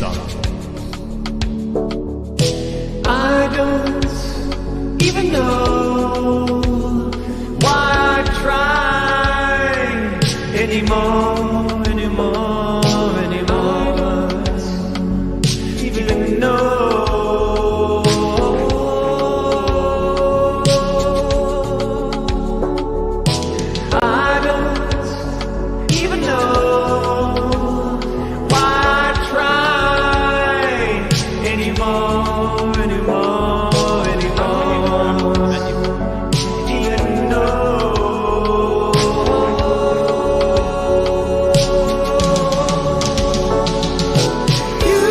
stop. I don't even know why I try anymore. Even know I don't even know why I try anymore. Even know you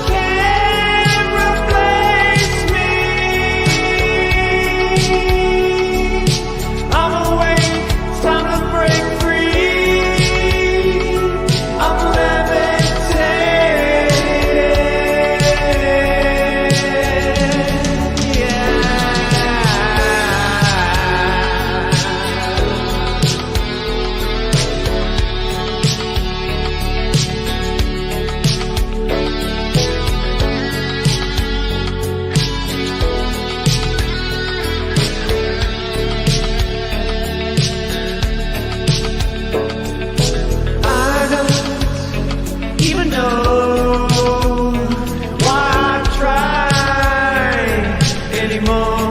can't replace me. I'm awake, it's time to break free. I'm levitating, I don't even know why I try anymore.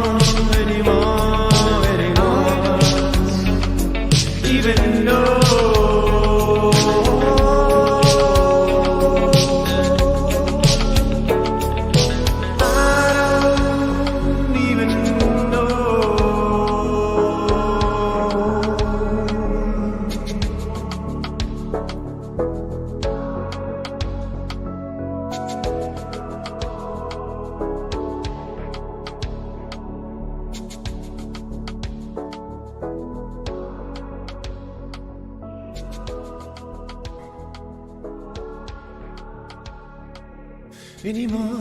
Even know I don't even know. Anymore.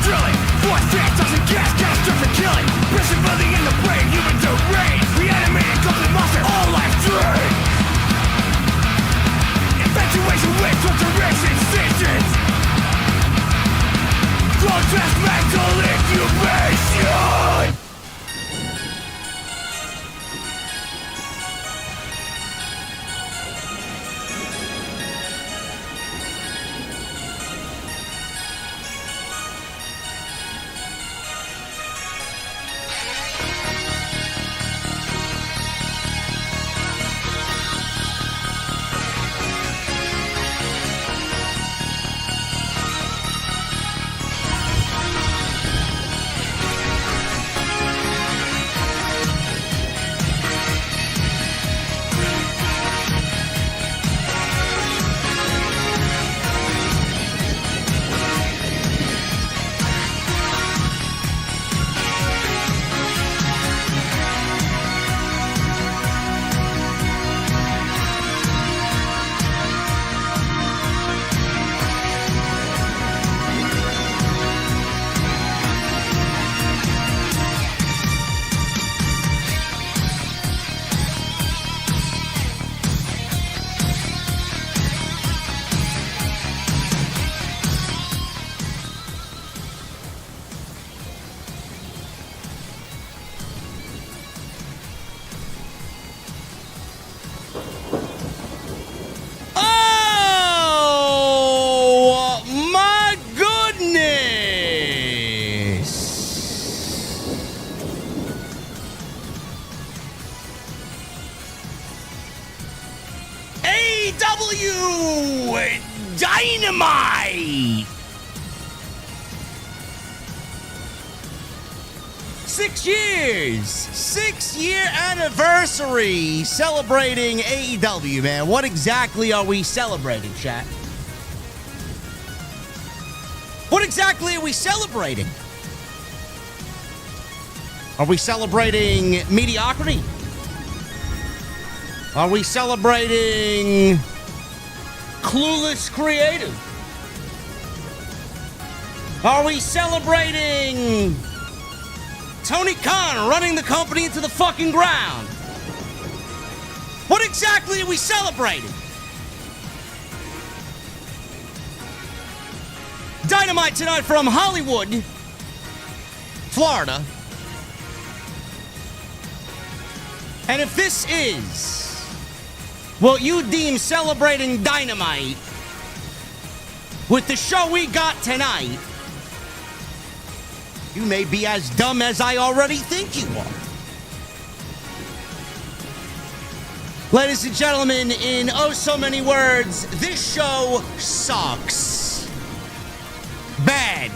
drilling. Force gas, tossing gas, catastrophic killing. Pressure building in the brain, human deranged. Reanimated, complete monster, all life drained. Infatuation with torturous incisions. Grotesque mental incubation. AEW Dynamite! 6 years! 6-year anniversary celebrating AEW, man. What exactly are we celebrating, chat? What exactly are we celebrating? Are we celebrating mediocrity? Are we celebrating clueless creative? Are we celebrating Tony Khan running the company into the fucking ground? What exactly are we celebrating? Dynamite tonight from Hollywood, Florida. And if this is what you deem celebrating Dynamite with the show we got tonight, you may be as dumb as I already think you are. Ladies and gentlemen, in oh so many words, this show sucks. Bad.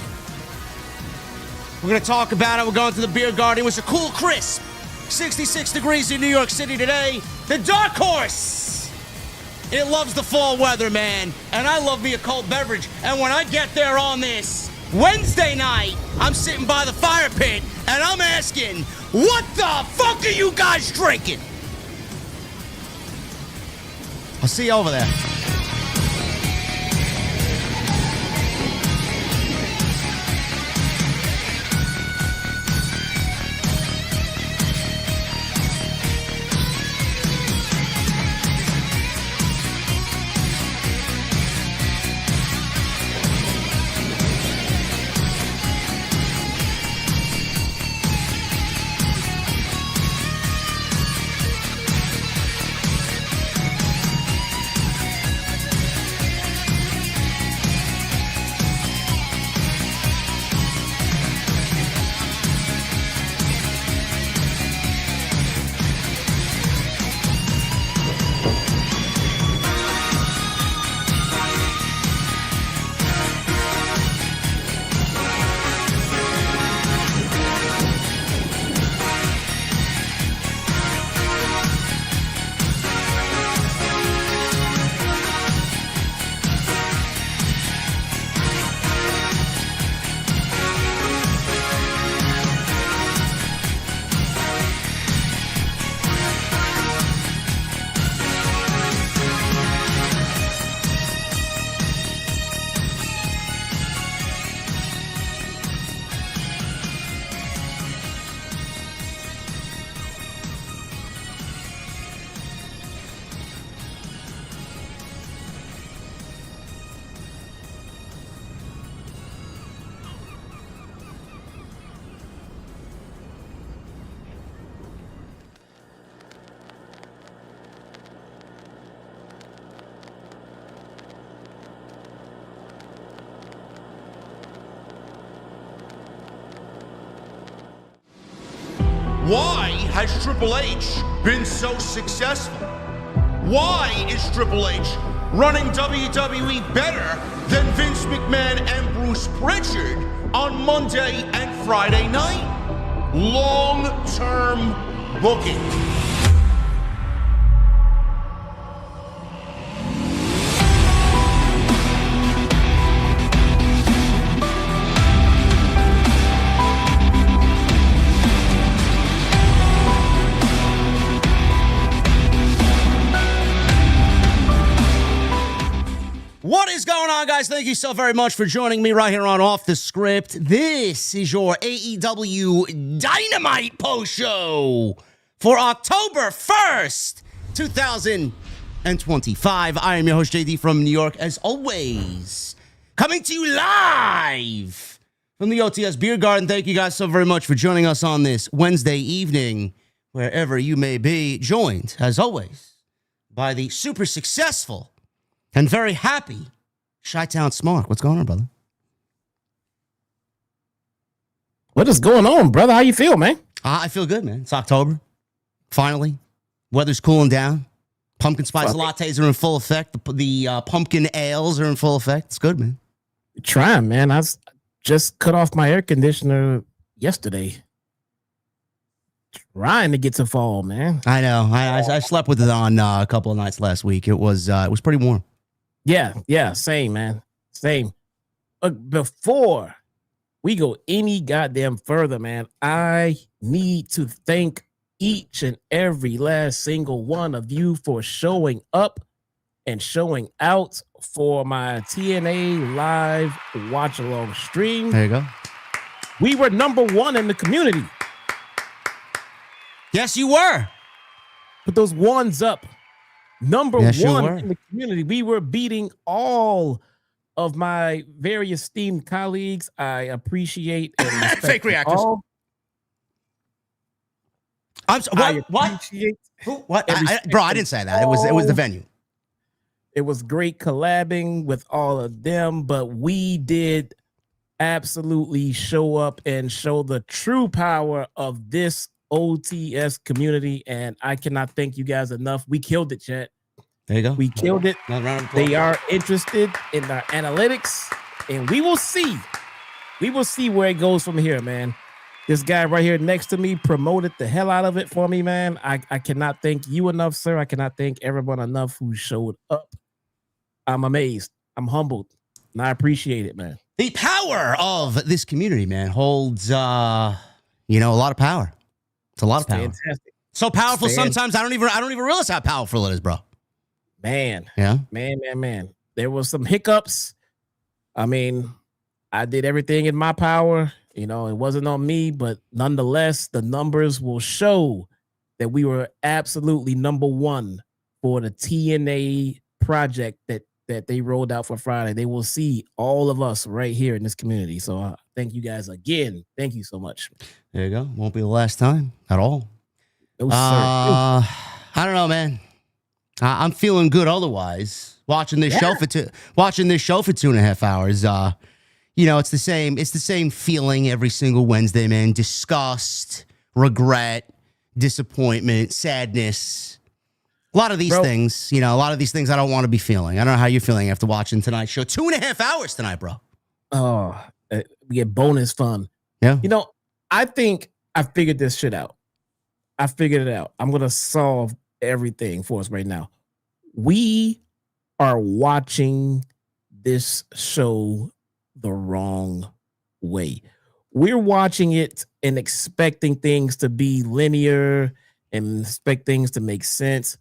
We're going to talk about it. We're going to the beer garden. It was a cool, crisp 66 degrees in New York City today. The Dark Horse. It loves the fall weather, man. And I love me a cold beverage. And when I get there on this Wednesday night, I'm sitting by the fire pit and I'm asking, what the fuck are you guys drinking? I'll see you over there. Why has Triple H been so successful? Why is Triple H running WWE better than Vince McMahon and Bruce Pritchard on Monday and Friday night? Long-term booking. What is going on, guys? Thank you so very much for joining me right here on Off the Script. This is your AEW Dynamite post show for October 1st, 2025. I am your host, JD from New York, as always, coming to you live from the OTS Beer Garden. Thank you guys so very much for joining us on this Wednesday evening, wherever you may be, joined, as always, by the super successful and very happy Chi-Town Smart. What's going on, brother? What is going on, brother? How you feel, man? I feel good, man. It's October. Finally. Weather's cooling down. Pumpkin spice lattes are in full effect. The pumpkin ales are in full effect. It's good, man. Trying, man. I just cut off my air conditioner yesterday. Trying to get to fall, man. I know. I slept with it on a couple of nights last week. It was pretty warm. Yeah, same, man. Same. But before we go any goddamn further, man, I need to thank each and every last single one of you for showing up and showing out for my TNA live watch along stream. There you go. We were #1 in the community. Yes, you were. Put those ones up. Number yes, one in the community. We were beating all of my very esteemed colleagues. I appreciate and respect fake reactors. All. I'm sorry, what? What? Bro, I didn't say that. It was the venue. It was great collabing with all of them, but we did absolutely show up and show the true power of this OTS community, and I cannot thank you guys enough. We killed it, chat. There you go. We killed it. They are interested in our analytics, and we will see. We will see where it goes from here, man. This guy right here next to me promoted the hell out of it for me, man. I cannot thank you enough, sir. I cannot thank everyone enough who showed up. I'm amazed. I'm humbled, and I appreciate it, man. The power of this community, man, holds a lot of power. It's a lot of power. Fantastic. So powerful sometimes I don't even realize how powerful it is, bro. Man. Yeah. Man. There was some hiccups. I mean, I did everything in my power. It wasn't on me, but nonetheless, the numbers will show that we were absolutely #1 for the TNA project that they rolled out for Friday. They will see all of us right here in this community. So thank you guys again. Thank you so much. There you go. Won't be the last time at all. No, sir. I don't know, man. I'm feeling good otherwise. Watching this show for 2.5 hours. It's the same feeling every single Wednesday, man. Disgust, regret, disappointment, sadness. A lot of these things, I don't want to be feeling. I don't know how you're feeling after watching tonight's show. 2.5 hours tonight, bro. Oh, we get bonus fun. Yeah. I think I figured this shit out. I figured it out. I'm going to solve everything for us right now. We are watching this show the wrong way. We're watching it and expecting things to be linear and expect things to make sense.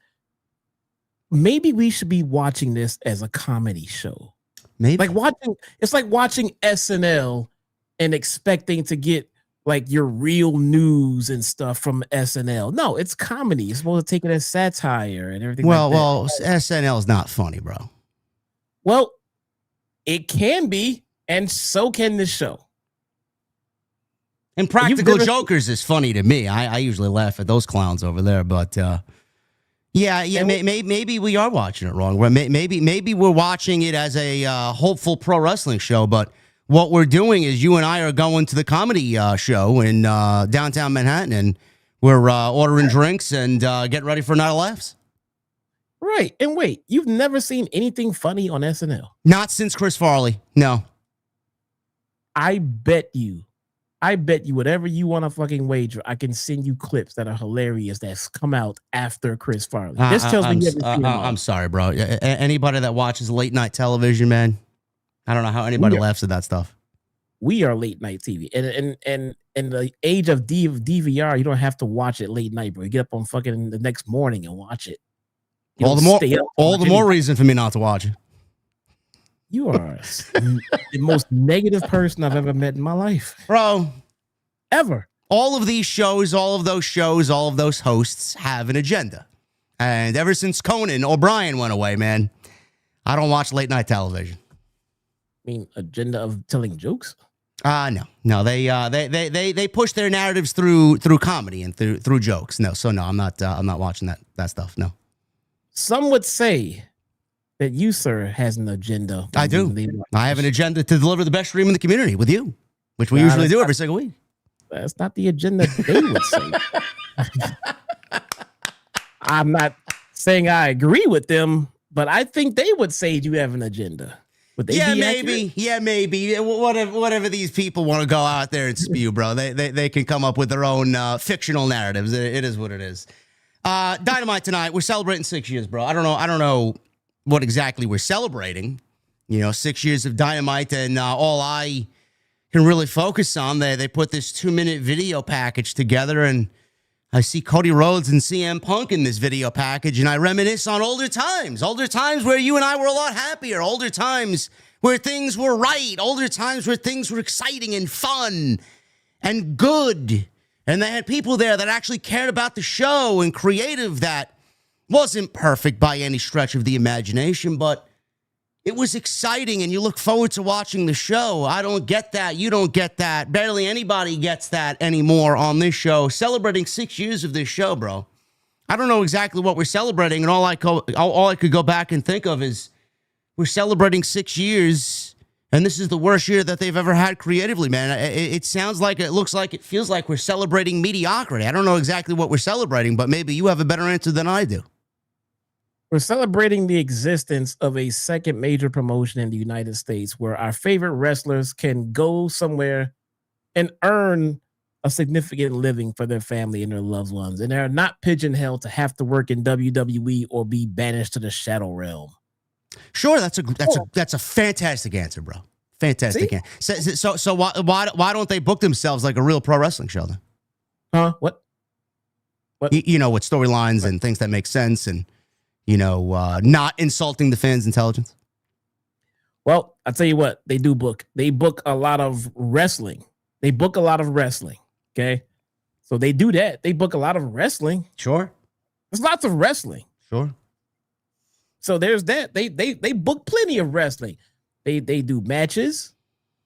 Maybe we should be watching this as a comedy show. Maybe it's like watching SNL and expecting to get like your real news and stuff from SNL. No, it's comedy. You're supposed to take it as satire and everything. Well, SNL is not funny, bro. Well, it can be, and so can this show. And Practical Jokers is funny to me. I usually laugh at those clowns over there, but maybe we are watching it wrong. Maybe we're watching it as a hopeful pro wrestling show, but what we're doing is you and I are going to the comedy show in downtown Manhattan, and We're ordering drinks and getting ready for a night of laughs. Right. And wait, you've never seen anything funny on SNL? Not since Chris Farley. No. I bet you whatever you want to fucking wager, I can send you clips that are hilarious that's come out after Chris Farley. This tells me you haven't seen them all. I'm sorry, bro. Anybody that watches late night television, man, I don't know how anybody laughs at that stuff. We are late night TV. And in the age of DVR, you don't have to watch it late night, bro. You get up on fucking the next morning and watch it. All the more reason for me not to watch it. You are the most negative person I've ever met in my life. Bro. Ever. All of these shows, all of those hosts have an agenda. And ever since Conan O'Brien went away, man, I don't watch late night television. I mean, agenda of telling jokes? No. They push their narratives through comedy and through jokes. No, I'm not watching that stuff. No. Some would say that you, sir, has an agenda. I do. I have an agenda to deliver the best stream in the community with you, which we usually do every single week. That's not the agenda they would say. I'm not saying I agree with them, but I think they would say you have an agenda. Would they be maybe. Accurate? Yeah, maybe. Whatever these people want to go out there and spew, bro. They can come up with their own fictional narratives. It is what it is. Dynamite tonight. We're celebrating 6 years, bro. I don't know what exactly we're celebrating. 6 years of Dynamite, and all I can really focus on, they put this 2-minute video package together, and I see Cody Rhodes and CM Punk in this video package, and I reminisce on older times where you and I were a lot happier, older times where things were right, older times where things were exciting and fun and good. And they had people there that actually cared about the show and creative that wasn't perfect by any stretch of the imagination, but it was exciting and you look forward to watching the show. I don't get that. You don't get that. Barely anybody gets that anymore on this show. Celebrating 6 years of this show, bro. I don't know exactly what we're celebrating, and all I could go back and think of is we're celebrating 6 years, and this is the worst year that they've ever had creatively, man. It sounds like, it looks like, it feels like we're celebrating mediocrity. I don't know exactly what we're celebrating, but maybe you have a better answer than I do. We're celebrating the existence of a second major promotion in the United States where our favorite wrestlers can go somewhere and earn a significant living for their family and their loved ones. And they're not pigeonholed to have to work in WWE or be banished to the shadow realm. Sure, that's a fantastic answer, bro. Fantastic answer. So why don't they book themselves like a real pro wrestling show then? Huh? What? With storylines and things that make sense and not insulting the fans' intelligence. Well, I'll tell you what, they do book. They book a lot of wrestling. Okay. So they do that. They book a lot of wrestling. Sure. There's lots of wrestling. Sure. So there's that. They book plenty of wrestling. They do matches,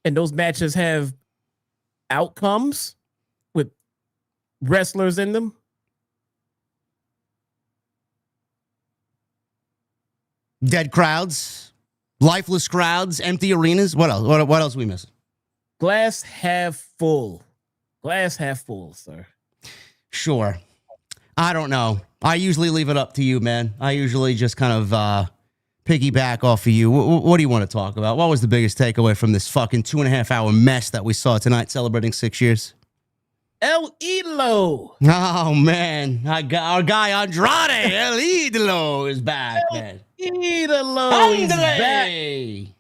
and those matches have outcomes with wrestlers in them. Dead crowds, lifeless crowds, empty arenas. What else? What else are we missing? Glass half full. Glass half full, sir. Sure. I don't know. I usually leave it up to you, man. I usually just kind of piggyback off of you. What do you want to talk about? What was the biggest takeaway from this fucking 2.5 hour mess that we saw tonight celebrating 6 years? El Idolo. Oh, man. Our guy Andrade, El Idolo is back, man. Idolo, he's back.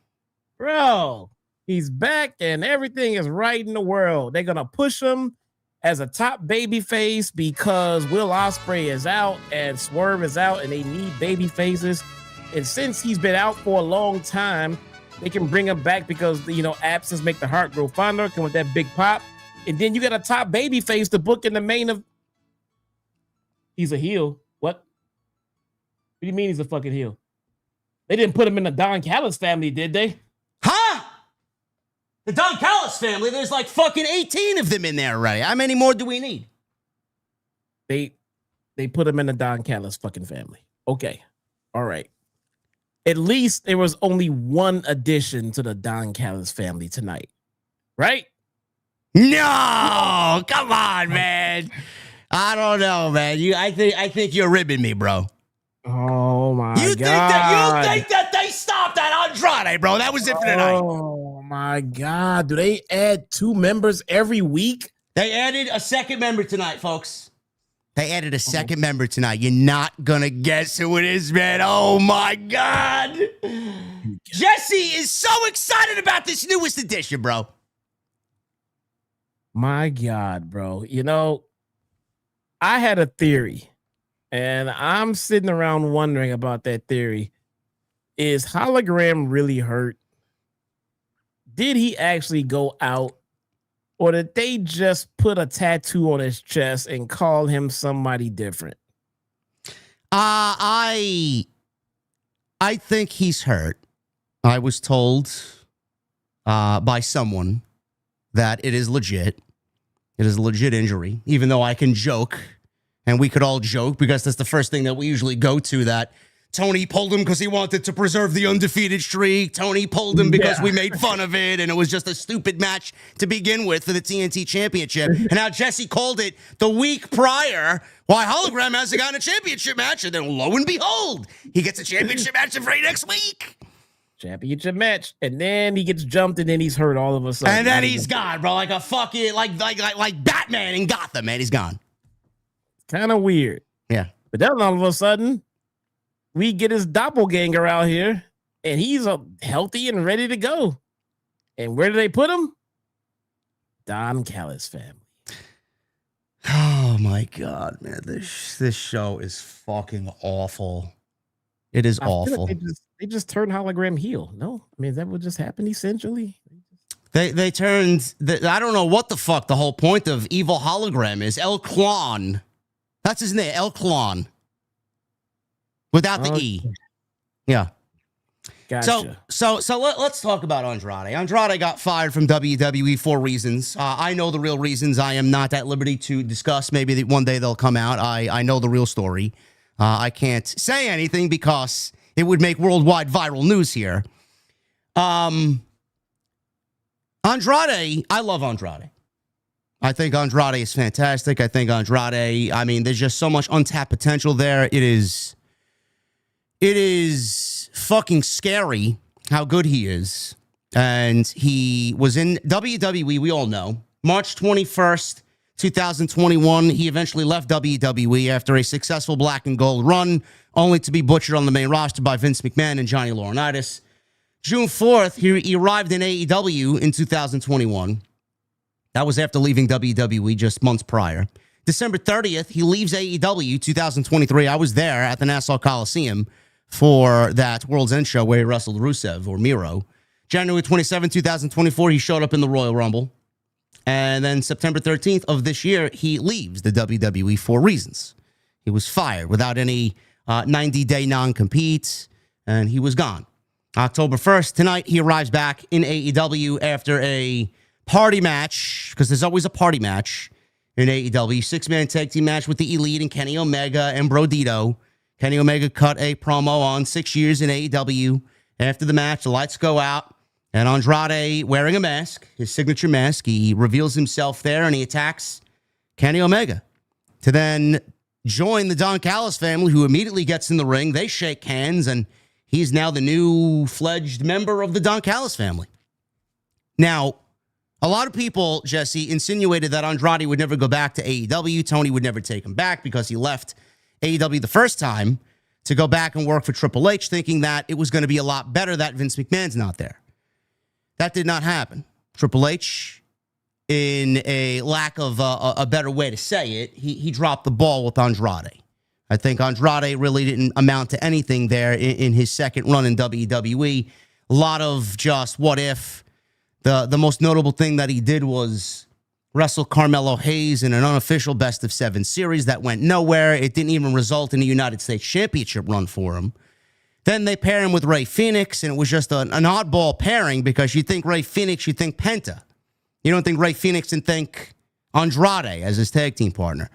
Bro, he's back and everything is right in the world. They're going to push him as a top baby face because Will Ospreay is out and Swerve is out and they need baby faces. And since he's been out for a long time, they can bring him back because, absence make the heart grow fonder, come with that big pop. And then you got a top baby face to book in the main of. He's a heel. What? What do you mean he's a fucking heel? They didn't put him in the Don Callis family, did they? Huh? The Don Callis family, there's like fucking 18 of them in there already. How many more do we need? They put him in the Don Callis fucking family. Okay. All right. At least there was only one addition to the Don Callis family tonight. Right? No! Come on, man. I don't know, man. I think you're ribbing me, bro. Oh my You God. think that they stopped at Andrade, bro? That was it for tonight. Oh my God. Do they add 2 members every week? They added a second member tonight, folks. They added a second member tonight. You're not gonna guess who it is, man. Oh my God. Jesse is so excited about this newest edition, bro. My God, bro. You know, I had a theory, and I'm sitting around wondering about that theory. Is Hologram really hurt? Did he actually go out? Or did they just put a tattoo on his chest and call him somebody different? I think he's hurt. I was told by someone that it is legit. It is a legit injury, even though I can joke, and we could all joke because that's the first thing that we usually go to, that Tony pulled him because he wanted to preserve the undefeated streak. Tony pulled him because we made fun of it, and it was just a stupid match to begin with for the TNT Championship. And now Jesse called it the week prior. Why Hologram hasn't gotten a championship match, and then lo and behold, he gets a championship match the very next week. Championship match, and then he gets jumped, and then he's hurt all of a sudden. And then he's gone, bro, like a fucking like Batman in Gotham, man. He's gone. Kind of weird. Yeah. But then all of a sudden, we get his doppelganger out here, and he's healthy and ready to go. And where do they put him? Don Callis family. Oh my God, man! This show is fucking awful. It is awful. Like they just turned Hologram heel. No, I mean that would just happen essentially. They turned. I don't know what the fuck the whole point of evil Hologram is. El Clon. That's his name. El Clon. Without the E. Yeah. Gotcha. So let's talk about Andrade. Andrade got fired from WWE for reasons. I know the real reasons. I am not at liberty to discuss. Maybe one day they'll come out. I know the real story. I can't say anything because it would make worldwide viral news here. Andrade, I love Andrade. I think Andrade is fantastic. I think Andrade, I mean, there's just so much untapped potential there. It is fucking scary how good he is. And he was in WWE, we all know. March 21st, 2021, he eventually left WWE after a successful black and gold run, only to be butchered on the main roster by Vince McMahon and Johnny Laurinaitis. June 4th, he arrived in AEW in 2021. That was after leaving WWE just months prior. December 30th, he leaves AEW 2023. I was there at the Nassau Coliseum for that World's End show where he wrestled Rusev or Miro. January 27, 2024, he showed up in the Royal Rumble. And then September 13th of this year, he leaves the WWE for reasons. He was fired without any 90-day non-compete, and he was gone. October 1st, tonight, he arrives back in AEW after a party match, because there's always a party match in AEW. 6-man tag team match with the Elite and Kenny Omega and Brodito. Kenny Omega cut a promo on 6 years in AEW. After the match, the lights go out, and Andrade, wearing a mask, his signature mask, he reveals himself there, and he attacks Kenny Omega to then join the Don Callis family, who immediately gets in the ring. They shake hands, and he's now the new-fledged member of the Don Callis family. Now, a lot of people, Jesse, insinuated that Andrade would never go back to AEW. Tony would never take him back because he left AEW the first time to go back and work for Triple H, thinking that it was going to be a lot better that Vince McMahon's not there. That did not happen. Triple H, in a lack of a better way to say it, he dropped the ball with Andrade. I think Andrade really didn't amount to anything there in his second run in WWE. A lot of just what if. The most notable thing that he did was wrestle Carmelo Hayes in an unofficial best-of-7 series that went nowhere. It didn't even result in a United States Championship run for him. Then they pair him with Rey Fenix, and it was just an oddball pairing because you think Rey Fenix, you think Penta. You don't think Rey Fenix and think Andrade as his tag team partner.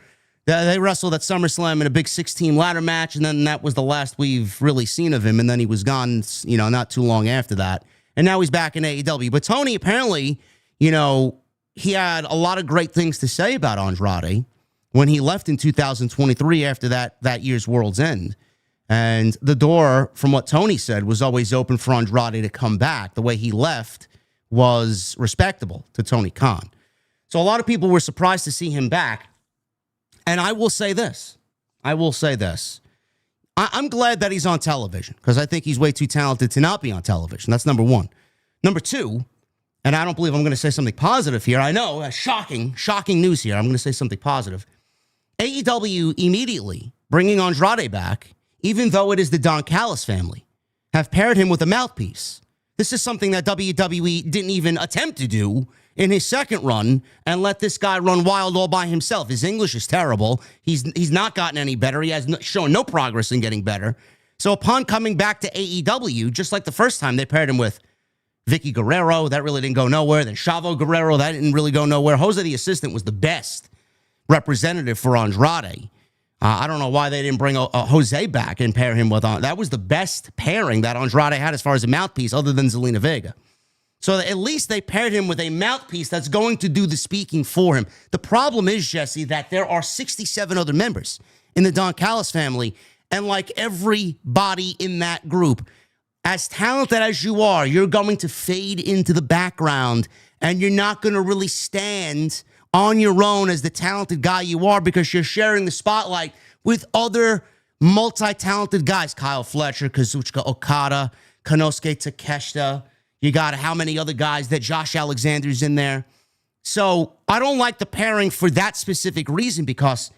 They wrestled at SummerSlam in a big 6-team ladder match, and then that was the last we've really seen of him, and then he was gone, not too long after that. And now he's back in AEW. But Tony, apparently, he had a lot of great things to say about Andrade. when he left in 2023 after that year's World's End. And the door, from what Tony said, was always open for Andrade to come back. The way he left was respectable to Tony Khan. So a lot of people were surprised to see him back. And I will say this. I'm glad that he's on television because I think he's way too talented to not be on television. That's number one. Number two, and I don't believe I'm going to say something positive here. I know, shocking news here. I'm going to say something positive. AEW immediately bringing Andrade back, even though it is the Don Callis family, have paired him with a mouthpiece. This is something that WWE didn't even attempt to do in his second run and let this guy run wild all by himself. His English is terrible. He's not gotten any better. He has shown no progress in getting better. So upon coming back to AEW, just like the first time, they paired him with Vicky Guerrero. That really didn't go nowhere. Then Chavo Guerrero. That didn't really go nowhere. Jose the Assistant was the best representative for Andrade. I don't know why they didn't bring Jose back and pair him with that was the best pairing that Andrade had as far as a mouthpiece other than Zelina Vega. So at least they paired him with a mouthpiece that's going to do the speaking for him. The problem is, Jesse, that there are 67 other members in the Don Callis family. And like everybody in that group, as talented as you are, you're going to fade into the background and you're not going to really stand on your own as the talented guy you are because you're sharing the spotlight with other multi-talented guys. Kyle Fletcher, Kazuchika Okada, Konosuke Takeshita. You got how many other guys that Josh Alexander's in there. So I don't like the pairing for that specific reason because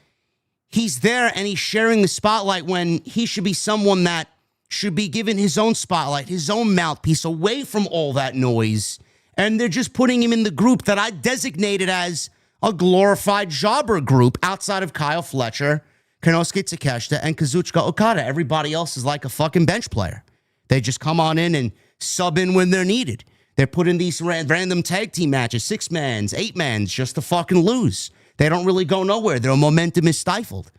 he's there and he's sharing the spotlight when he should be someone that should be given his own spotlight, his own mouthpiece away from all that noise. And they're just putting him in the group that I designated as a glorified jobber group outside of Kyle Fletcher, Konosuke Takeshita, and Kazuchika Okada. Everybody else is like a fucking bench player. They just come on in and sub in when they're needed. They're put in these random tag team matches, 6-mans, 8-mans, just to fucking lose. They don't really go nowhere. Their momentum is stifled.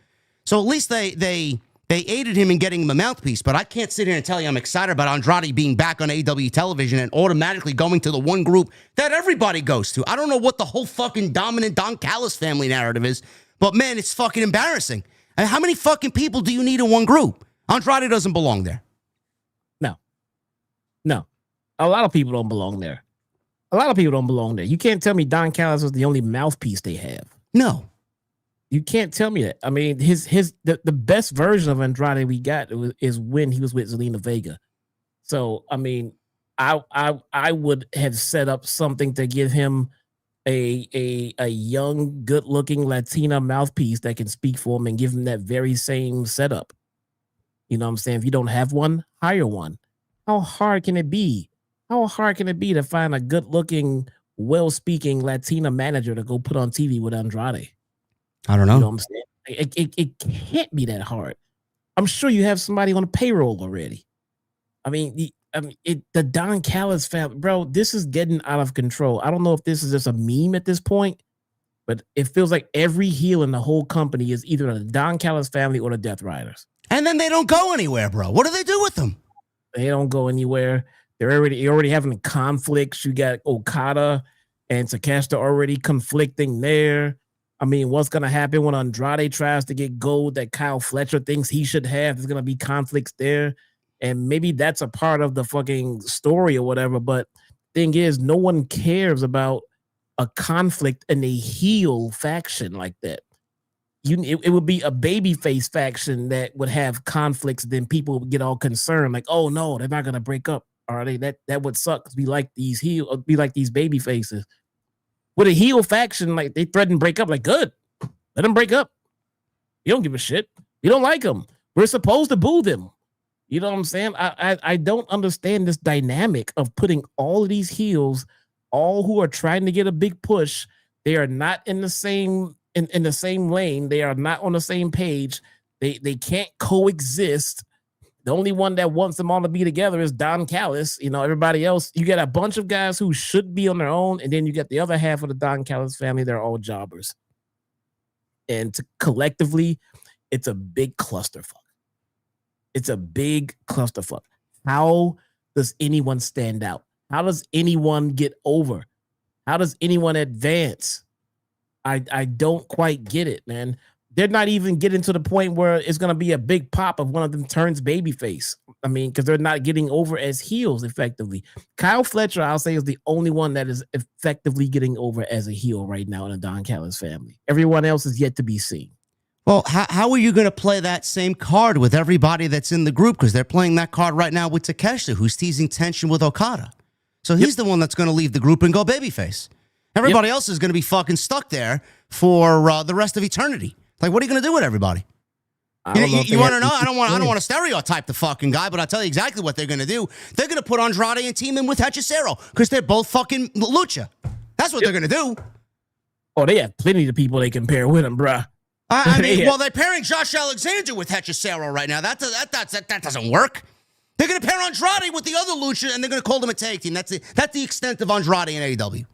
So at least they aided him in getting him a mouthpiece, but I can't sit here and tell you I'm excited about Andrade being back on AEW television and automatically going to the one group that everybody goes to. I don't know what the whole fucking dominant Don Callis family narrative is, but man, it's fucking embarrassing. And how many fucking people do you need in one group? Andrade doesn't belong there. No. A lot of people don't belong there. You can't tell me Don Callis was the only mouthpiece they have. No. You can't tell me that. I mean, the best version of Andrade we got is when he was with Zelina Vega. So, I mean, I would have set up something to give him a young, good-looking Latina mouthpiece that can speak for him and give him that very same setup. You know what I'm saying? If you don't have one, hire one. How hard can it be? How hard can it be to find a good-looking, well-speaking Latina manager to go put on TV with Andrade? I don't know. You know what I'm saying? It can't be that hard. I'm sure you have somebody on the payroll already. I mean, the Don Callis family, bro, this is getting out of control. I don't know if this is just a meme at this point, but it feels like every heel in the whole company is either the Don Callis family or the Death Riders. And then they don't go anywhere, bro. What do they do with them? They don't go anywhere. You're already having conflicts. You got Okada and Takeshita already conflicting there. I mean, what's going to happen when Andrade tries to get gold that Kyle Fletcher thinks he should have? There's going to be conflicts there. And maybe that's a part of the fucking story or whatever. But thing is, no one cares about a conflict in a heel faction like that. It would be a babyface faction that would have conflicts. Then people would get all concerned, like, "Oh no, they're not gonna break up, are they?" That would suck because we like these baby faces. With a heel faction, like they threaten to break up, like good, let them break up. You don't give a shit. You don't like them. We're supposed to boo them. You know what I'm saying? I don't understand this dynamic of putting all of these heels, all who are trying to get a big push. They are not in the same. In the same lane, they are not on the same page. They can't coexist. The only one that wants them all to be together is Don Callis. You know, everybody else, you get a bunch of guys who should be on their own, and then you get the other half of the Don Callis family. They're all jobbers, and collectively, it's a big clusterfuck. It's a big clusterfuck. How does anyone stand out? How does anyone get over? How does anyone advance? I don't quite get it, man. They're not even getting to the point where it's going to be a big pop if one of them turns babyface. I mean, because they're not getting over as heels effectively. Kyle Fletcher, I'll say, is the only one that is effectively getting over as a heel right now in the Don Callis family. Everyone else is yet to be seen. Well, how are you going to play that same card with everybody that's in the group? Because they're playing that card right now with Takeshita, who's teasing tension with Okada. So he's the one that's going to leave the group and go babyface. Everybody else is going to be fucking stuck there for the rest of eternity. Like, what are you going to do with everybody? You want to know? I don't want to stereotype the fucking guy, but I'll tell you exactly what they're going to do. They're going to put Andrade and team in with Hechicero because they're both fucking lucha. That's what they're going to do. Oh, they have plenty of people they can pair with him, bruh. I mean, well, they're pairing Josh Alexander with Hechicero right now. That doesn't work. They're going to pair Andrade with the other lucha, and they're going to call them a tag team. That's the extent of Andrade and AEW.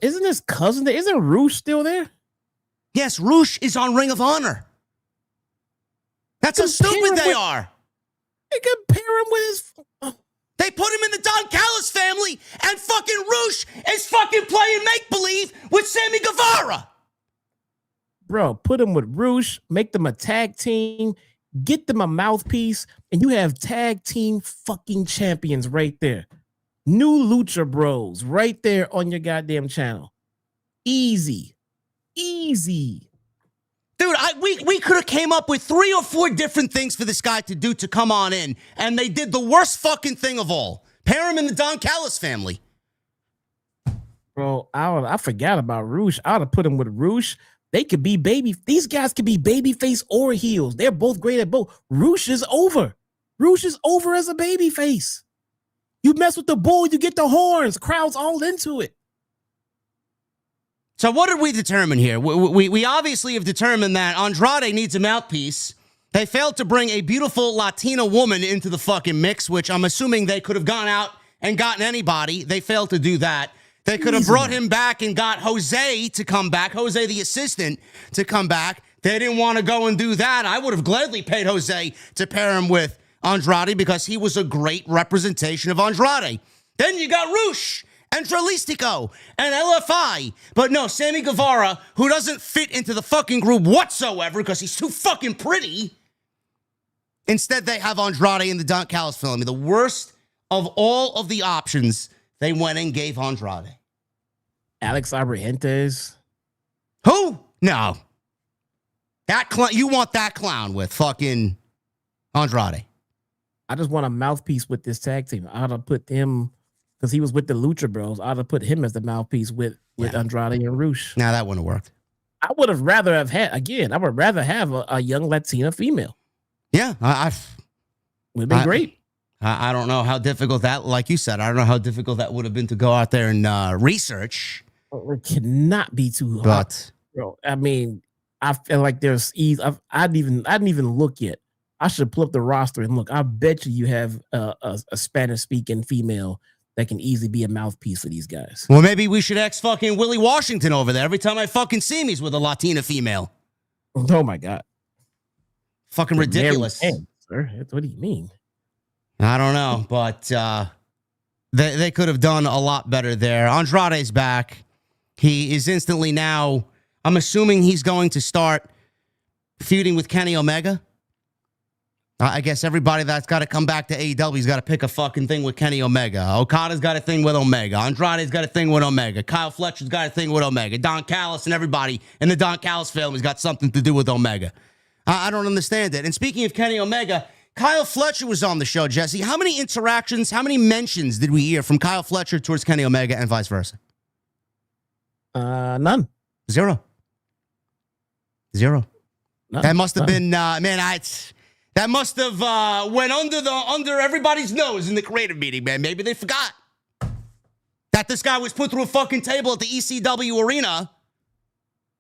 Isn't his cousin there? Isn't Roosh still there? Yes, Roosh is on Ring of Honor. That's how stupid they are. They could pair him with his... They put him in the Don Callis family, and fucking Roosh is fucking playing make-believe with Sammy Guevara. Bro, put him with Roosh, make them a tag team, get them a mouthpiece, and you have tag team fucking champions right there. New Lucha Bros right there on your goddamn channel. Easy. Dude, we could have came up with 3 or 4 different things for this guy to do to come on in, and they did the worst fucking thing of all. Pair him in the Don Callis family. Bro, I forgot about Roosh. I would have put him with Roosh. They could be these guys could be babyface or heels. They're both great at both. Roosh is over. Roosh is over as a babyface. You mess with the bull, you get the horns. Crowd's all into it. So what did we determine here? We obviously have determined that Andrade needs a mouthpiece. They failed to bring a beautiful Latina woman into the fucking mix, which I'm assuming they could have gone out and gotten anybody. They failed to do that. They could have brought him back and got Jose to come back, Jose the assistant to come back. They didn't want to go and do that. I would have gladly paid Jose to pair him with Andrade because he was a great representation of Andrade. Then you got Roosh and Tralistico and LFI. But no, Sammy Guevara, who doesn't fit into the fucking group whatsoever because he's too fucking pretty. Instead, they have Andrade in the Don Callis film. The worst of all of the options, they went and gave Andrade. Alex Abrahantes. Who? No. That you want that clown with fucking Andrade. I just want a mouthpiece with this tag team. I ought to put him, because he was with the Lucha Bros, I ought to put him as the mouthpiece with Andrade and Roosh. Now that wouldn't have worked. I would have rather have had, again, I would rather have a young Latina female. Yeah, would have been great. I don't know how difficult that, like you said, I don't know how difficult that would have been to go out there and research. It cannot be too hard. But, bro, I mean, I feel like there's ease. I didn't even look yet. I should pull up the roster and look. I bet you have a Spanish-speaking female that can easily be a mouthpiece for these guys. Well, maybe we should fucking Willie Washington over there. Every time I fucking see him, he's with a Latina female. Oh, my God. Fucking ridiculous. Man, sir. What do you mean? I don't know, but they could have done a lot better there. Andrade's back. He is instantly now, I'm assuming he's going to start feuding with Kenny Omega. I guess everybody that's got to come back to AEW's got to pick a fucking thing with Kenny Omega. Okada's got a thing with Omega. Andrade's got a thing with Omega. Kyle Fletcher's got a thing with Omega. Don Callis and everybody in the Don Callis family's got something to do with Omega. I don't understand it. And speaking of Kenny Omega, Kyle Fletcher was on the show, Jesse. How many interactions, how many mentions did we hear from Kyle Fletcher towards Kenny Omega and vice versa? None. Zero. None. That must have been, that must have went under everybody's nose in the creative meeting, man. Maybe they forgot that this guy was put through a fucking table at the ECW arena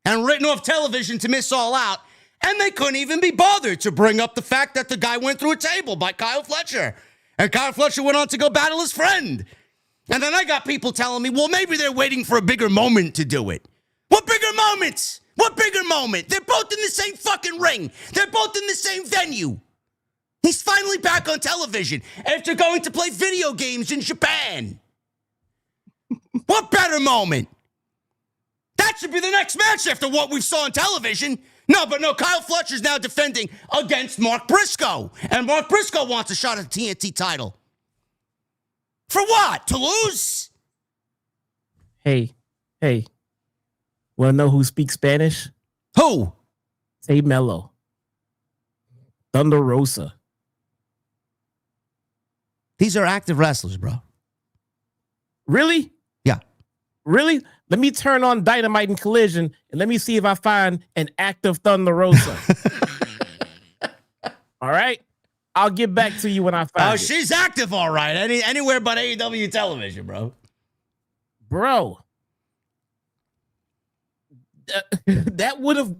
and written off television to miss All Out. And they couldn't even be bothered to bring up the fact that the guy went through a table by Kyle Fletcher. And Kyle Fletcher went on to go battle his friend. And then I got people telling me, well, maybe they're waiting for a bigger moment to do it. What bigger moments? What bigger moment? They're both in the same fucking ring. They're both in the same venue. He's finally back on television after going to play video games in Japan. What better moment? That should be the next match after what we saw on television. No, Kyle Fletcher's now defending against Mark Briscoe. And Mark Briscoe wants a shot at the TNT title. For what? To lose? Hey. Want to know who speaks Spanish? Who? Say Melo. Thunder Rosa. These are active wrestlers, bro. Really? Yeah. Really? Let me turn on Dynamite and Collision and let me see if I find an active Thunder Rosa. All right? I'll get back to you when I find it. Oh, she's active, all right. Anywhere but AEW television, bro. Bro. That would have...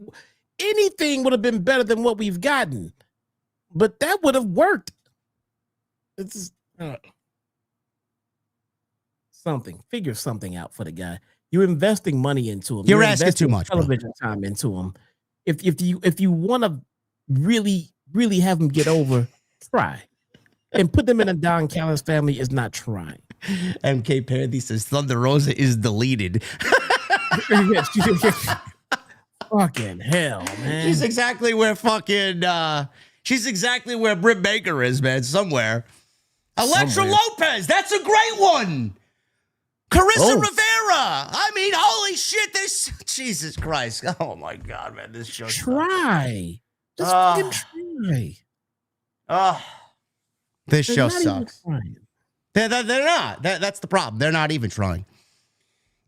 Anything would have been better than what we've gotten. But that would have worked. It's something. Figure something out for the guy. You're investing money into him. You're asking too much, television time into him. If you want to really have him get over, try. And put them in a Don Callis family is not trying. MK Pandy says Thunder Rosa is deleted. Fucking hell, man. She's exactly where Britt Baker is, man, somewhere. Electra Lopez, that's a great one. Carissa Rivera. I mean, holy shit, this Jesus Christ. Oh my God, man. This show. Try. Just fucking try. This show sucks. They're not. That's the problem. They're not even trying.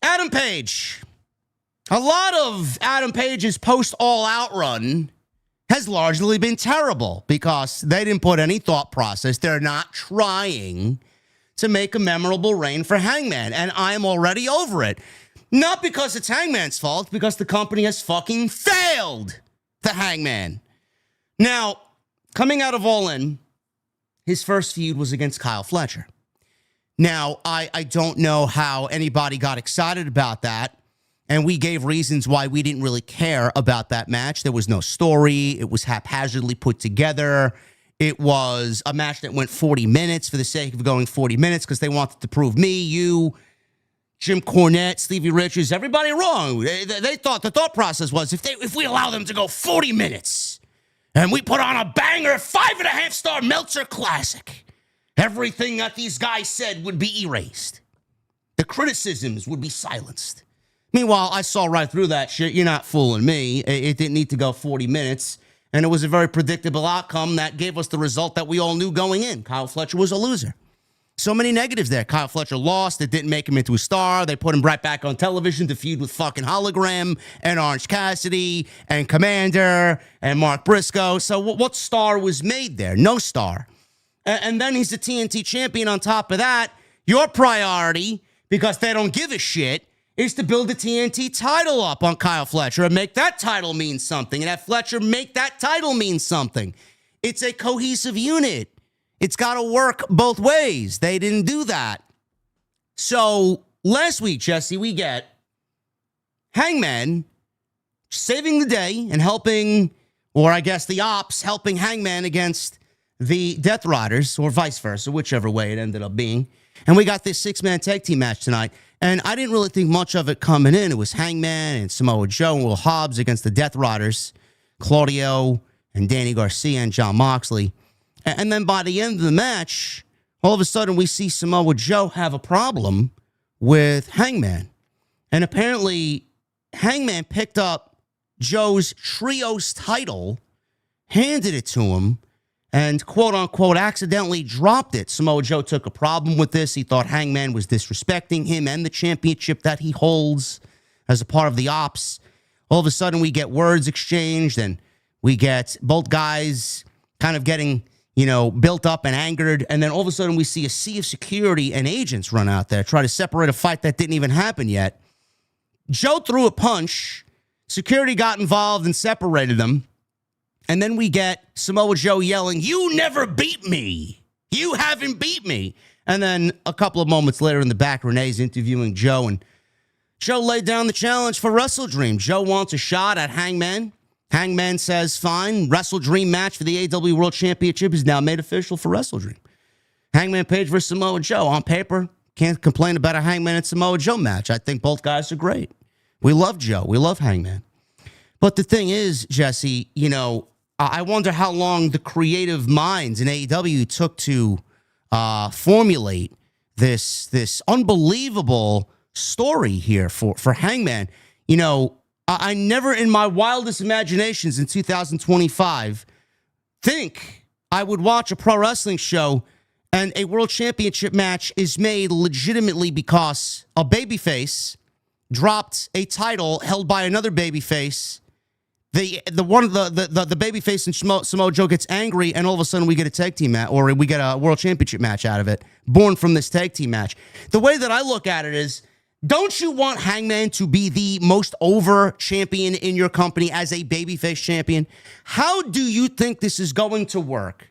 Adam Page. A lot of Adam Page's post all-out run has largely been terrible because they didn't put any thought process. They're not trying to make a memorable reign for Hangman, and I'm already over it. Not because it's Hangman's fault, because the company has fucking failed the Hangman. Now, coming out of All In, his first feud was against Kyle Fletcher. Now, I don't know how anybody got excited about that, and we gave reasons why we didn't really care about that match. There was no story. It was haphazardly put together. It was a match that went 40 minutes for the sake of going 40 minutes because they wanted to prove me, you, Jim Cornette, Stevie Richards, everybody wrong. They thought the thought process was if we allow them to go 40 minutes and we put on a banger 5.5-star Meltzer classic, everything that these guys said would be erased. The criticisms would be silenced. Meanwhile, I saw right through that shit. You're not fooling me. It didn't need to go 40 minutes. And it was a very predictable outcome that gave us the result that we all knew going in. Kyle Fletcher was a loser. So many negatives there. Kyle Fletcher lost. It didn't make him into a star. They put him right back on television to feud with fucking Hologram and Orange Cassidy and Commander and Mark Briscoe. So what star was made there? No star. And then he's the TNT champion on top of that. Your priority, because they don't give a shit, is to build the TNT title up on Kyle Fletcher and make that title mean something, and have Fletcher make that title mean something. It's a cohesive unit. It's got to work both ways. They didn't do that. So last week, Jesse, we get Hangman saving the day and helping, or I guess the ops, helping Hangman against the Death Riders, or vice versa, whichever way it ended up being. And we got this six-man tag team match tonight. And I didn't really think much of it coming in. It was Hangman and Samoa Joe and Will Hobbs against the Death Riders, Claudio and Danny Garcia and John Moxley. And then by the end of the match, all of a sudden we see Samoa Joe have a problem with Hangman. And apparently Hangman picked up Joe's Trios title, handed it to him, and quote-unquote accidentally dropped it. Samoa Joe took a problem with this. He thought Hangman was disrespecting him and the championship that he holds as a part of the ops. All of a sudden, we get words exchanged, and we get both guys kind of getting, built up and angered. And then all of a sudden, we see a sea of security and agents run out there, try to separate a fight that didn't even happen yet. Joe threw a punch. Security got involved and separated them. And then we get Samoa Joe yelling, "You never beat me. You haven't beat me." And then a couple of moments later in the back, Renee's interviewing Joe, and Joe laid down the challenge for Wrestle Dream. Joe wants a shot at Hangman. Hangman says, fine. Wrestle Dream match for the AEW World Championship is now made official for Wrestle Dream. Hangman Page versus Samoa Joe. On paper, can't complain about a Hangman and Samoa Joe match. I think both guys are great. We love Joe. We love Hangman. But the thing is, Jesse, you know, I wonder how long the creative minds in AEW took to formulate this unbelievable story here for Hangman. You know, I never in my wildest imaginations in 2025 think I would watch a pro wrestling show and a world championship match is made legitimately because a babyface dropped a title held by another babyface. The babyface and Samoa Joe gets angry, and all of a sudden we get a tag team match, or we get a world championship match out of it, born from this tag team match. The way that I look at it is, don't you want Hangman to be the most over champion in your company as a babyface champion? How do you think this is going to work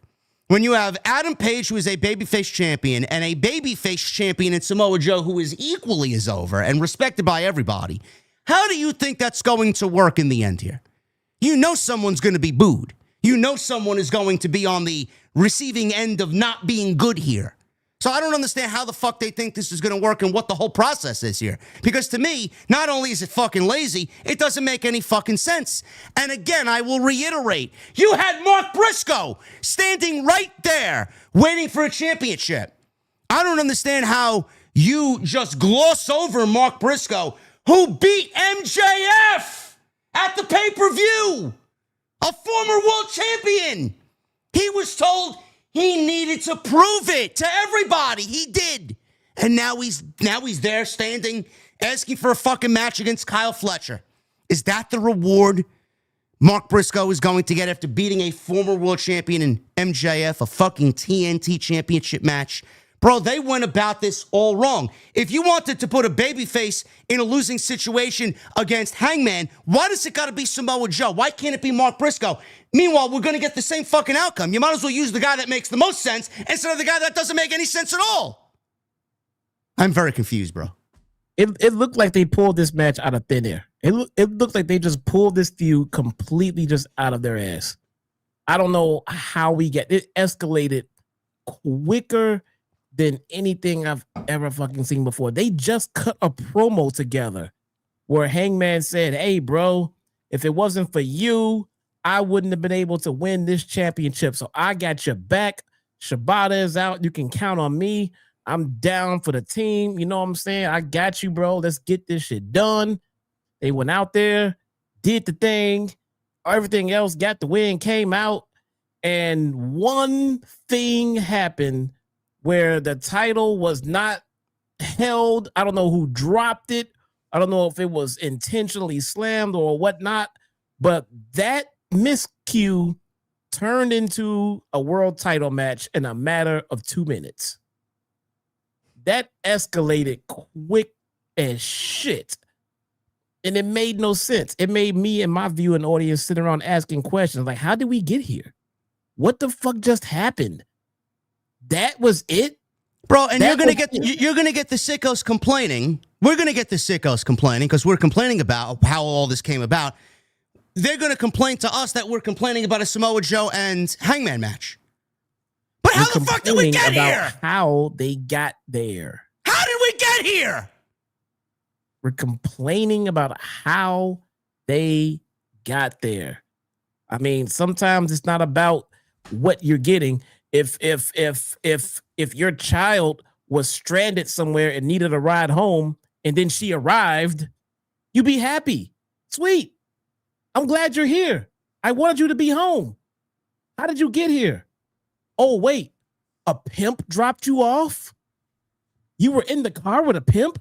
when you have Adam Page, who is a babyface champion, and a babyface champion in Samoa Joe, who is equally as over and respected by everybody? How do you think that's going to work in the end here? You know someone's going to be booed. You know someone is going to be on the receiving end of not being good here. So I don't understand how the fuck they think this is going to work and what the whole process is here. Because to me, not only is it fucking lazy, it doesn't make any fucking sense. And again, I will reiterate, you had Mark Briscoe standing right there waiting for a championship. I don't understand how you just gloss over Mark Briscoe, who beat MJF at the pay-per-view, a former world champion. He was told he needed to prove it to everybody. He did. And now he's there standing, asking for a fucking match against Kyle Fletcher. Is that the reward Mark Briscoe is going to get after beating a former world champion in MJF, a fucking TNT championship match? Bro, they went about this all wrong. If you wanted to put a babyface in a losing situation against Hangman, why does it got to be Samoa Joe? Why can't it be Mark Briscoe? Meanwhile, we're going to get the same fucking outcome. You might as well use the guy that makes the most sense instead of the guy that doesn't make any sense at all. I'm very confused, bro. It looked like they pulled this match out of thin air. It looked like they just pulled this feud completely just out of their ass. I don't know how we get it. Escalated quicker than anything I've ever fucking seen before. They just cut a promo together where Hangman said, hey, bro, if it wasn't for you, I wouldn't have been able to win this championship. So I got your back. Shibata is out. You can count on me. I'm down for the team. You know what I'm saying? I got you, bro. Let's get this shit done. They went out there, did the thing. Everything else got the win, came out. And one thing happened where the title was not held. I don't know who dropped it. I don't know if it was intentionally slammed or whatnot, but that miscue turned into a world title match in a matter of 2 minutes. That escalated quick as shit. And it made no sense. It made me and my viewing audience sit around asking questions like, how did we get here? What the fuck just happened? That was it, bro. And you're gonna get the sickos complaining. We're gonna get the sickos complaining because we're complaining about how all this came about. They're gonna complain to us that we're complaining about a Samoa Joe and Hangman match. But how the fuck did we get here? How they got there? How did we get here? We're complaining about how they got there. I mean, sometimes it's not about what you're getting. If your child was stranded somewhere and needed a ride home and then she arrived, you'd be happy. Sweet. I'm glad you're here. I wanted you to be home. How did you get here? Oh, wait, a pimp dropped you off? You were in the car with a pimp?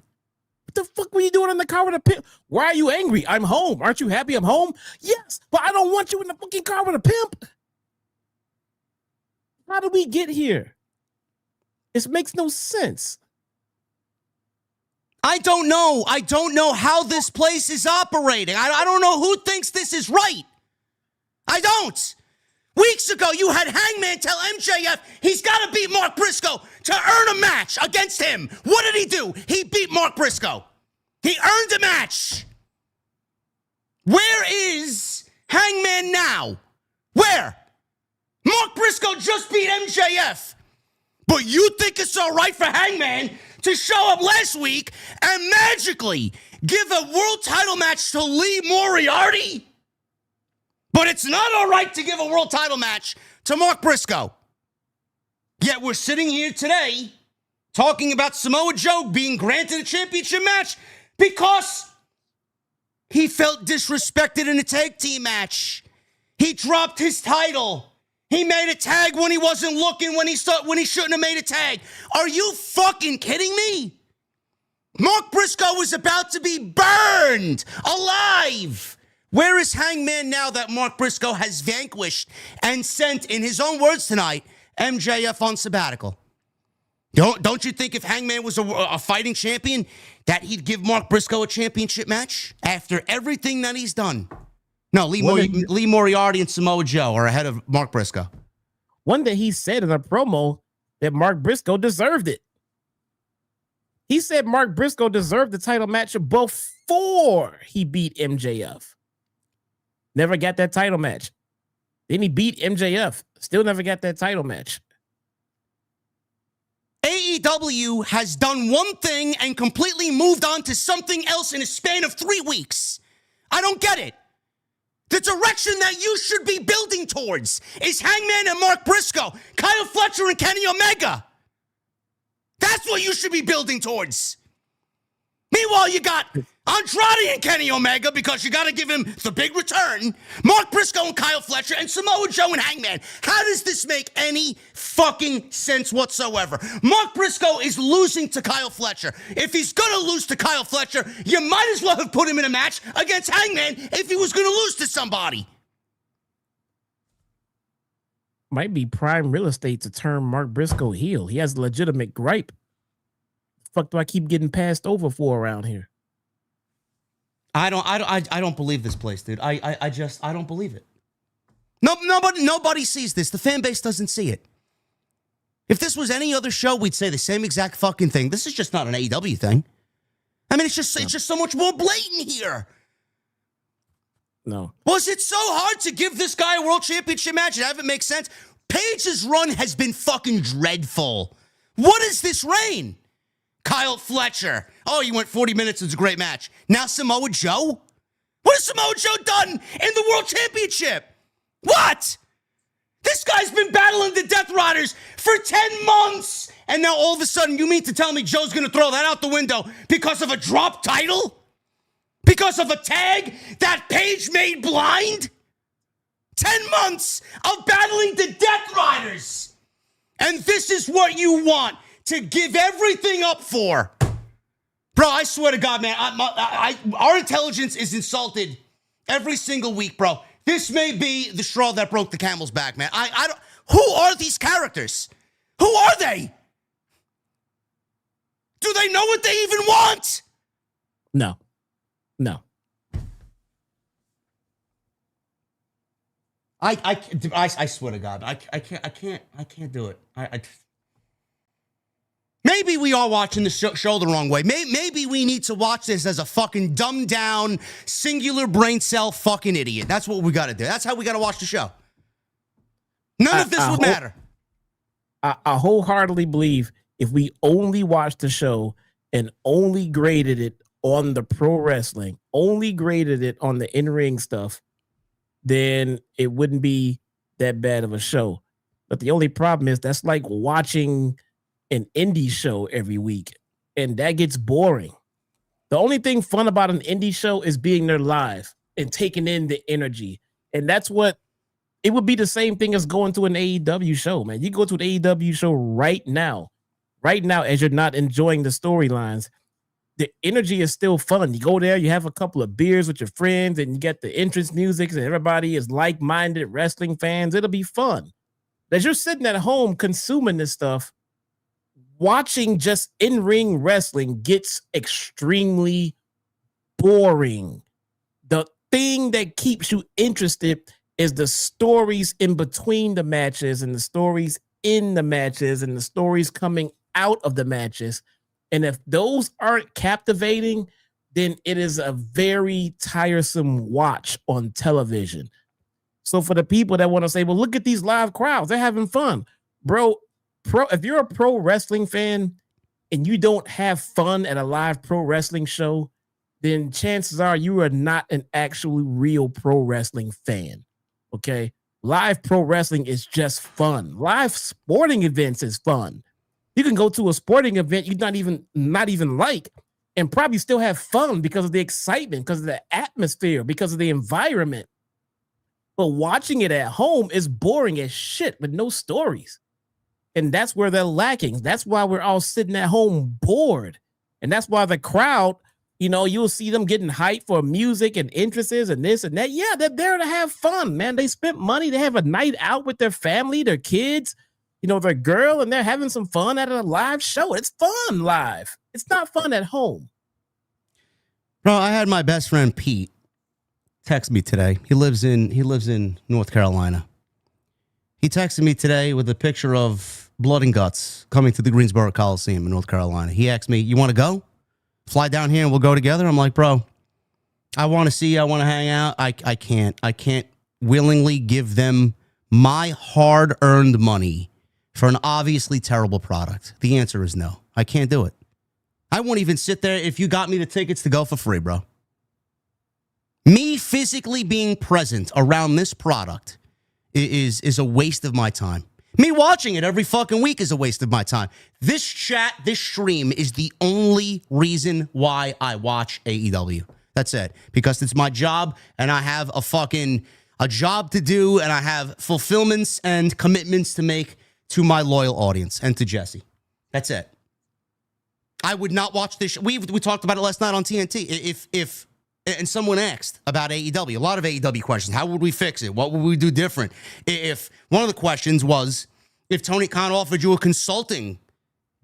What the fuck were you doing in the car with a pimp? Why are you angry? I'm home. Aren't you happy I'm home? Yes, but I don't want you in the fucking car with a pimp. How did we get here? This makes no sense. I don't know. I don't know how this place is operating. I don't know who thinks this is right. I don't. Weeks ago, you had Hangman tell MJF he's got to beat Mark Briscoe to earn a match against him. What did he do? He beat Mark Briscoe. He earned a match. Where is Hangman now? Where? Mark Briscoe just beat MJF. But you think it's all right for Hangman to show up last week and magically give a world title match to Lee Moriarty. But it's not all right to give a world title match to Mark Briscoe. Yet we're sitting here today talking about Samoa Joe being granted a championship match because he felt disrespected in a tag team match. He dropped his title. He made a tag when he wasn't looking, when he shouldn't have made a tag. Are you fucking kidding me? Mark Briscoe was about to be burned alive. Where is Hangman now that Mark Briscoe has vanquished and sent, in his own words tonight, MJF on sabbatical? Don't you think if Hangman was a fighting champion that he'd give Mark Briscoe a championship match after everything that he's done? No, Lee Moriarty and Samoa Joe are ahead of Mark Briscoe. One day he said in a promo that Mark Briscoe deserved it. He said Mark Briscoe deserved the title match before he beat MJF. Never got that title match. Then he beat MJF. Still never got that title match. AEW has done one thing and completely moved on to something else in a span of 3 weeks. I don't get it. The direction that you should be building towards is Hangman and Mark Briscoe, Kyle Fletcher and Kenny Omega. That's what you should be building towards. Meanwhile, you got Andrade and Kenny Omega because you got to give him the big return. Mark Briscoe and Kyle Fletcher and Samoa Joe and Hangman. How does this make any fucking sense whatsoever? Mark Briscoe is losing to Kyle Fletcher. If he's going to lose to Kyle Fletcher, you might as well have put him in a match against Hangman if he was going to lose to somebody. Might be prime real estate to turn Mark Briscoe heel. He has a legitimate gripe. Fuck do I keep getting passed over for around here? I don't believe this place, dude. I don't believe it. Nobody sees this. The fan base doesn't see it. If this was any other show, we'd say the same exact fucking thing. This is just not an AEW thing. I mean, it's just so much more blatant here. No. Was it so hard to give this guy a world championship match? It haven't make sense. Paige's run has been fucking dreadful. What is this reign? Kyle Fletcher. Oh, you went 40 minutes. It's a great match. Now Samoa Joe? What has Samoa Joe done in the World Championship? What? This guy's been battling the Death Riders for 10 months. And now all of a sudden you mean to tell me Joe's going to throw that out the window because of a drop title? Because of a tag that Paige made blind? 10 months of battling the Death Riders. And this is what you want to give everything up for. Bro, I swear to God, man, our intelligence is insulted every single week, bro. This may be the straw that broke the camel's back, man. I don't. Who are these characters? Who are they? Do they know what they even want? No. I swear to God, I can't do it. Maybe we are watching the show the wrong way. Maybe we need to watch this as a fucking dumbed down, singular brain cell fucking idiot. That's what we got to do. That's how we got to watch the show. None of this would matter. I wholeheartedly believe if we only watched the show and only graded it on the pro wrestling, only graded it on the in-ring stuff, then it wouldn't be that bad of a show. But the only problem is that's like watching an indie show every week, and that gets boring. The only thing fun about an indie show is being there live and taking in the energy. And that's what it would be the same thing as going to an AEW show, man. You go to an AEW show right now, as you're not enjoying the storylines, the energy is still fun. You go there, you have a couple of beers with your friends, and you get the entrance music, and everybody is like-minded wrestling fans. It'll be fun. As you're sitting at home consuming this stuff, watching just in-ring wrestling gets extremely boring. The thing that keeps you interested is the stories in between the matches and the stories in the matches and the stories coming out of the matches. And if those aren't captivating, then it is a very tiresome watch on television. So for the people that want to say, well, look at these live crowds, they're having fun. Bro, if you're a pro wrestling fan, and you don't have fun at a live pro wrestling show, then chances are you are not an actually real pro wrestling fan. Okay. Live pro wrestling is just fun. Live sporting events is fun. You can go to a sporting event you not even like and probably still have fun because of the excitement, because of the atmosphere, because of the environment. But watching it at home is boring as shit with no stories. And that's where they're lacking. That's why we're all sitting at home bored. And that's why the crowd, you'll see them getting hyped for music and interests and this and that. Yeah, they're there to have fun, man. They spent money. They have a night out with their family, their kids, their girl, and they're having some fun at a live show. It's fun live. It's not fun at home. Bro, I had my best friend Pete text me today. He lives in North Carolina. He texted me today with a picture of Blood and Guts coming to the Greensboro Coliseum in North Carolina. He asked me, "You want to go? Fly down here and we'll go together?" I'm like, "Bro, I want to see you. I want to hang out. I can't willingly give them my hard-earned money for an obviously terrible product." The answer is no. I can't do it. I won't even sit there if you got me the tickets to go for free, bro. Me physically being present around this product is a waste of my time. Me watching it every fucking week is a waste of my time. This chat, this stream is the only reason why I watch AEW. That's it. Because it's my job and I have a job to do and I have fulfillments and commitments to make to my loyal audience and to Jesse. That's it. I would not watch this. We talked about it last night on TNT. And someone asked about AEW, a lot of AEW questions. How would we fix it? What would we do different? If one of the questions was, if Tony Khan offered you a consulting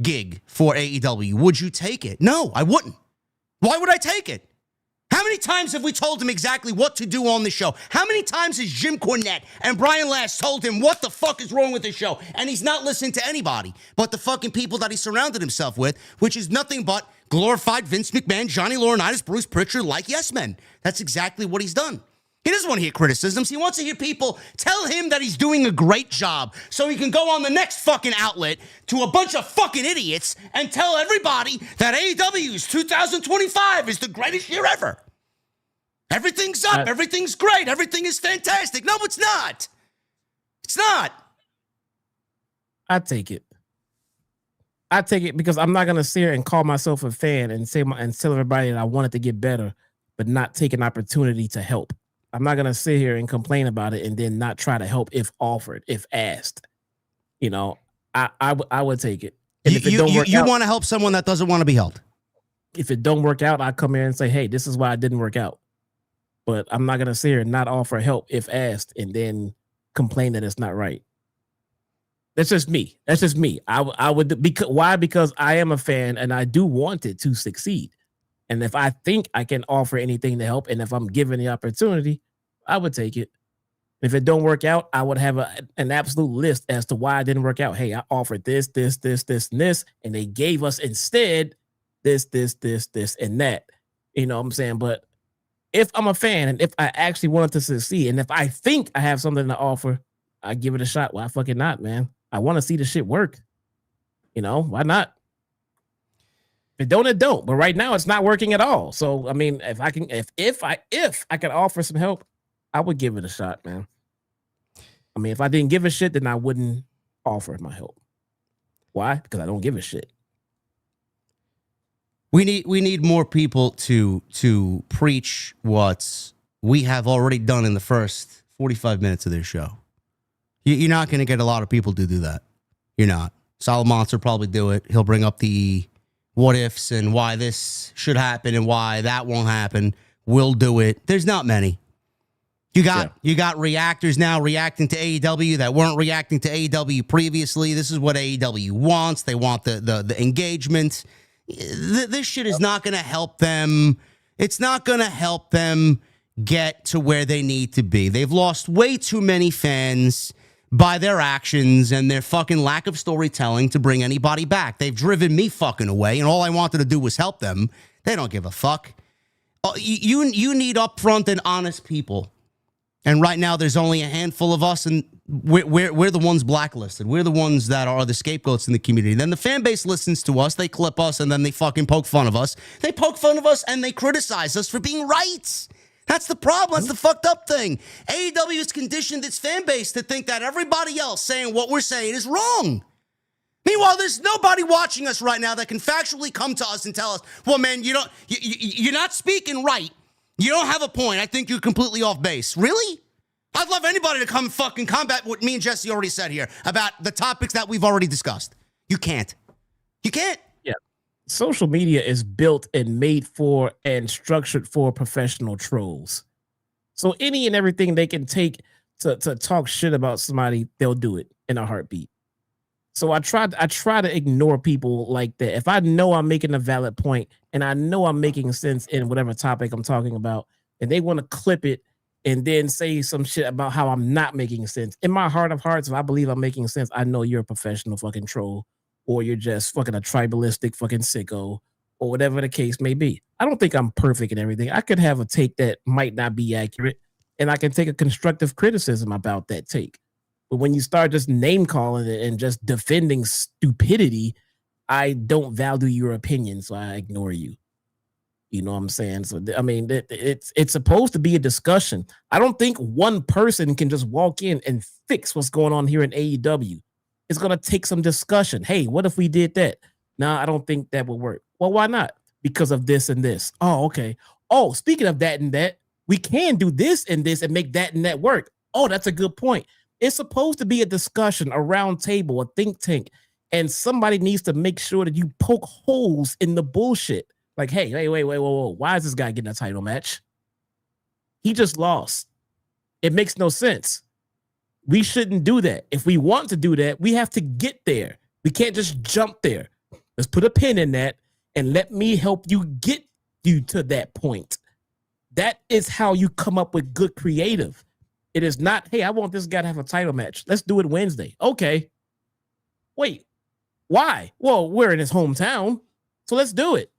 gig for AEW, would you take it? No, I wouldn't. Why would I take it? How many times have we told him exactly what to do on the show? How many times has Jim Cornette and Brian Last told him what the fuck is wrong with the show? And he's not listening to anybody but the fucking people that he surrounded himself with, which is nothing but glorified Vince McMahon, Johnny Laurinaitis, Bruce Pritchard, like yes men. That's exactly what he's done. He doesn't want to hear criticisms. He wants to hear people tell him that he's doing a great job so he can go on the next fucking outlet to a bunch of fucking idiots and tell everybody that AEW's 2025 is the greatest year ever. Everything's up. Everything's great. Everything is fantastic. No, it's not. It's not. I take it. I take it because I'm not going to sit here and call myself a fan and tell everybody that I want it to get better, but not take an opportunity to help. I'm not going to sit here and complain about it and then not try to help if offered, if asked. I would take it. And if it don't work out, you want to help someone that doesn't want to be helped. If it don't work out, I come here and say, hey, this is why it didn't work out. But I'm not going to sit here and not offer help if asked and then complain that it's not right. That's just me. That's just me. I would why? Because I am a fan and I do want it to succeed. And if I think I can offer anything to help, and if I'm given the opportunity, I would take it. If it don't work out, I would have an absolute list as to why it didn't work out. Hey, I offered this, and this, and they gave us instead this, and that. You know what I'm saying? But if I'm a fan and if I actually wanted to succeed, and if I think I have something to offer, I give it a shot. Why fucking not, man? I want to see the shit work. Why not? If it don't, it don't. But right now, it's not working at all. So I mean, if I can offer some help, I would give it a shot, man. I mean, if I didn't give a shit, then I wouldn't offer my help. Why? Because I don't give a shit. We need more people to preach what we have already done in the first 45 minutes of this show. You're not going to get a lot of people to do that. You're not. Solid Monster probably do it. He'll bring up the what ifs and why this should happen and why that won't happen. We'll do it. There's not many. You got reactors now reacting to AEW that weren't reacting to AEW previously. This is what AEW wants. They want the engagement. This shit is not going to help them. It's not going to help them get to where they need to be. They've lost way too many fans by their actions and their fucking lack of storytelling to bring anybody back. They've driven me fucking away, and all I wanted to do was help them. They don't give a fuck. You need upfront and honest people. And right now, there's only a handful of us, and we're the ones blacklisted. We're the ones that are the scapegoats in the community. Then the fan base listens to us, they clip us, and then they fucking poke fun of us. They poke fun of us and they criticize us for being right. That's the problem. That's the fucked up thing. AEW has conditioned its fan base to think that everybody else saying what we're saying is wrong. Meanwhile, there's nobody watching us right now that can factually come to us and tell us, well, man, you're not speaking right. You don't have a point. I think you're completely off base. Really? I'd love anybody to come fucking combat what me and Jesse already said here about the topics that we've already discussed. You can't. You can't. Yeah. Social media is built and made for and structured for professional trolls. So any and everything they can take to talk shit about somebody, they'll do it in a heartbeat. So I try to ignore people like that. If I know I'm making a valid point and I know I'm making sense in whatever topic I'm talking about, and they want to clip it and then say some shit about how I'm not making sense. In my heart of hearts, if I believe I'm making sense, I know you're a professional fucking troll, or you're just fucking a tribalistic fucking sicko, or whatever the case may be. I don't think I'm perfect in everything. I could have a take that might not be accurate, and I can take a constructive criticism about that take. But when you start just name calling it and just defending stupidity, I don't value your opinion, so I ignore you. You know what I'm saying? So, I mean, it's supposed to be a discussion. I don't think one person can just walk in and fix what's going on here in AEW. It's going to take some discussion. Hey, what if we did that? No, I don't think that would work. Well, why not? Because of this and this. Oh, okay. Oh, speaking of that and that, we can do this and this and make that and that work. Oh, that's a good point. It's supposed to be a discussion, a round table, a think tank, and somebody needs to make sure that you poke holes in the bullshit. Like, hey, wait, whoa. Why is this guy getting a title match? He just lost. It makes no sense. We shouldn't do that. If we want to do that, we have to get there. We can't just jump there. Let's put a pin in that and let me help you get you to that point. That is how you come up with good creative. It is not, hey, I want this guy to have a title match. Let's do it Wednesday. Okay. Wait, why? Well, we're in his hometown, so let's do it.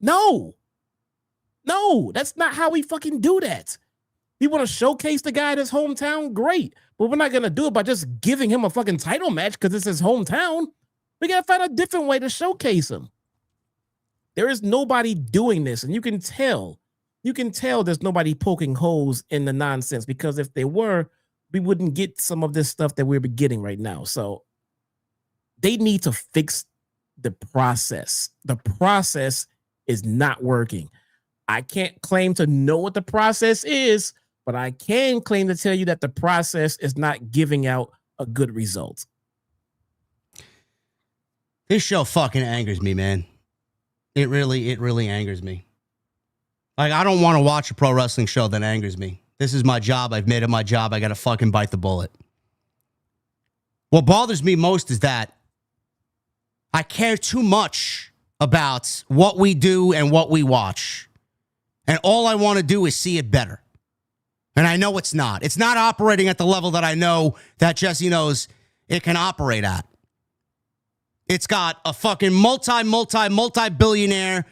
No, that's not how we fucking do that. You want to showcase the guy in his hometown? Great. But we're not going to do it by just giving him a fucking title match because it's his hometown. We got to find a different way to showcase him. There is nobody doing this, and you can tell there's nobody poking holes in the nonsense, because if they were, we wouldn't get some of this stuff that we're getting right now. So they need to fix the process. The process is not working. I can't claim to know what the process is, but I can claim to tell you that the process is not giving out a good result. This show fucking angers me, man. It really angers me. Like, I don't want to watch a pro wrestling show that angers me. This is my job. I've made it my job. I got to fucking bite the bullet. What bothers me most is that I care too much about what we do and what we watch. And all I want to do is see it better. And I know it's not. It's not operating at the level that I know that Jesse knows it can operate at. It's got a fucking multi-billionaire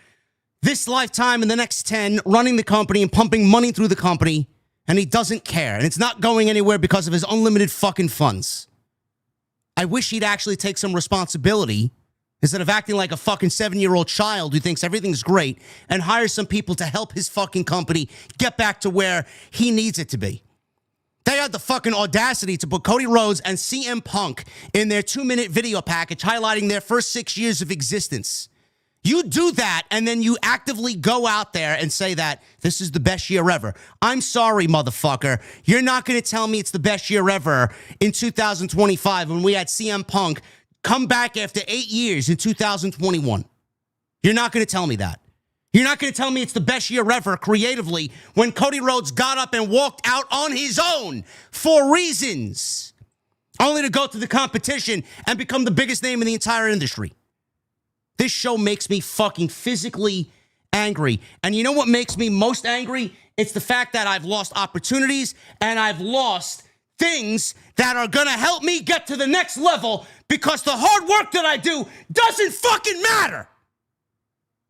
this lifetime and the next 10 running the company and pumping money through the company, and he doesn't care. And it's not going anywhere because of his unlimited fucking funds. I wish he'd actually take some responsibility instead of acting like a fucking 7-year-old child who thinks everything's great, and hire some people to help his fucking company get back to where he needs it to be. They had the fucking audacity to put Cody Rhodes and CM Punk in their 2-minute video package highlighting their first 6 years of existence. You do that, and then you actively go out there and say that this is the best year ever. I'm sorry, motherfucker. You're not going to tell me it's the best year ever in 2025 when we had CM Punk come back after 8 years in 2021. You're not going to tell me that. You're not going to tell me it's the best year ever creatively when Cody Rhodes got up and walked out on his own for reasons, only to go to the competition and become the biggest name in the entire industry. This show makes me fucking physically angry. And you know what makes me most angry? It's the fact that I've lost opportunities and I've lost things that are going to help me get to the next level because the hard work that I do doesn't fucking matter.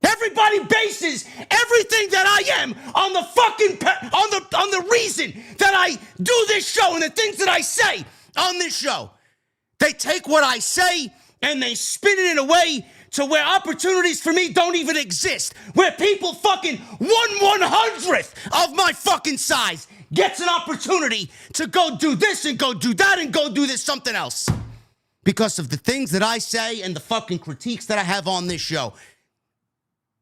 It Everybody bases everything that I am on the fucking on the reason that I do this show and the things that I say on this show. They take what I say and they spin it in a way to where opportunities for me don't even exist. Where people fucking 1/100th of my fucking size gets an opportunity to go do this and go do that and go do this something else. Because of the things that I say and the fucking critiques that I have on this show.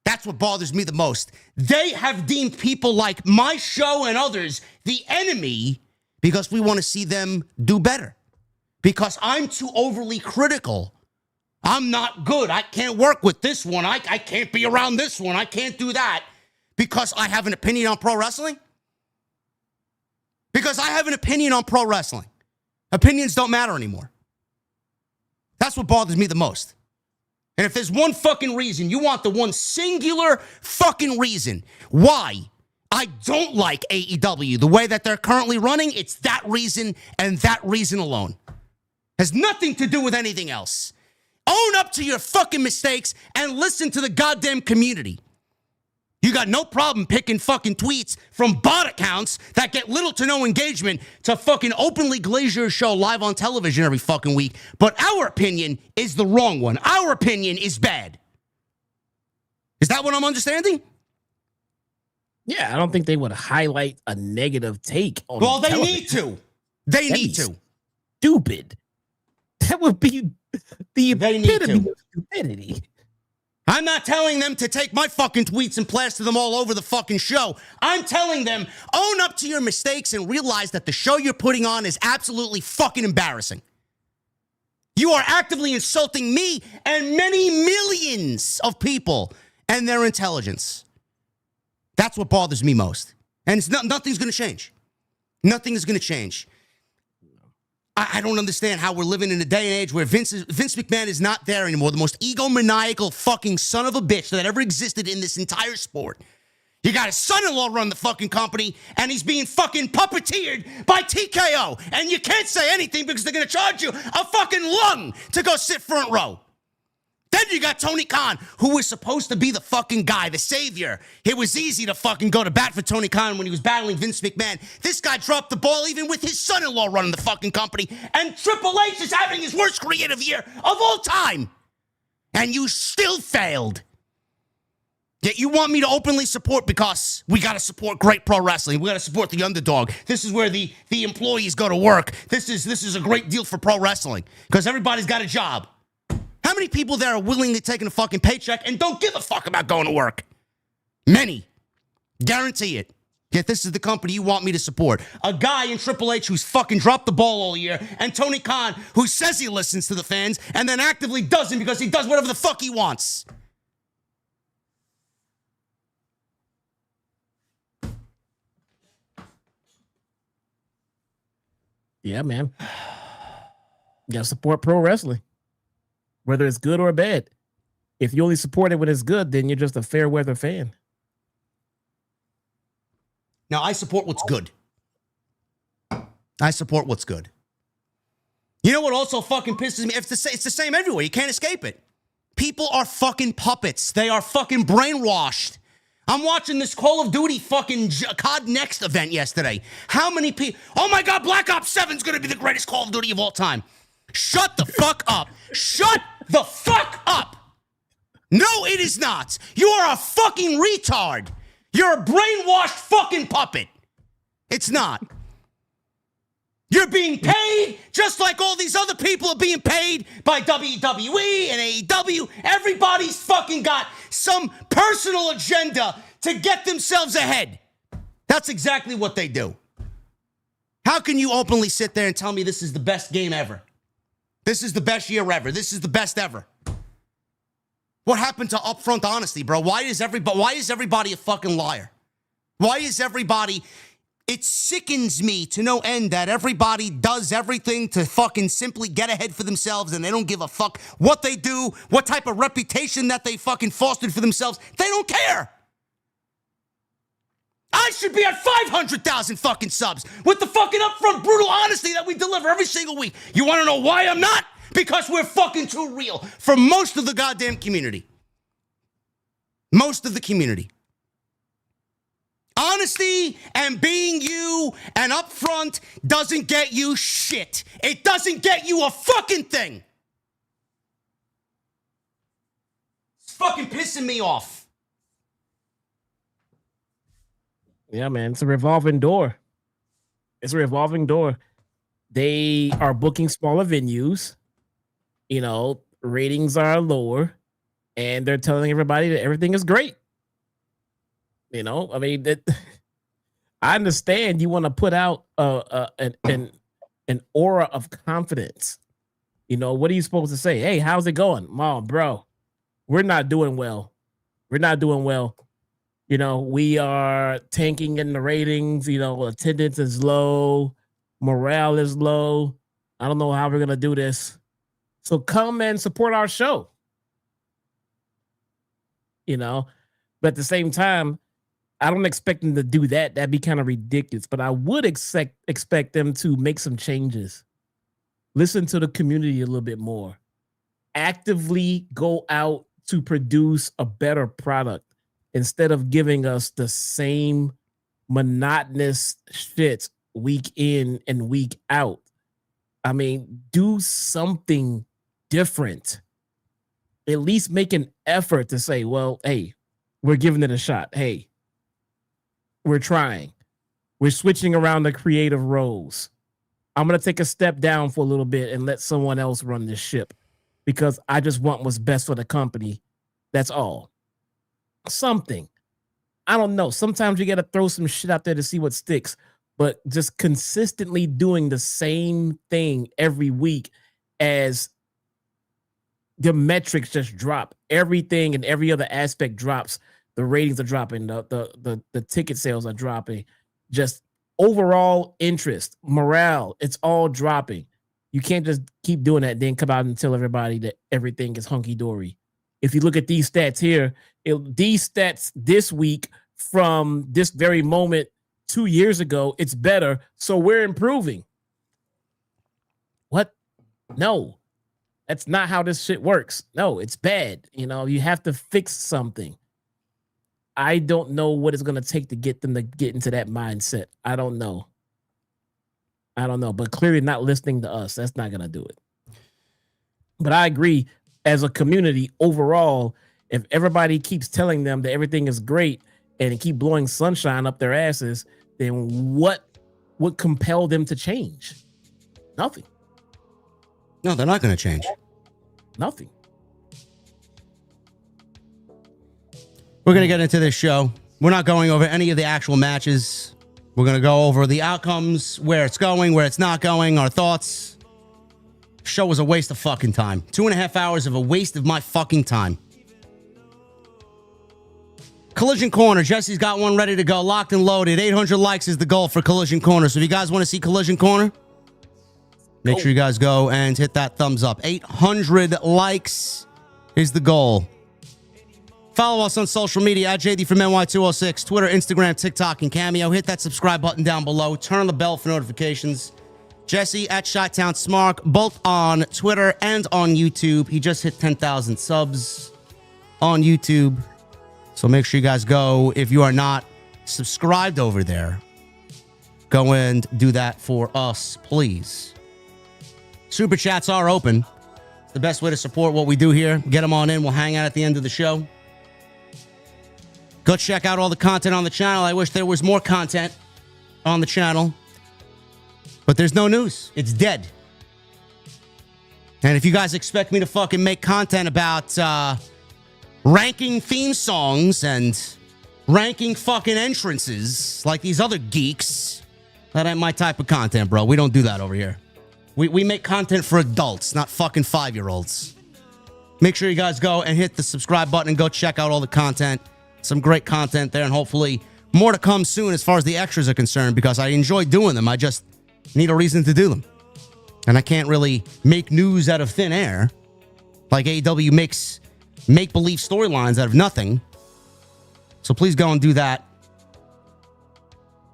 That's what bothers me the most. They have deemed people like my show and others the enemy because we want to see them do better. Because I'm too overly critical. I'm not good. I can't work with this one. I can't be around this one. I can't do that. Because I have an opinion on pro wrestling? Because I have an opinion on pro wrestling. Opinions don't matter anymore. That's what bothers me the most. And if there's one fucking reason, you want the one singular fucking reason why I don't like AEW the way that they're currently running, it's that reason and that reason alone. Has nothing to do with anything else. Own up to your fucking mistakes and listen to the goddamn community. You got no problem picking fucking tweets from bot accounts that get little to no engagement to fucking openly glaze your show live on television every fucking week. But our opinion is the wrong one. Our opinion is bad. Is that what I'm understanding? Yeah, I don't think they would highlight a negative take on Well, they television. need to. They need to. Stupid. That would be the epitome of stupidity. I'm not telling them to take my fucking tweets and plaster them all over the fucking show. I'm telling them, own up to your mistakes and realize that the show you're putting on is absolutely fucking embarrassing. You are actively insulting me and many millions of people and their intelligence. That's what bothers me most. And it's nothing's going to change. Nothing is going to change. I don't understand how we're living in a day and age where Vince McMahon is not there anymore. The most egomaniacal fucking son of a bitch that ever existed in this entire sport. You got his son-in-law run the fucking company, and he's being fucking puppeteered by TKO. And you can't say anything because they're going to charge you a fucking lung to go sit front row. Then you got Tony Khan, who was supposed to be the fucking guy, the savior. It was easy to fucking go to bat for Tony Khan when he was battling Vince McMahon. This guy dropped the ball even with his son-in-law running the fucking company. And Triple H is having his worst creative year of all time. And you still failed. Yet you want me to openly support because we got to support great pro wrestling. We got to support the underdog. This is where the employees go to work. This is a great deal for pro wrestling because everybody's got a job. How many people there are willingly taking a fucking paycheck and don't give a fuck about going to work? Many. Guarantee it. Yet this is the company you want me to support. A guy in Triple H who's fucking dropped the ball all year, and Tony Khan who says he listens to the fans and then actively doesn't because he does whatever the fuck he wants. Yeah, man. You gotta support pro wrestling. Whether it's good or bad. If you only support it when it's good, then you're just a fair weather fan. Now, I support what's good. I support what's good. You know what also fucking pisses me? It's the same everywhere. You can't escape it. People are fucking puppets. They are fucking brainwashed. I'm watching this Call of Duty fucking COD Next event yesterday. How many people? Oh my God, Black Ops 7 is going to be the greatest Call of Duty of all time. Shut the fuck up. Shut the fuck up. No, it is not. You are a fucking retard. You're a brainwashed fucking puppet. It's not. You're being paid just like all these other people are being paid by WWE and AEW. Everybody's fucking got some personal agenda to get themselves ahead. That's exactly what they do. How can you openly sit there and tell me this is the best game ever? This is the best year ever. This is the best ever. What happened to upfront honesty, bro? Why is everybody a fucking liar? Why is everybody... It sickens me to no end that everybody does everything to fucking simply get ahead for themselves and they don't give a fuck what they do, what type of reputation that they fucking fostered for themselves. They don't care. I should be at 500,000 fucking subs with the fucking upfront brutal honesty that we deliver every single week. You want to know why I'm not? Because we're fucking too real for most of the goddamn community. Most of the community. Honesty and being you and upfront doesn't get you shit. It doesn't get you a fucking thing. It's fucking pissing me off. Yeah, man. It's a revolving door. It's a revolving door. They are booking smaller venues. You know, ratings are lower. And they're telling everybody that everything is great. You know, I mean, I understand you want to put out an aura of confidence. You know, what are you supposed to say? Hey, how's it going? Mom, bro, we're not doing well. We're not doing well. You know, we are tanking in the ratings. You know, attendance is low. Morale is low. I don't know how we're going to do this. So come and support our show. You know, but at the same time, I don't expect them to do that. That'd be kind of ridiculous. But I would expect them to make some changes. Listen to the community a little bit more. Actively go out to produce a better product instead of giving us the same monotonous shit week in and week out. I mean, do something different. At least make an effort to say, well, hey, we're giving it a shot. Hey, we're trying. We're switching around the creative roles. I'm going to take a step down for a little bit and let someone else run this ship because I just want what's best for the company. That's all. Something. I don't know. Sometimes you got to throw some shit out there to see what sticks, but just consistently doing the same thing every week as the metrics just drop. Everything and every other aspect drops. The ratings are dropping. The ticket sales are dropping. Just overall interest, morale, it's all dropping. You can't just keep doing that, then come out and tell everybody that everything is hunky-dory. If you look at these stats here, these stats this week from this very moment 2 years ago, it's better. So we're improving. What? No. That's not how this shit works. No, it's bad. You know, you have to fix something. I don't know what it's going to take to get them to get into that mindset. I don't know. But clearly not listening to us. That's not going to do it. But I agree, as a community overall, if everybody keeps telling them that everything is great and keep blowing sunshine up their asses, then what would compel them to change? Nothing. No, they're not going to change. Nothing. We're going to get into this show. We're not going over any of the actual matches. We're going to go over the outcomes, where it's going, where it's not going, our thoughts. Show was a waste of fucking time. 2.5 hours of a waste of my fucking time. Collision Corner. Jesse's got one ready to go. Locked and loaded. 800 likes is the goal for Collision Corner. So if you guys want to see Collision Corner, make sure you guys go and hit that thumbs up. 800 likes is the goal. Follow us on social media at JDfromNY206, Twitter, Instagram, TikTok, and Cameo. Hit that subscribe button down below. Turn on the bell for notifications. Jesse at Chi-Town Smark, both on Twitter and on YouTube. He just hit 10,000 subs on YouTube. So make sure you guys go. If you are not subscribed over there, go and do that for us, please. Super chats are open. It's the best way to support what we do here. Get them on in. We'll hang out at the end of the show. Go check out all the content on the channel. I wish there was more content on the channel. But there's no news. It's dead. And if you guys expect me to fucking make content about ranking theme songs and ranking fucking entrances like these other geeks, that ain't my type of content, bro. We don't do that over here. We make content for adults, not fucking 5-year-olds. Make sure you guys go and hit the subscribe button and go check out all the content. Some great content there, and hopefully more to come soon as far as the extras are concerned, because I enjoy doing them. I just need a reason to do them. And I can't really make news out of thin air like AEW makes make-believe storylines out of nothing. So please go and do that.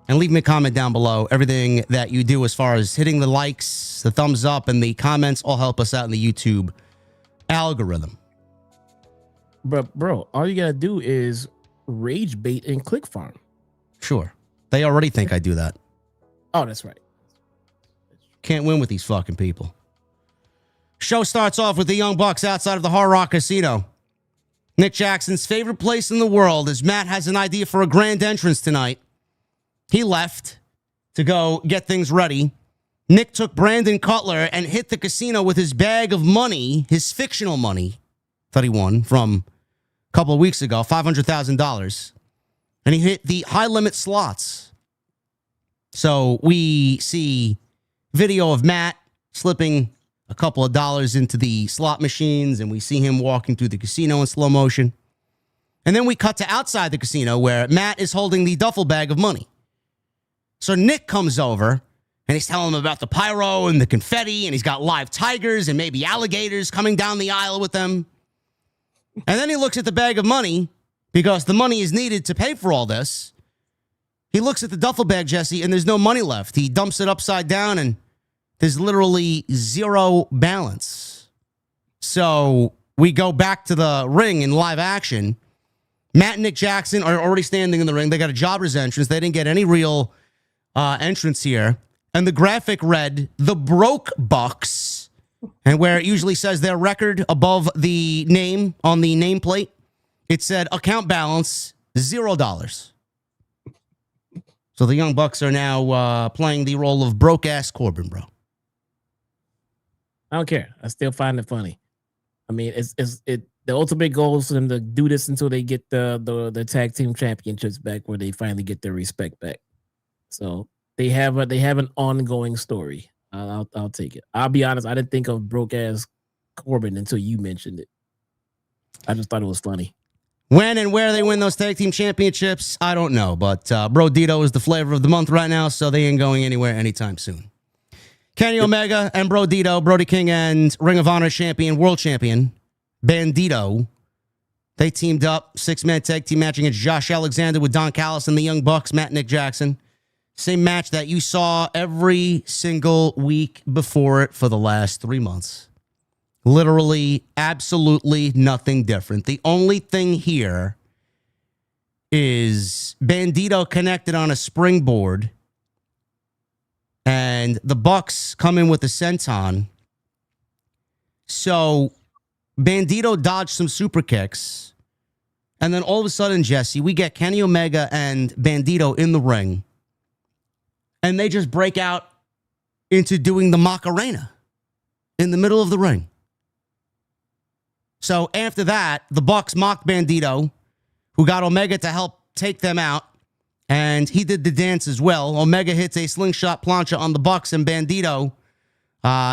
And leave me a comment down below. Everything that you do as far as hitting the likes, the thumbs up, and the comments all help us out in the YouTube algorithm. But bro, all you gotta do is rage bait and click farm. Sure. They already think I do that. Oh, that's right. Can't win with these fucking people. Show starts off with the Young Bucks outside of the Hard Rock Casino. Nick Jackson's favorite place in the world, as Matt has an idea for a grand entrance tonight. He left to go get things ready. Nick took Brandon Cutler and hit the casino with his bag of money, his fictional money that he won from a couple of weeks ago, $500,000. And he hit the high-limit slots. So we see video of Matt slipping a couple of dollars into the slot machines, and we see him walking through the casino in slow motion. And then we cut to outside the casino where Matt is holding the duffel bag of money. So Nick comes over, and he's telling him about the pyro and the confetti, and he's got live tigers and maybe alligators coming down the aisle with them. And then he looks at the bag of money, because the money is needed to pay for all this. He looks at the duffel bag, Jesse, and there's no money left. He dumps it upside down, and there's literally zero balance. So we go back to the ring in live action. Matt and Nick Jackson are already standing in the ring. They got a jobber's entrance. They didn't get any real entrance here. And the graphic read, the Broke Bucks. And where it usually says their record above the name on the nameplate, it said account balance, $0. So the Young Bucks are now playing the role of broke-ass Corbin, bro. I don't care. I still find it funny. I mean, it's the ultimate goal is for them to do this until they get the tag team championships back, where they finally get their respect back. So they have an ongoing story. I'll take it. I'll be honest. I didn't think of broke ass Corbin until you mentioned it. I just thought it was funny. When and where they win those tag team championships, I don't know. But Bro Dito is the flavor of the month right now, so they ain't going anywhere anytime soon. Kenny Omega and Bro Dito, Brody King and Ring of Honor champion, world champion, Bandito. They teamed up, 6-man tag team match against Josh Alexander with Don Callis and the Young Bucks, Matt and Nick Jackson. Same match that you saw every single week before it for the last 3 months. Literally, absolutely nothing different. The only thing here is Bandito connected on a springboard, and the Bucks come in with a senton. So Bandito dodged some super kicks, and then all of a sudden, Jesse, we get Kenny Omega and Bandito in the ring, and they just break out into doing the Macarena in the middle of the ring. So after that, the Bucks mocked Bandito, who got Omega to help take them out, and he did the dance as well. Omega hits a slingshot plancha on the Bucks, and Bandito,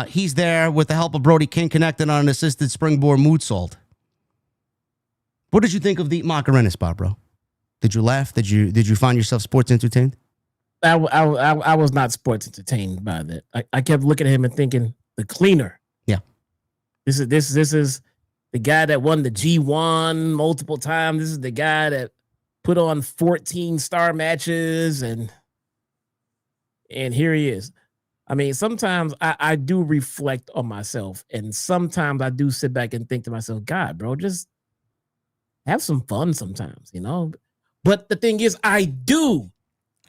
he's there with the help of Brody King, connected on an assisted springboard moonsault. What did you think of the Macarena spot, bro? Did you laugh? Did you find yourself sports entertained? I was not sports entertained by that. I kept looking at him and thinking, the cleaner. Yeah. This is the guy that won the G1 multiple times. This is the guy that put on 14 star matches, and here he is. I mean, sometimes I do reflect on myself, and sometimes I do sit back and think to myself, God, bro, just have some fun sometimes, you know? But the thing is, I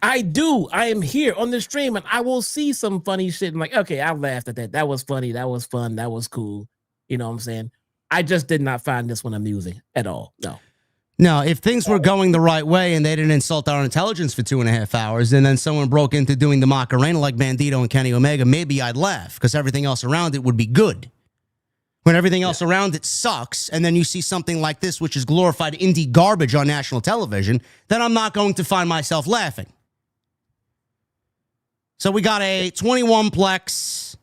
am here on the stream, and I will see some funny shit. I'm like, okay, I laughed at that. That was funny. That was fun. That was cool. You know what I'm saying? I just did not find this one amusing at all. No, if things were going the right way and they didn't insult our intelligence for 2.5 hours, and then someone broke into doing the Macarena like Bandito and Kenny Omega, maybe I'd laugh, because everything else around it would be good. When everything else around it sucks, and then you see something like this, which is glorified indie garbage on national television, then I'm not going to find myself laughing. So we got a 21-plex,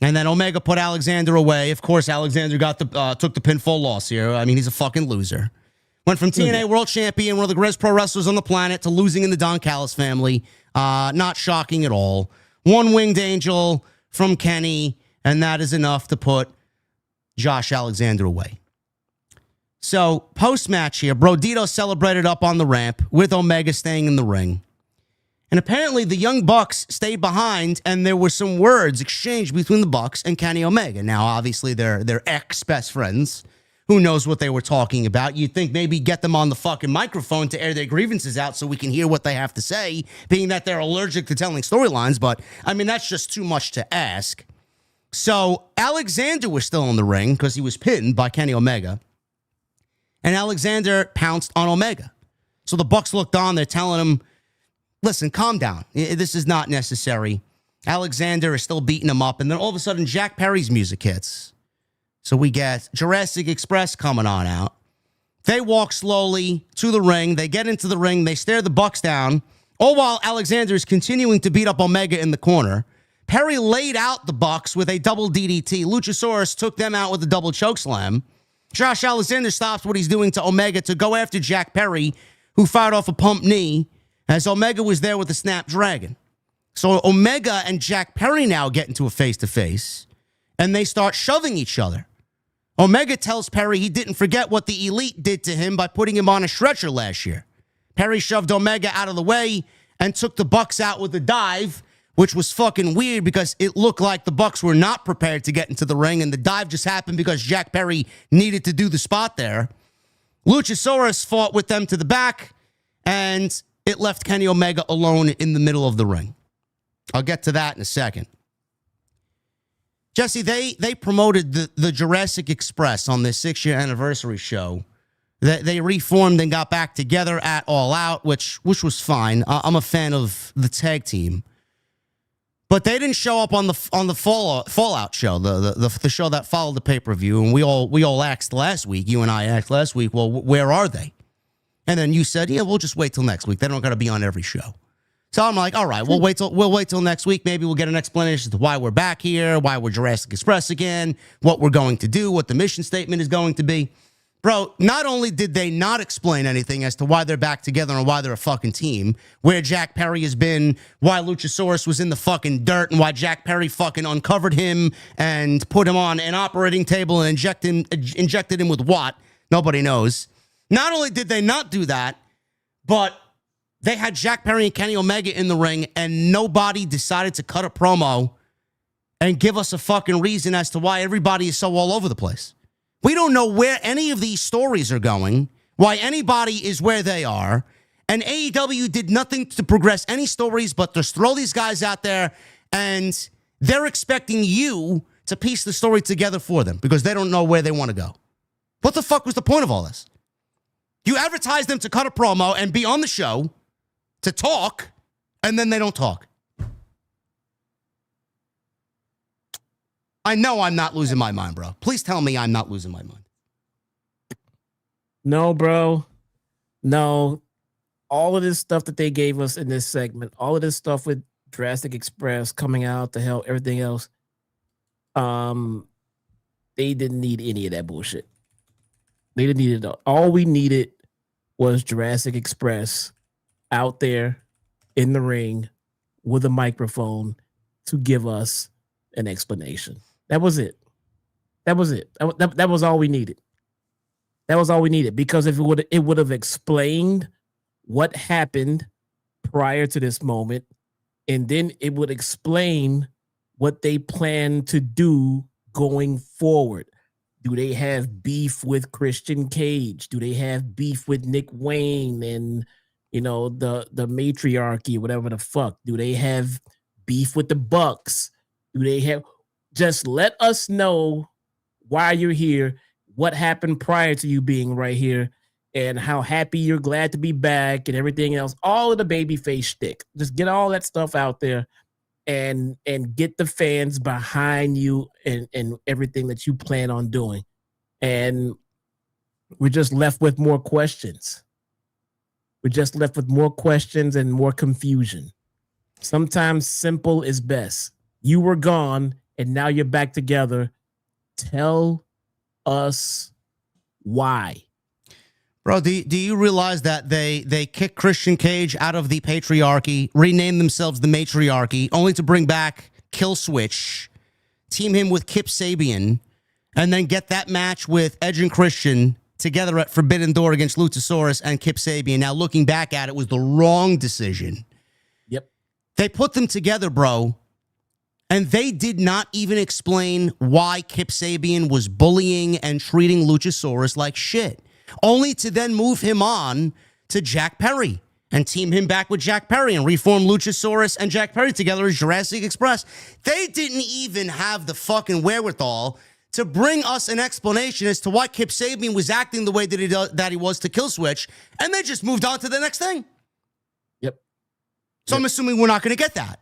and then Omega put Alexander away. Of course, Alexander got took the pinfall loss here. I mean, he's a fucking loser. Went from TNA World Champion, one of the greatest pro wrestlers on the planet, to losing in the Don Callis family. Not shocking at all. One winged angel from Kenny, and that is enough to put Josh Alexander away. So, post-match here, Brodito celebrated up on the ramp with Omega staying in the ring. And apparently the Young Bucks stayed behind, and there were some words exchanged between the Bucks and Kenny Omega. Now, obviously, they're ex-best friends. who knows what they were talking about. You'd think maybe get them on the fucking microphone to air their grievances out so we can hear what they have to say, being that they're allergic to telling storylines. But, I mean, that's just too much to ask. So Alexander was still in the ring because he was pinned by Kenny Omega. And Alexander pounced on Omega. So the Bucks looked on. They're telling him, listen, calm down. This is not necessary. Alexander is still beating him up. And then all of a sudden, Jack Perry's music hits. So we get Jurassic Express coming on out. They walk slowly to the ring. They get into the ring. They stare the Bucks down. All while Alexander is continuing to beat up Omega in the corner. Perry laid out the Bucks with a double DDT. Luchasaurus took them out with a double chokeslam. Josh Alexander stops what he's doing to Omega to go after Jack Perry, who fired off a pump knee, as Omega was there with the Snapdragon. So Omega and Jack Perry now get into a face-to-face, and they start shoving each other. Omega tells Perry he didn't forget what the Elite did to him by putting him on a stretcher last year. Perry shoved Omega out of the way and took the Bucks out with a dive, which was fucking weird because it looked like the Bucks were not prepared to get into the ring, and the dive just happened because Jack Perry needed to do the spot there. Luchasaurus fought with them to the back, and it left Kenny Omega alone in the middle of the ring. I'll get to that in a second. Jesse, they promoted the Jurassic Express on their 6-year anniversary show. They reformed and got back together at All Out, which was fine. I'm a fan of the tag team. But they didn't show up on the Fallout show, the show that followed the pay-per-view, and we all asked last week, you and I asked last week, well, where are they? And then you said, yeah, we'll just wait till next week. They don't got to be on every show. So I'm like, all right, we'll wait till next week. Maybe we'll get an explanation as to why we're back here, why we're Jurassic Express again, what we're going to do, what the mission statement is going to be. Bro, not only did they not explain anything as to why they're back together and why they're a fucking team, where Jack Perry has been, why Luchasaurus was in the fucking dirt, and why Jack Perry fucking uncovered him and put him on an operating table and injected him with what? Nobody knows. Not only did they not do that, but they had Jack Perry and Kenny Omega in the ring, and nobody decided to cut a promo and give us a fucking reason as to why everybody is so all over the place. We don't know where any of these stories are going, why anybody is where they are, and AEW did nothing to progress any stories but just throw these guys out there, and they're expecting you to piece the story together for them because they don't know where they want to go. What the fuck was the point of all this? You advertise them to cut a promo and be on the show to talk, and then they don't talk. I know I'm not losing my mind, bro. Please tell me I'm not losing my mind. No, bro. No. All of this stuff that they gave us in this segment, all of this stuff with Jurassic Express coming out to help everything else, they didn't need any of that bullshit. They didn't need it all. All we needed was Jurassic Express out there in the ring with a microphone to give us an explanation. That was it. That was it. That was all we needed. That was all we needed, because if it would have explained what happened prior to this moment, and then it would explain what they plan to do going forward. Do they have beef with Christian Cage? Do they have beef with Nick Wayne and, you know, the matriarchy, whatever the fuck? Do they have beef with the Bucks? Do they have... Just let us know why you're here, what happened prior to you being right here, and how happy you're glad to be back and everything else. All of the babyface shtick. Just get all that stuff out there and get the fans behind you and everything that you plan on doing. And we're just left with more questions. We're just left with more questions and more confusion. Sometimes simple is best. You were gone, and now you're back together. Tell us why. Bro, do you realize that they kicked Christian Cage out of the patriarchy, renamed themselves the matriarchy, only to bring back Kill Switch, team him with Kip Sabian, and then get that match with Edge and Christian together at Forbidden Door against Luchasaurus and Kip Sabian? Now, looking back at it, was the wrong decision. Yep. They put them together, bro. And they did not even explain why Kip Sabian was bullying and treating Luchasaurus like shit, only to then move him on to Jack Perry and team him back with Jack Perry and reform Luchasaurus and Jack Perry together as Jurassic Express. They didn't even have the fucking wherewithal to bring us an explanation as to why Kip Sabian was acting the way that he was to Killswitch, and they just moved on to the next thing. Yep. So I'm assuming we're not going to get that.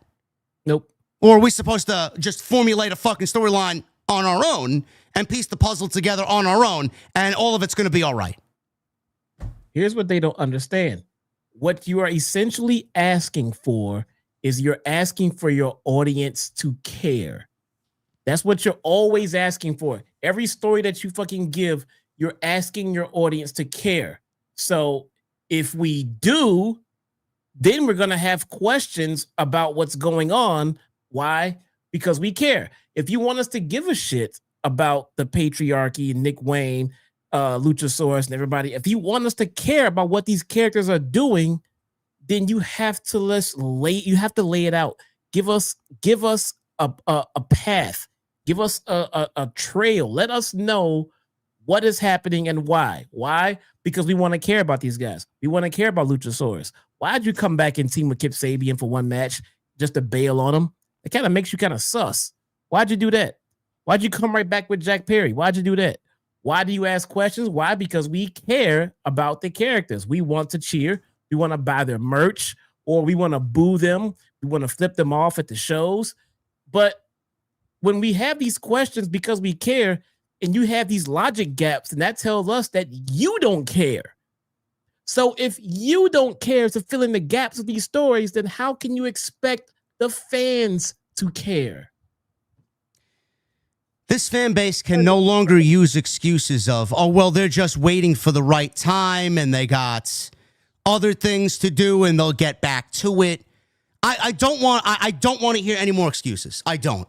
Nope. Or are we supposed to just formulate a fucking storyline on our own and piece the puzzle together on our own, and all of it's going to be all right? Here's what they don't understand. What you are essentially asking for is you're asking for your audience to care. That's what you're always asking for. Every story that you fucking give, you're asking your audience to care. So if we do, then we're going to have questions about what's going on. Why? Because we care. If you want us to give a shit about the patriarchy, Nick Wayne, Luchasaurus, and everybody, if you want us to care about what these characters are doing, then you have to lay it out. Give us a path. Give us a trail. Let us know what is happening and why. Why? Because we want to care about these guys. We want to care about Luchasaurus. Why'd you come back and team with Kip Sabian for one match just to bail on him? It kind of makes you kind of sus. Why'd you do that? Why'd you come right back with Jack Perry? Why'd you do that? Why do you ask questions? Why? Because we care about the characters. We want to cheer. We want to buy their merch, or we want to boo them. We want to flip them off at the shows. But when we have these questions because we care, and you have these logic gaps, and that tells us that you don't care. So if you don't care to fill in the gaps of these stories, then how can you expect the fans to care? This fan base can no longer use excuses of, oh, well, they're just waiting for the right time and they got other things to do and they'll get back to it. I don't want to hear any more excuses. I don't.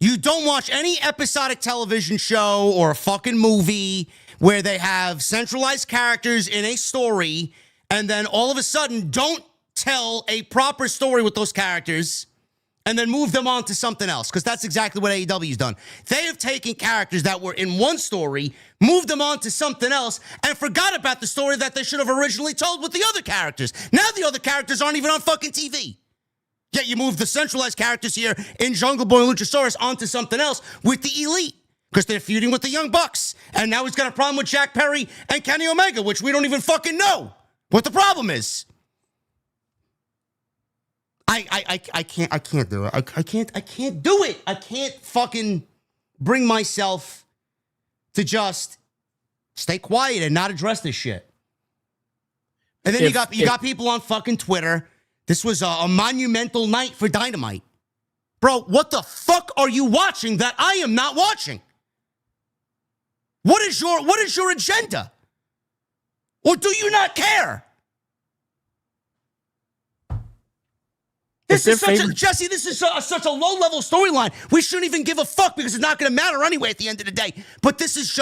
You don't watch any episodic television show or a fucking movie where they have centralized characters in a story and then all of a sudden don't tell a proper story with those characters and then move them on to something else, because that's exactly what AEW's done. They have taken characters that were in one story, moved them on to something else, and forgot about the story that they should have originally told with the other characters. Now the other characters aren't even on fucking TV. Yet you move the centralized characters here in Jungle Boy and Luchasaurus onto something else with the Elite, because they're feuding with the Young Bucks. And now he's got a problem with Jack Perry and Kenny Omega, which we don't even fucking know what the problem is. I can't do it. I can't do it. I can't fucking bring myself to just stay quiet and not address this shit. And then you got people on fucking Twitter. This was a monumental night for Dynamite. Bro, what the fuck are you watching that I am not watching? What is your agenda? Or do you not care? This is such a low-level storyline. We shouldn't even give a fuck because it's not going to matter anyway at the end of the day. But this is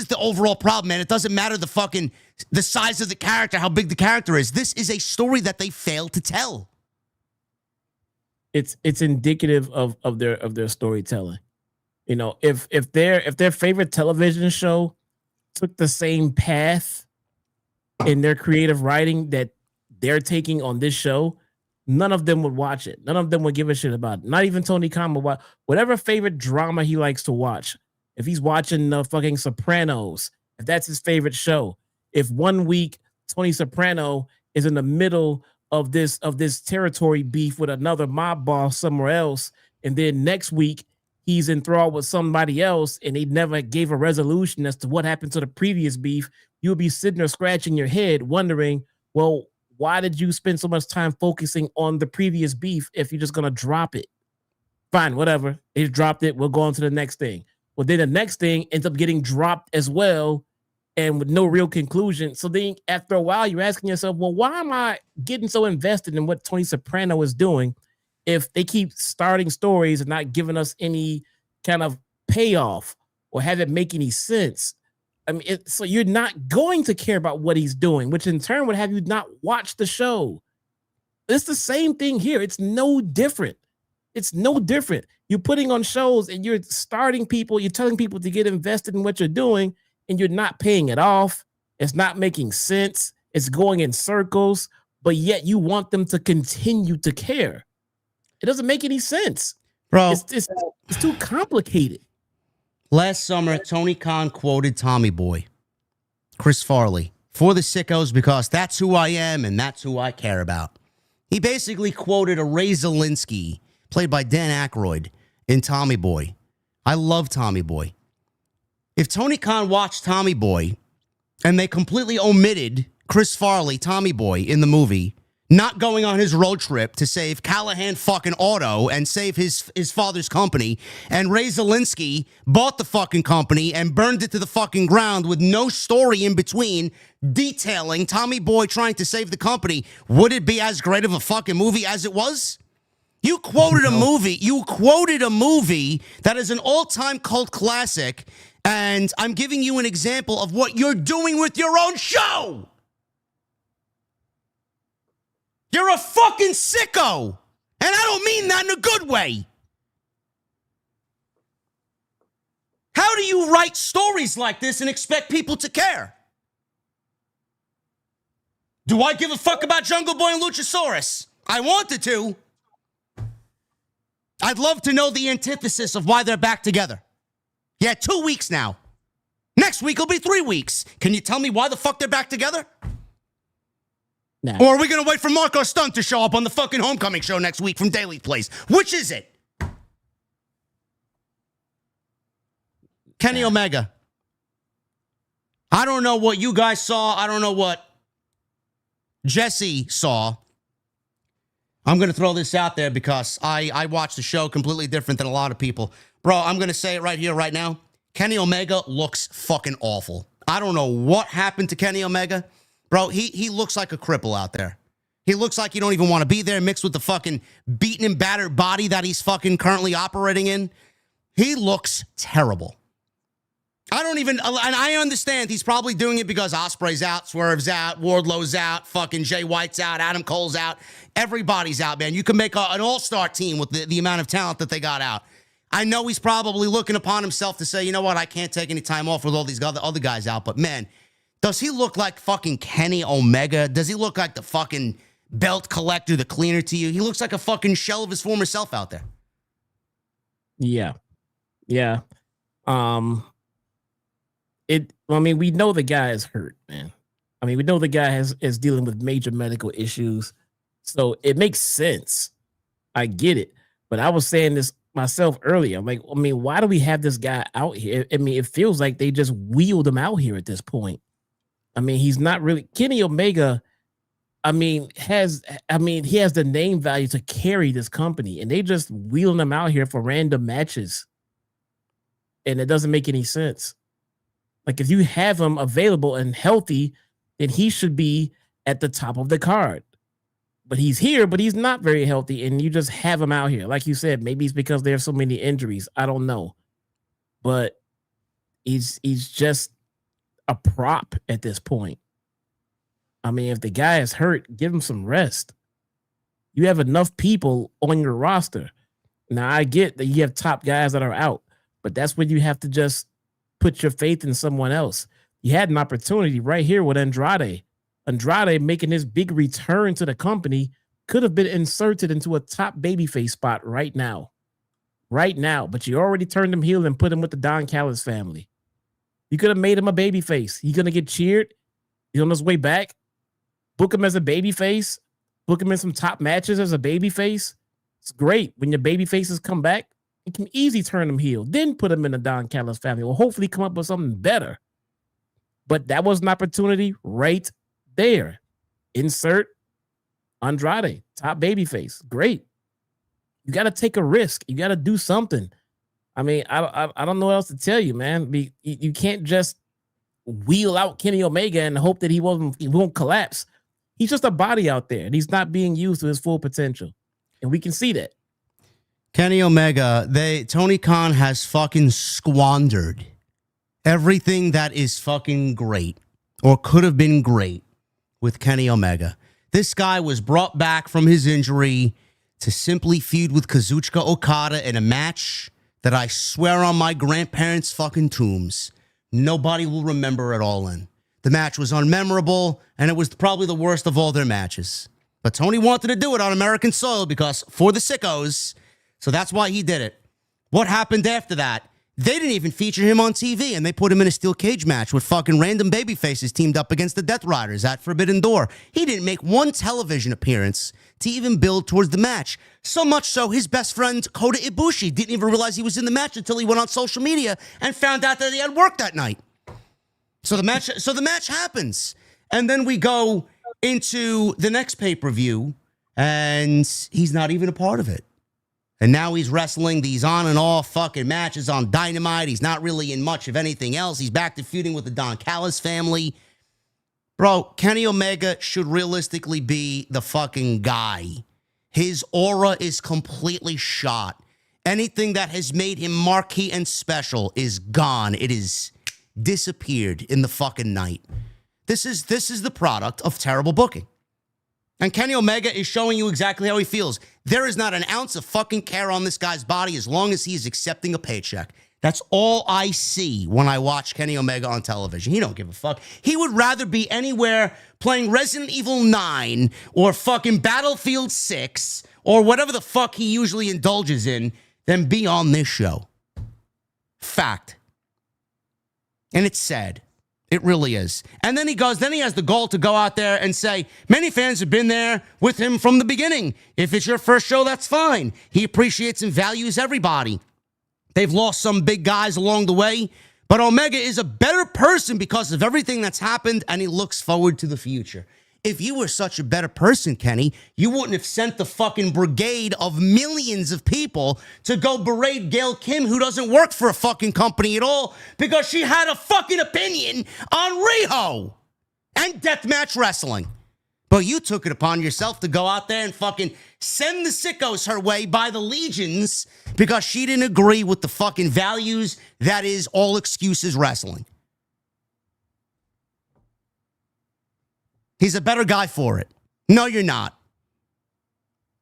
the overall problem, man. It doesn't matter the size of the character, how big the character is. This is a story that they failed to tell. It's indicative of their storytelling. You know, if their favorite television show took the same path in their creative writing that they're taking on this show, none of them would watch it. None of them would give a shit about it. Not even Tony Khan would watch whatever favorite drama he likes to watch. If he's watching the fucking Sopranos, if that's his favorite show, if 1 week Tony Soprano is in the middle of this territory beef with another mob boss somewhere else, and then next week he's enthralled with somebody else and they never gave a resolution as to what happened to the previous beef, you'll be sitting there scratching your head wondering, well, why did you spend so much time focusing on the previous beef if you're just going to drop it? Fine, whatever. They dropped it. We'll go on to the next thing. Well, then the next thing ends up getting dropped as well and with no real conclusion. So then after a while, you're asking yourself, well, why am I getting so invested in what Tony Soprano is doing if they keep starting stories and not giving us any kind of payoff or have it make any sense? I mean, so you're not going to care about what he's doing, which in turn would have you not watch the show. It's the same thing here. It's no different. It's no different. You're putting on shows and you're starting people, you're telling people to get invested in what you're doing, and you're not paying it off. It's not making sense. It's going in circles, but yet you want them to continue to care. It doesn't make any sense. Bro, it's too complicated. Last summer, Tony Khan quoted Tommy Boy, Chris Farley, for the sickos because that's who I am and that's who I care about. He basically quoted a Ray Zelinsky, played by Dan Aykroyd, in Tommy Boy. I love Tommy Boy. If Tony Khan watched Tommy Boy and they completely omitted Chris Farley, Tommy Boy, in the movie, not going on his road trip to save Callahan fucking Auto and save his father's company, and Ray Zelinsky bought the fucking company and burned it to the fucking ground with no story in between detailing Tommy Boy trying to save the company, would it be as great of a fucking movie as it was? You quoted a movie. You quoted a movie that is an all-time cult classic, and I'm giving you an example of what you're doing with your own show. You're a fucking sicko. And I don't mean that in a good way. How do you write stories like this and expect people to care? Do I give a fuck about Jungle Boy and Luchasaurus? I wanted to. I'd love to know the antithesis of why they're back together. Yeah, 2 weeks now. Next week will be 3 weeks. Can you tell me why the fuck they're back together? Nah. Or are we going to wait for Marco Stunt to show up on the fucking homecoming show next week from Daily Place? Which is it? Kenny Omega. I don't know what you guys saw. I don't know what Jesse saw. I'm going to throw this out there because I watched the show completely different than a lot of people. Bro, I'm going to say it right here, right now. Kenny Omega looks fucking awful. I don't know what happened to Kenny Omega. Bro, he looks like a cripple out there. He looks like you don't even want to be there, mixed with the fucking beaten and battered body that he's fucking currently operating in. He looks terrible. I don't even, and I understand he's probably doing it because Ospreay's out, Swerve's out, Wardlow's out, fucking Jay White's out, Adam Cole's out. Everybody's out, man. You can make an all-star team with the amount of talent that they got out. I know he's probably looking upon himself to say, you know what, I can't take any time off with all these other guys out, but man, does he look like fucking Kenny Omega? Does he look like the fucking belt collector, the cleaner to you? He looks like a fucking shell of his former self out there. Yeah. Yeah. I mean, we know the guy is hurt, man. I mean, we know the guy is dealing with major medical issues. So it makes sense. I get it. But I was saying this myself earlier. I'm like, I mean, why do we have this guy out here? I mean, it feels like they just wheeled him out here at this point. I mean, he's not really Kenny Omega. I mean, he has the name value to carry this company, and they just wheeling him out here for random matches. And it doesn't make any sense. Like, if you have him available and healthy, then he should be at the top of the card. But he's here, but he's not very healthy, and you just have him out here. Like you said, maybe it's because there's so many injuries. I don't know. But he's just a prop at this point. I mean, if the guy is hurt, give him some rest. You have enough people on your roster. Now, I get that you have top guys that are out, but that's when you have to just put your faith in someone else. You had an opportunity right here with Andrade. Andrade making his big return to the company could have been inserted into a top babyface spot right now. Right now. But you already turned him heel and put him with the Don Callis family. You could have made him a babyface. He's going to get cheered. He's on his way back. Book him as a babyface. Book him in some top matches as a babyface. It's great. When your babyfaces come back, you can easily turn them heel. Then put him in the Don Callis family. Or hopefully come up with something better. But that was an opportunity right there. Insert Andrade, top babyface. Great. You got to take a risk. You got to do something. I mean, I don't know what else to tell you, man. You can't just wheel out Kenny Omega and hope that he won't collapse. He's just a body out there, and he's not being used to his full potential. And we can see that. Kenny Omega, Tony Khan has fucking squandered everything that is fucking great or could have been great with Kenny Omega. This guy was brought back from his injury to simply feud with Kazuchika Okada in a match that I swear on my grandparents' fucking tombs, nobody will remember at all in. The match was unmemorable, and it was probably the worst of all their matches. But Tony wanted to do it on American soil because for the sickos, so that's why he did it. What happened after that? They didn't even feature him on TV, and they put him in a steel cage match with fucking random babyfaces teamed up against the Death Riders at Forbidden Door. He didn't make one television appearance to even build towards the match. So much so, his best friend, Kota Ibushi, didn't even realize he was in the match until he went on social media and found out that he had work that night. So the match happens. And then we go into the next pay-per-view, and he's not even a part of it. And now he's wrestling these on and off fucking matches on Dynamite. He's not really in much of anything else. He's back to feuding with the Don Callis family. Bro, Kenny Omega should realistically be the fucking guy. His aura is completely shot. Anything that has made him marquee and special is gone. It is disappeared in the fucking night. This is the product of terrible booking. And Kenny Omega is showing you exactly how he feels. There is not an ounce of fucking care on this guy's body as long as he is accepting a paycheck. That's all I see when I watch Kenny Omega on television. He don't give a fuck. He would rather be anywhere playing Resident Evil 9 or fucking Battlefield 6 or whatever the fuck he usually indulges in than be on this show. Fact. And it's sad. It really is. And then he has the goal to go out there and say, many fans have been there with him from the beginning. If it's your first show, that's fine. He appreciates and values everybody. They've lost some big guys along the way, but Omega is a better person because of everything that's happened, and he looks forward to the future. If you were such a better person, Kenny, you wouldn't have sent the fucking brigade of millions of people to go berate Gail Kim, who doesn't work for a fucking company at all, because she had a fucking opinion on Riho and deathmatch wrestling. But you took it upon yourself to go out there and fucking send the sickos her way by the legions because she didn't agree with the fucking values that is all excuses wrestling. He's a better guy for it. No, you're not.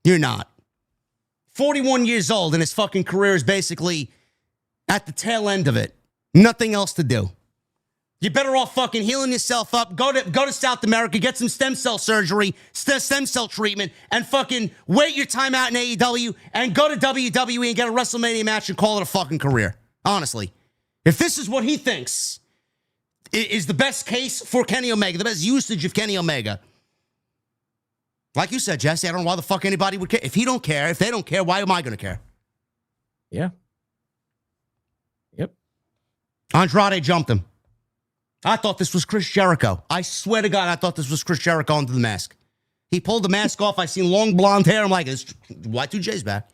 You're not. 41 years old and his fucking career is basically at the tail end of it. Nothing else to do. You're better off fucking healing yourself up. Go to South America, get some stem cell surgery, stem cell treatment, and fucking wait your time out in AEW and go to WWE and get a WrestleMania match and call it a fucking career. Honestly. If this is what he thinks is the best case for Kenny Omega, the best usage of Kenny Omega. Like you said, Jesse, I don't know why the fuck anybody would care. If he don't care, if they don't care, why am I going to care? Yeah. Yep. Andrade jumped him. I thought this was Chris Jericho. I swear to God, I thought this was Chris Jericho under the mask. He pulled the mask off. I seen long blonde hair. I'm like, it's Y2J's back.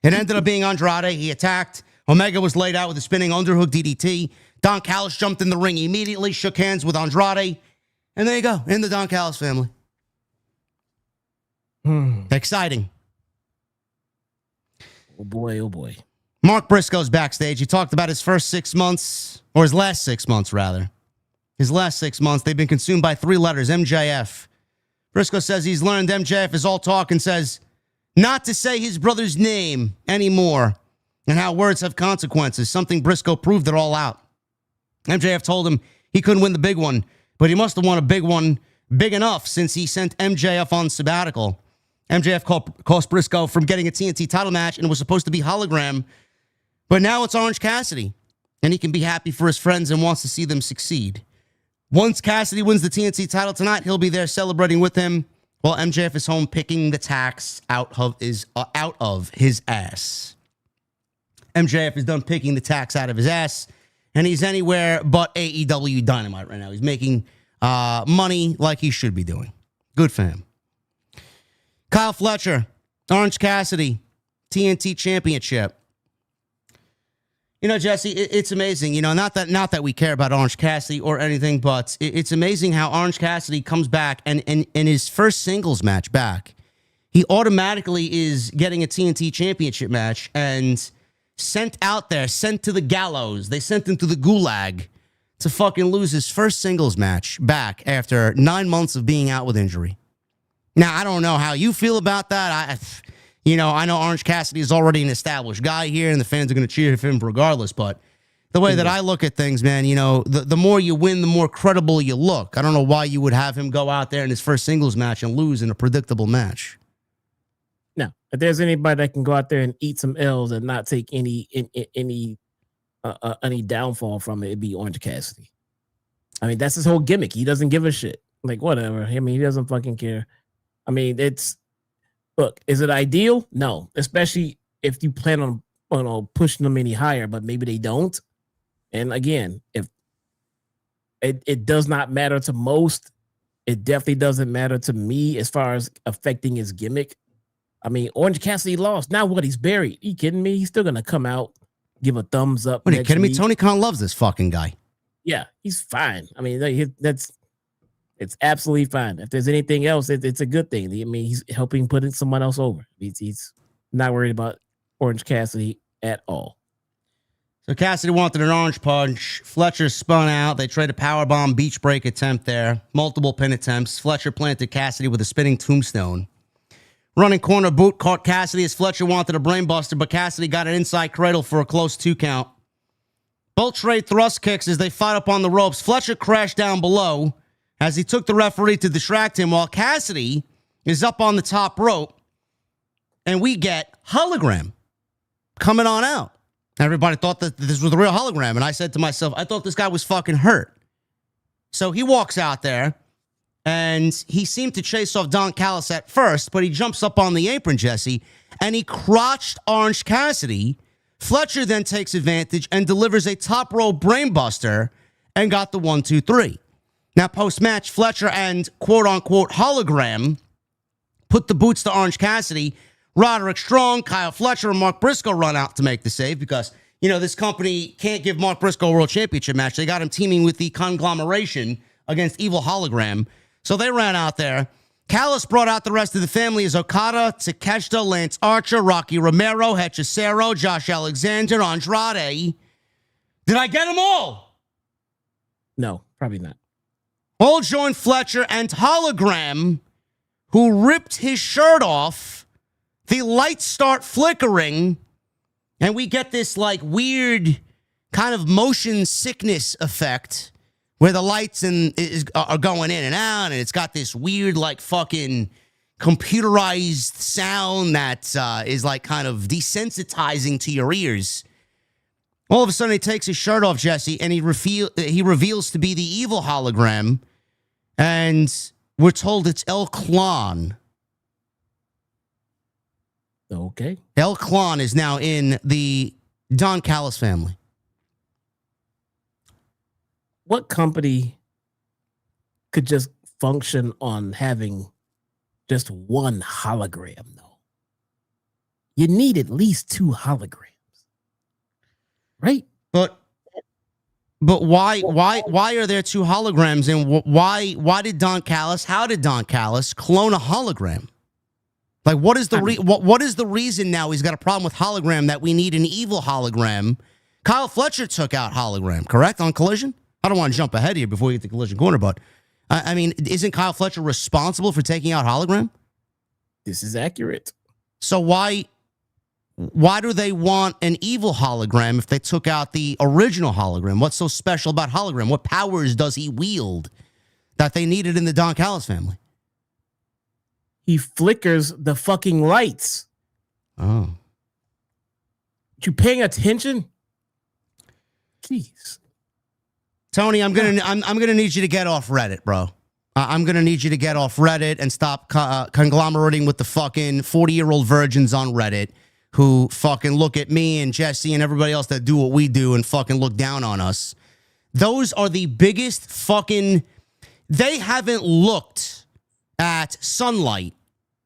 It ended up being Andrade. He attacked. Omega was laid out with a spinning underhook DDT. Don Callis jumped in the ring immediately, shook hands with Andrade. And there you go, in the Don Callis family. Exciting. Oh boy, oh boy. Mark Briscoe's backstage. He talked about his first 6 months, or his last 6 months, rather. His last 6 months, they've been consumed by 3 letters, MJF. Briscoe says he's learned MJF is all talk and says not to say his brother's name anymore and how words have consequences, something Briscoe proved it all out. MJF told him he couldn't win the big one, but he must have won a big one big enough since he sent MJF on sabbatical. MJF cost Briscoe from getting a TNT title match, and it was supposed to be Hologram, but now it's Orange Cassidy, and he can be happy for his friends and wants to see them succeed. Once Cassidy wins the TNT title tonight, he'll be there celebrating with him while MJF is home picking the tax out of his ass. MJF is done picking the tax out of his ass, and he's anywhere but AEW Dynamite right now. He's making money like he should be doing. Good for him. Kyle Fletcher, Orange Cassidy, TNT Championship. You know, Jesse, it's amazing. You know, not that we care about Orange Cassidy or anything, but it's amazing how Orange Cassidy comes back and in his first singles match back, he automatically is getting a TNT Championship match and sent out there, sent to the gallows. They sent him to the gulag to fucking lose his first singles match back after 9 months of being out with injury. Now, I don't know how you feel about that. You know, I know Orange Cassidy is already an established guy here, and the fans are going to cheer for him regardless, but the way that I look at things, man, you know, the more you win, the more credible you look. I don't know why you would have him go out there in his first singles match and lose in a predictable match. No, if there's anybody that can go out there and eat some L's and not take any downfall from it, it'd be Orange Cassidy. I mean, that's his whole gimmick. He doesn't give a shit. Like, whatever. I mean, he doesn't fucking care. I mean, look, is it ideal? No, especially if you plan on pushing them any higher, but maybe they don't. And again, if it does not matter to most, it definitely doesn't matter to me as far as affecting his gimmick. I mean, Orange Cassidy lost. Now what? He's buried. Are you kidding me? He's still gonna come out, give a thumbs up. What are you kidding me? Tony Khan loves this fucking guy. Yeah, he's fine. I mean, it's absolutely fine. If there's anything else, it's a good thing. I mean, he's helping putting someone else over. He's not worried about Orange Cassidy at all. So Cassidy wanted an orange punch. Fletcher spun out. They tried a powerbomb beach break attempt there. Multiple pin attempts. Fletcher planted Cassidy with a spinning tombstone. Running corner boot caught Cassidy as Fletcher wanted a brainbuster, but Cassidy got an inside cradle for a close 2 count. Both trade thrust kicks as they fight up on the ropes. Fletcher crashed down below as he took the referee to distract him while Cassidy is up on the top rope. And we get Hologram coming on out. Everybody thought that this was the real Hologram. And I said to myself, I thought this guy was fucking hurt. So he walks out there and he seemed to chase off Don Callis at first, but he jumps up on the apron, Jesse, and he crotched Orange Cassidy. Fletcher then takes advantage and delivers a top rope brainbuster and got the 1-2-3. Now, post-match, Fletcher and quote-unquote Hologram put the boots to Orange Cassidy. Roderick Strong, Kyle Fletcher, and Mark Briscoe run out to make the save because, you know, this company can't give Mark Briscoe a world championship match. They got him teaming with the conglomeration against Evil Hologram. So they ran out there. Callis brought out the rest of the family as Okada, Takeshita, Lance Archer, Rocky Romero, Hechicero, Josh Alexander, Andrade. Did I get them all? No, probably not. All joined Fletcher and Hologram, who ripped his shirt off. The lights start flickering, and we get this like weird kind of motion sickness effect where the lights are going in and out, and it's got this weird like fucking computerized sound that is like kind of desensitizing to your ears. All of a sudden, he takes his shirt off, Jesse, and he reveals to be the evil Hologram, and we're told it's El Clan. Okay. El Clan is now in the Don Callis family. What company could just function on having just one hologram, though? You need at least 2 holograms, right? But why are there 2 holograms? And why did Don Callis? How did Don Callis clone a hologram? Like, what is the reason now he's got a problem with Hologram that we need an evil Hologram? Kyle Fletcher took out Hologram, correct, on Collision? I don't want to jump ahead here before we get to Collision Corner, but, I mean, isn't Kyle Fletcher responsible for taking out Hologram? This is accurate. So why do they want an evil Hologram if they took out the original Hologram? What's so special about Hologram? What powers does he wield that they needed in the Don Callis family? He flickers the fucking lights. Oh. You paying attention? Jeez. Tony, I'm gonna need you to get off Reddit, bro. I'm gonna need you to get off Reddit and stop conglomerating with the fucking 40-year-old virgins on Reddit who fucking look at me and Jesse and everybody else that do what we do and fucking look down on us. Those are the biggest fucking... They haven't looked at sunlight.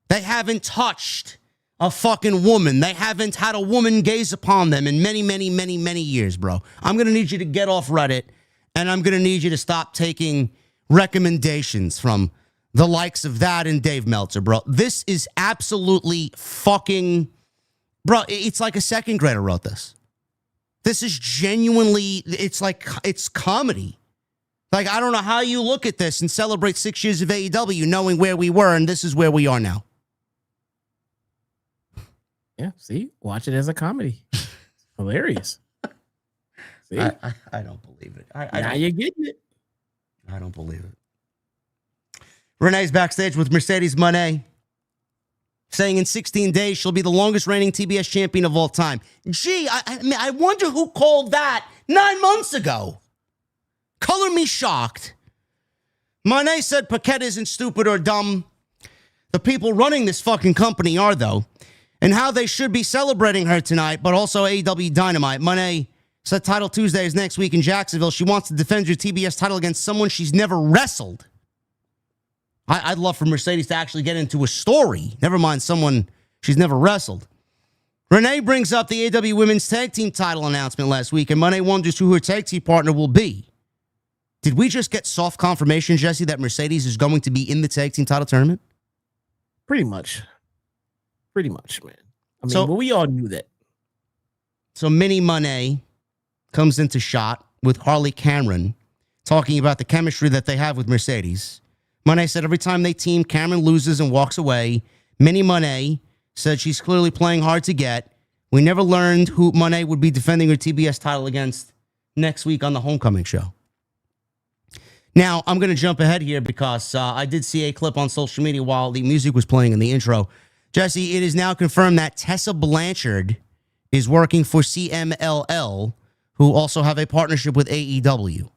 They haven't touched a fucking woman. They haven't had a woman gaze upon them in many, many, many, many years, bro. I'm going to need you to get off Reddit, and I'm going to need you to stop taking recommendations from the likes of that and Dave Meltzer, bro. This is absolutely fucking... Bro, it's like a second grader wrote this. This is genuinely... It's like... It's comedy. Like, I don't know how you look at this and celebrate 6 years of AEW knowing where we were, and this is where we are now. Yeah, see? Watch it as a comedy. Hilarious. See? I don't believe it. Now you're getting it. I don't believe it. Renee's backstage with Mercedes Mone, saying in 16 days she'll be the longest reigning TBS champion of all time. Gee, I wonder who called that 9 months ago. Color me shocked. Mone said Paquette isn't stupid or dumb. The people running this fucking company are, though, and how they should be celebrating her tonight, but also AEW Dynamite. Mone said Title Tuesday is next week in Jacksonville. She wants to defend her TBS title against someone she's never wrestled. I'd love for Mercedes to actually get into a story. Never mind someone she's never wrestled. Renee brings up the AEW Women's Tag Team title announcement last week, and Mone wonders who her tag team partner will be. Did we just get soft confirmation, Jesse, that Mercedes is going to be in the tag team title tournament? Pretty much, man. I mean, well, we all knew that. So Mini Mone comes into shot with Harley Cameron talking about the chemistry that they have with Mercedes. Mone said every time they team, Cameron loses and walks away. Mini Mone said she's clearly playing hard to get. We never learned who Mone would be defending her TBS title against next week on the Homecoming show. Now, I'm going to jump ahead here because I did see a clip on social media while the music was playing in the intro. Jesse, it is now confirmed that Tessa Blanchard is working for CMLL, who also have a partnership with AEW.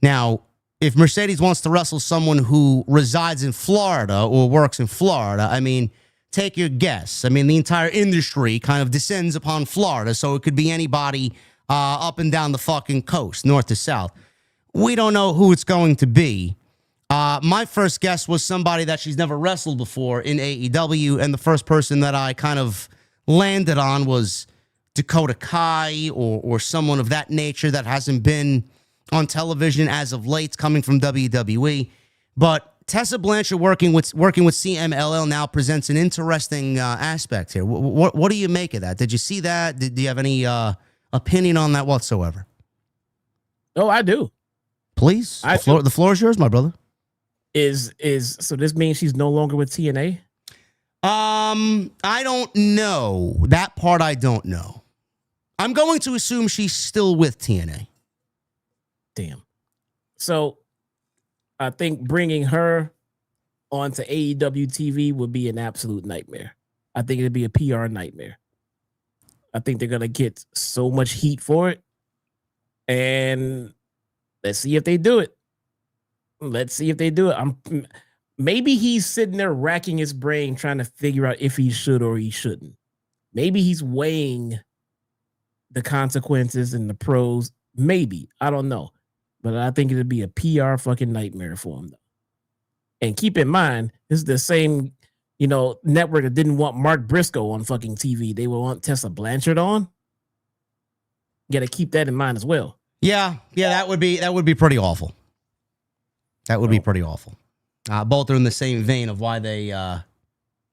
Now, if Mercedes wants to wrestle someone who resides in Florida or works in Florida, I mean, take your guess. I mean, the entire industry kind of descends upon Florida, so it could be anybody up and down the fucking coast, north to south. We don't know who it's going to be. My first guess was somebody that she's never wrestled before in AEW, and the first person that I kind of landed on was Dakota Kai or someone of that nature that hasn't been on television as of late, coming from WWE. But Tessa Blanchard working with CMLL now presents an interesting aspect here. What do you make of that? Did you see that? Do you have any opinion on that whatsoever? Oh, I do. Please, the floor is yours, my brother. So this means she's no longer with TNA? I don't know. That part I don't know. I'm going to assume she's still with TNA. Damn. So I think bringing her onto AEW TV would be an absolute nightmare. I think it'd be a PR nightmare. I think they're going to get so much heat for it. And let's see if they do it. Maybe he's sitting there racking his brain trying to figure out if he should or he shouldn't. Maybe he's weighing the consequences and the pros. Maybe. I don't know. But I think it'd be a PR fucking nightmare for him, though. And keep in mind, this is the same, network that didn't want Mark Briscoe on fucking TV. They would want Tessa Blanchard on. You got to keep that in mind as well. Yeah, that would be pretty awful. That would be pretty awful. Both are in the same vein of why they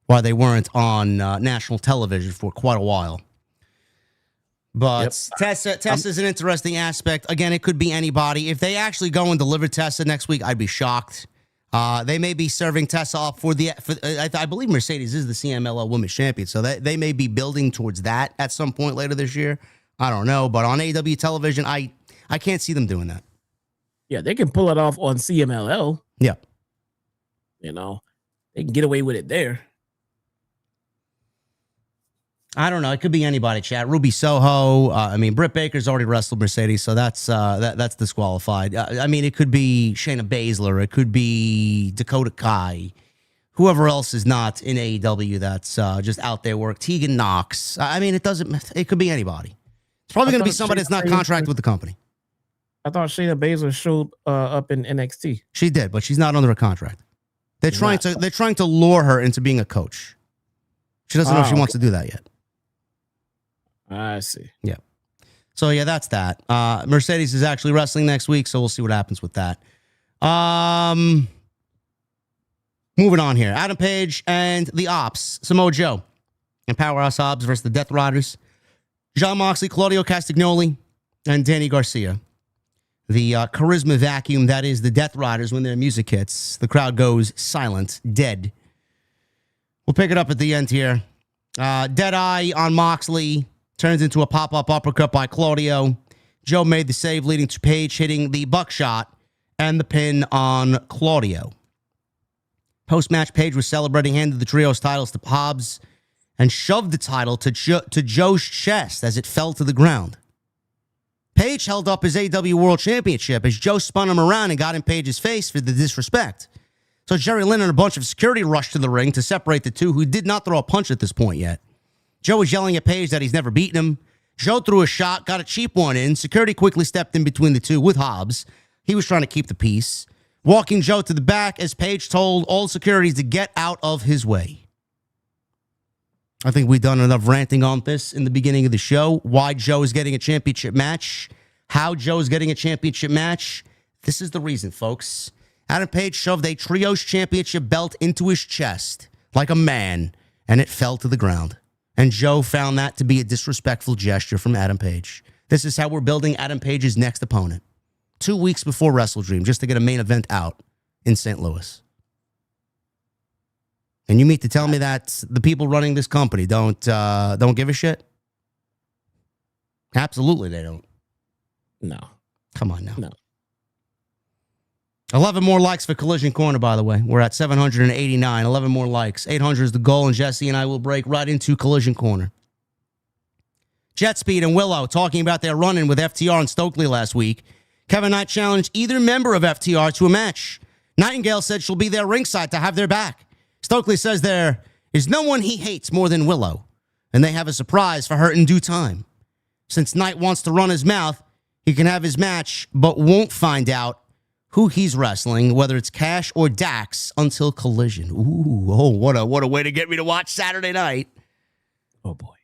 weren't on national television for quite a while. But yep. Tessa's an interesting aspect. Again, it could be anybody. If they actually go and deliver Tessa next week, I'd be shocked. They may be serving Tessa up I believe Mercedes is the CMLL Women's Champion, so they may be building towards that at some point later this year. I don't know, but on AEW television, I can't see them doing that. Yeah, they can pull it off on CMLL. Yeah. They can get away with it there. I don't know. It could be anybody, chat. Ruby Soho. Britt Baker's already wrestled Mercedes, so that's disqualified. It could be Shayna Baszler. It could be Dakota Kai. Whoever else is not in AEW that's just out there work. Tegan Knox. It could be anybody. It's probably going to be somebody that's not contracted with the company. I thought Shayna Baszler showed up in NXT. She did, but she's not under a contract. They're trying to lure her into being a coach. She doesn't know if she wants to do that yet. I see. Yeah. So yeah, that's that. Mercedes is actually wrestling next week, so we'll see what happens with that. Moving on here. Adam Page and the Ops, Samoa Joe and Powerhouse Hobbs versus the Death Riders. Jon Moxley, Claudio Castagnoli, and Danny Garcia. The charisma vacuum that is the Death Riders when their music hits. The crowd goes silent, dead. We'll pick it up at the end here. Deadeye on Moxley turns into a pop-up uppercut by Claudio. Joe made the save, leading to Page hitting the buckshot and the pin on Claudio. Post-match, Page was celebrating, handed the trios titles to Hobbs, and shoved the title to Joe's chest as it fell to the ground. Page held up his AEW World Championship as Joe spun him around and got in Page's face for the disrespect. So Jerry Lynn and a bunch of security rushed to the ring to separate the two, who did not throw a punch at this point yet. Joe was yelling at Page that he's never beaten him. Joe threw a shot, got a cheap one in. Security quickly stepped in between the two with Hobbs. He was trying to keep the peace, walking Joe to the back as Page told all securities to get out of his way. I think we've done enough ranting on this in the beginning of the show. Why Joe is getting a championship match. How Joe is getting a championship match. This is the reason, folks. Adam Page shoved a trios championship belt into his chest like a man, and it fell to the ground. And Joe found that to be a disrespectful gesture from Adam Page. This is how we're building Adam Page's next opponent. 2 weeks before Wrestle Dream, just to get a main event out in St. Louis. And you mean to tell me that the people running this company don't give a shit? Absolutely they don't. No. Come on now. No. 11 more likes for Collision Corner, by the way. We're at 789. 11 more likes. 800 is the goal, and Jesse and I will break right into Collision Corner. Jet Speed and Willow talking about their run-in with FTR and Stokely last week. Kevin Knight challenged either member of FTR to a match. Nightingale said she'll be there ringside to have their back. Stokely says there is no one he hates more than Willow, and they have a surprise for her in due time. Since Knight wants to run his mouth, he can have his match, but won't find out who he's wrestling, whether it's Cash or Dax, until Collision. Ooh, oh, what a way to get me to watch Saturday night. Oh, boy.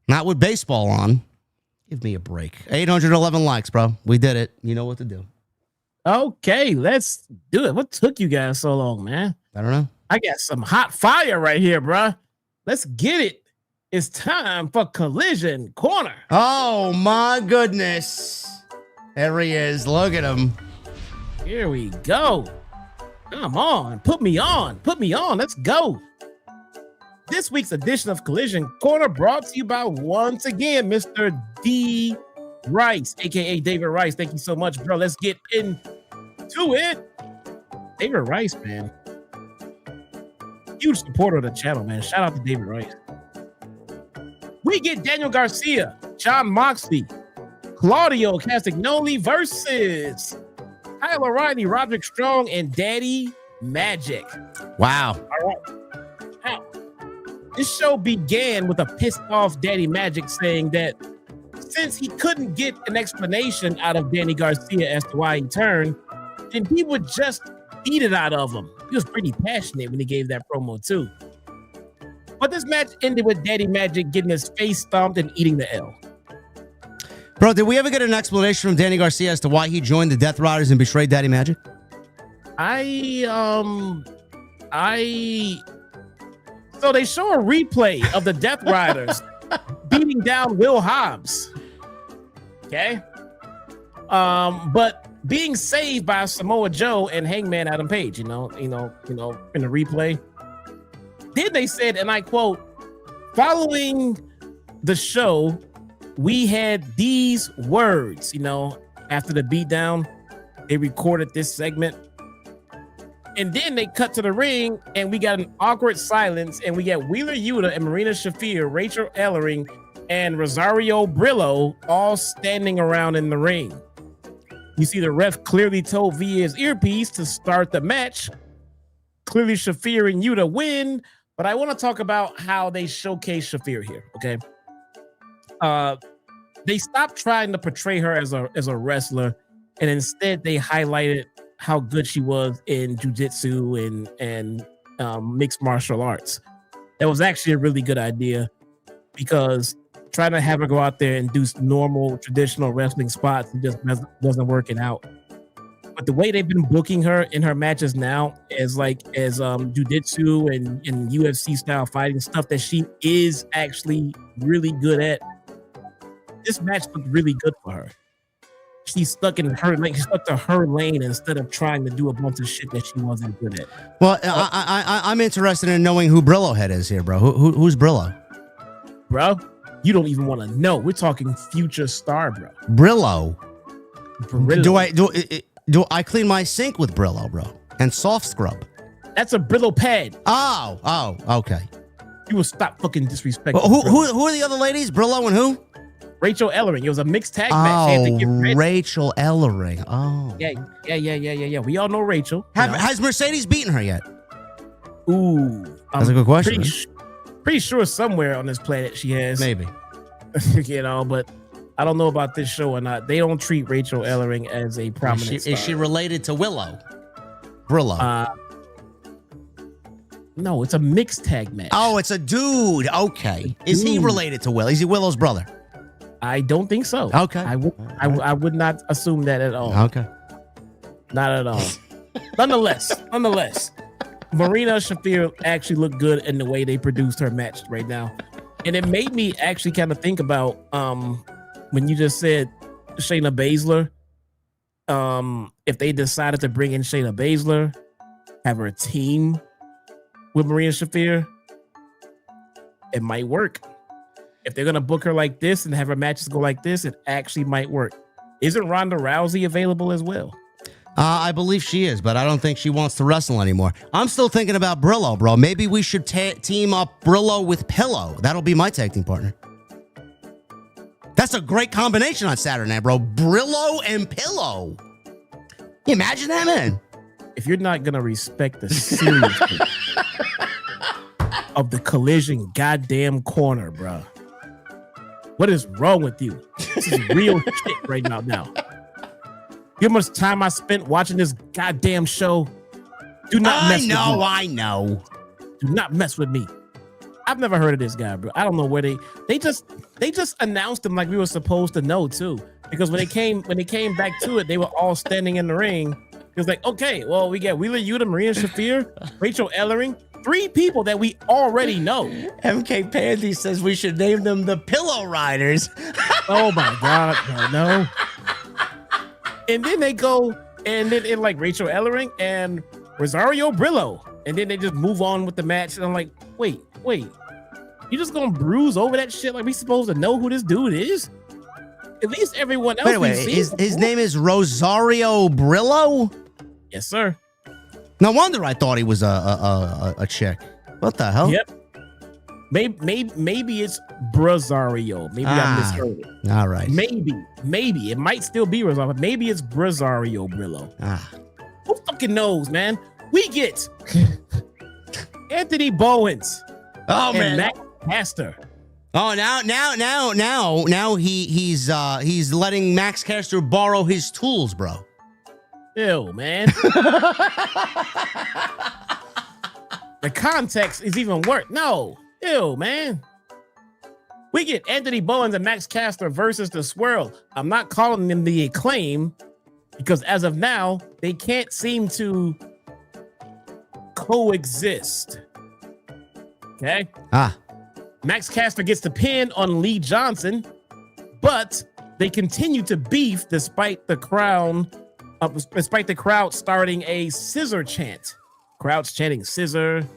Not with baseball on. Give me a break. 811 likes, bro. We did it. You know what to do. Okay, let's do it. What took you guys so long, man? I don't know. I got some hot fire right here, bro. Let's get it. It's time for Collision Corner. Oh, my goodness. There he is. Look at him. Here we go. Come on. Put me on. Put me on. Let's go. This week's edition of Collision Corner brought to you by, once again, Mr. D. Rice, a.k.a. David Rice. Thank you so much, bro. Let's get into it. David Rice, man. Huge supporter of the channel, man. Shout out to David Rice. We get Daniel Garcia, John Moxley, Claudio Castagnoli versus Kyle O'Reilly, Roderick Strong, and Daddy Magic. Wow. All right. Now, this show began with a pissed off Daddy Magic saying that since he couldn't get an explanation out of Danny Garcia as to why he turned, then he would just beat it out of him. He was pretty passionate when he gave that promo too. But this match ended with Daddy Magic getting his face stomped and eating the L. Bro, did we ever get an explanation from Danny Garcia as to why he joined the Death Riders and betrayed Daddy Magic? So they show a replay of the Death Riders beating down Will Hobbs. Okay. But being saved by Samoa Joe and Hangman Adam Page, you know, in the replay. Then they said, and I quote, following the show, we had these words, after the beatdown, they recorded this segment. And then they cut to the ring and we got an awkward silence and we got Wheeler Yuta and Marina Shafir, Rachel Ellering, and Rosario Brillo all standing around in the ring. You see the ref clearly told via his earpiece to start the match. Clearly Shafir and Yuta win, but I want to talk about how they showcase Shafir here, okay? They stopped trying to portray her as a wrestler, and instead they highlighted how good she was in jiu-jitsu and mixed martial arts. That was actually a really good idea, because trying to have her go out there and do normal traditional wrestling spots, it just wasn't working out. But the way they've been booking her in her matches now as jiu-jitsu and UFC style fighting, stuff that she is actually really good at, this match looked really good for her. She's stuck in her lane. She's stuck to her lane instead of trying to do a bunch of shit that she wasn't good at. Well, I'm interested in knowing who Brillo Head is here, bro. Who's Brillo? bro. You don't even want to know. We're talking future star, bro. Brillo. Brillo. Do I clean my sink with Brillo, bro? And soft scrub. That's a Brillo pad. Oh, okay. You will stop fucking disrespecting. Well, who are the other ladies? Brillo and who? Rachel Ellering. It was a mixed tag match. Rachel Ellering. Oh. Yeah. We all know Rachel. Has Mercedes beaten her yet? Ooh. That's a good question. Pretty sure somewhere on this planet she has. Maybe. But I don't know about this show or not. They don't treat Rachel Ellering as a prominent star. Is she related to Brillo? No, it's a mixed tag match. Oh, it's a dude. Okay. Is he related to Willow? Is he Willow's brother? I don't think so. Okay. I would not assume that at all. Okay. Not at all. Nonetheless, Marina Shafir actually looked good in the way they produced her match right now. And it made me actually kind of think about when you just said Shayna Baszler. If they decided to bring in Shayna Baszler, have her team with Marina Shafir, it might work. If they're gonna book her like this and have her matches go like this, it actually might work. Isn't Ronda Rousey available as well? I believe she is, but I don't think she wants to wrestle anymore. I'm still thinking about Brillo, bro. Maybe we should team up Brillo with Pillow. That'll be my tag team partner. That's a great combination on Saturday night, bro. Brillo and Pillow. Can you imagine that, man? If you're not gonna respect the seriousness of the Collision goddamn corner, bro, what is wrong with you? This is real shit right now. You know how much time I spent watching this goddamn show? Do not mess with me. I know. Do not mess with me. I've never heard of this guy, bro. I don't know where they just announced him like we were supposed to know too. Because when they came back to it, they were all standing in the ring. It was like, okay, well, we got Wheeler Yuta, Marina Shafir, Rachel Ellering, 3 people that we already know. MK Panty says we should name them the Pillow Riders. Oh my God, no. And then they go and then like Rachel Ellering and Rosario Brillo. And then they just move on with the match. And I'm like, wait. You just gonna bruise over that shit? Like we supposed to know who this dude is? At least everyone else. Wait, his name is Rosario Brillo? Yes, sir. No wonder I thought he was a chick. What the hell? Yep. Maybe it's Brazario. Maybe I misheard it. All right. Maybe. It might still be Rosario, but maybe it's Brazario Brillo. Who fucking knows, man? We get Anthony Bowens. Oh, and man. Matt Caster. Oh, now he's letting Max Caster borrow his tools, bro. Ew, man. The context is even worse. No. Ew, man. We get Anthony Bowens and Max Caster versus the Swerve. I'm not calling them the Acclaim because as of now, they can't seem to coexist. Okay? Max Caster gets the pin on Lee Johnson, but they continue to beef despite the crowd starting a scissor chant. Crowd's chanting scissor,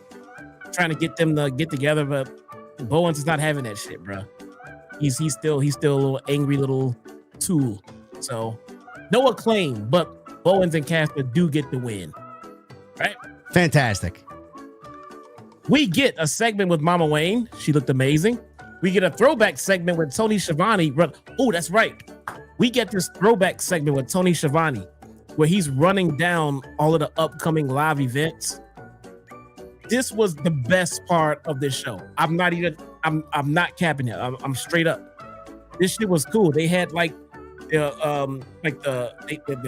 trying to get them to get together, but Bowens is not having that shit, bro. He's still a little angry little tool. So no Acclaim, but Bowens and Caster do get the win. Right? Fantastic. We get a segment with Mama Wayne. She looked amazing. We get a throwback segment with Tony Schiavone. Oh, that's right. We get this throwback segment with Tony Schiavone where he's running down all of the upcoming live events. This was the best part of this show. I'm not capping it. I'm straight up. This shit was cool. They had like the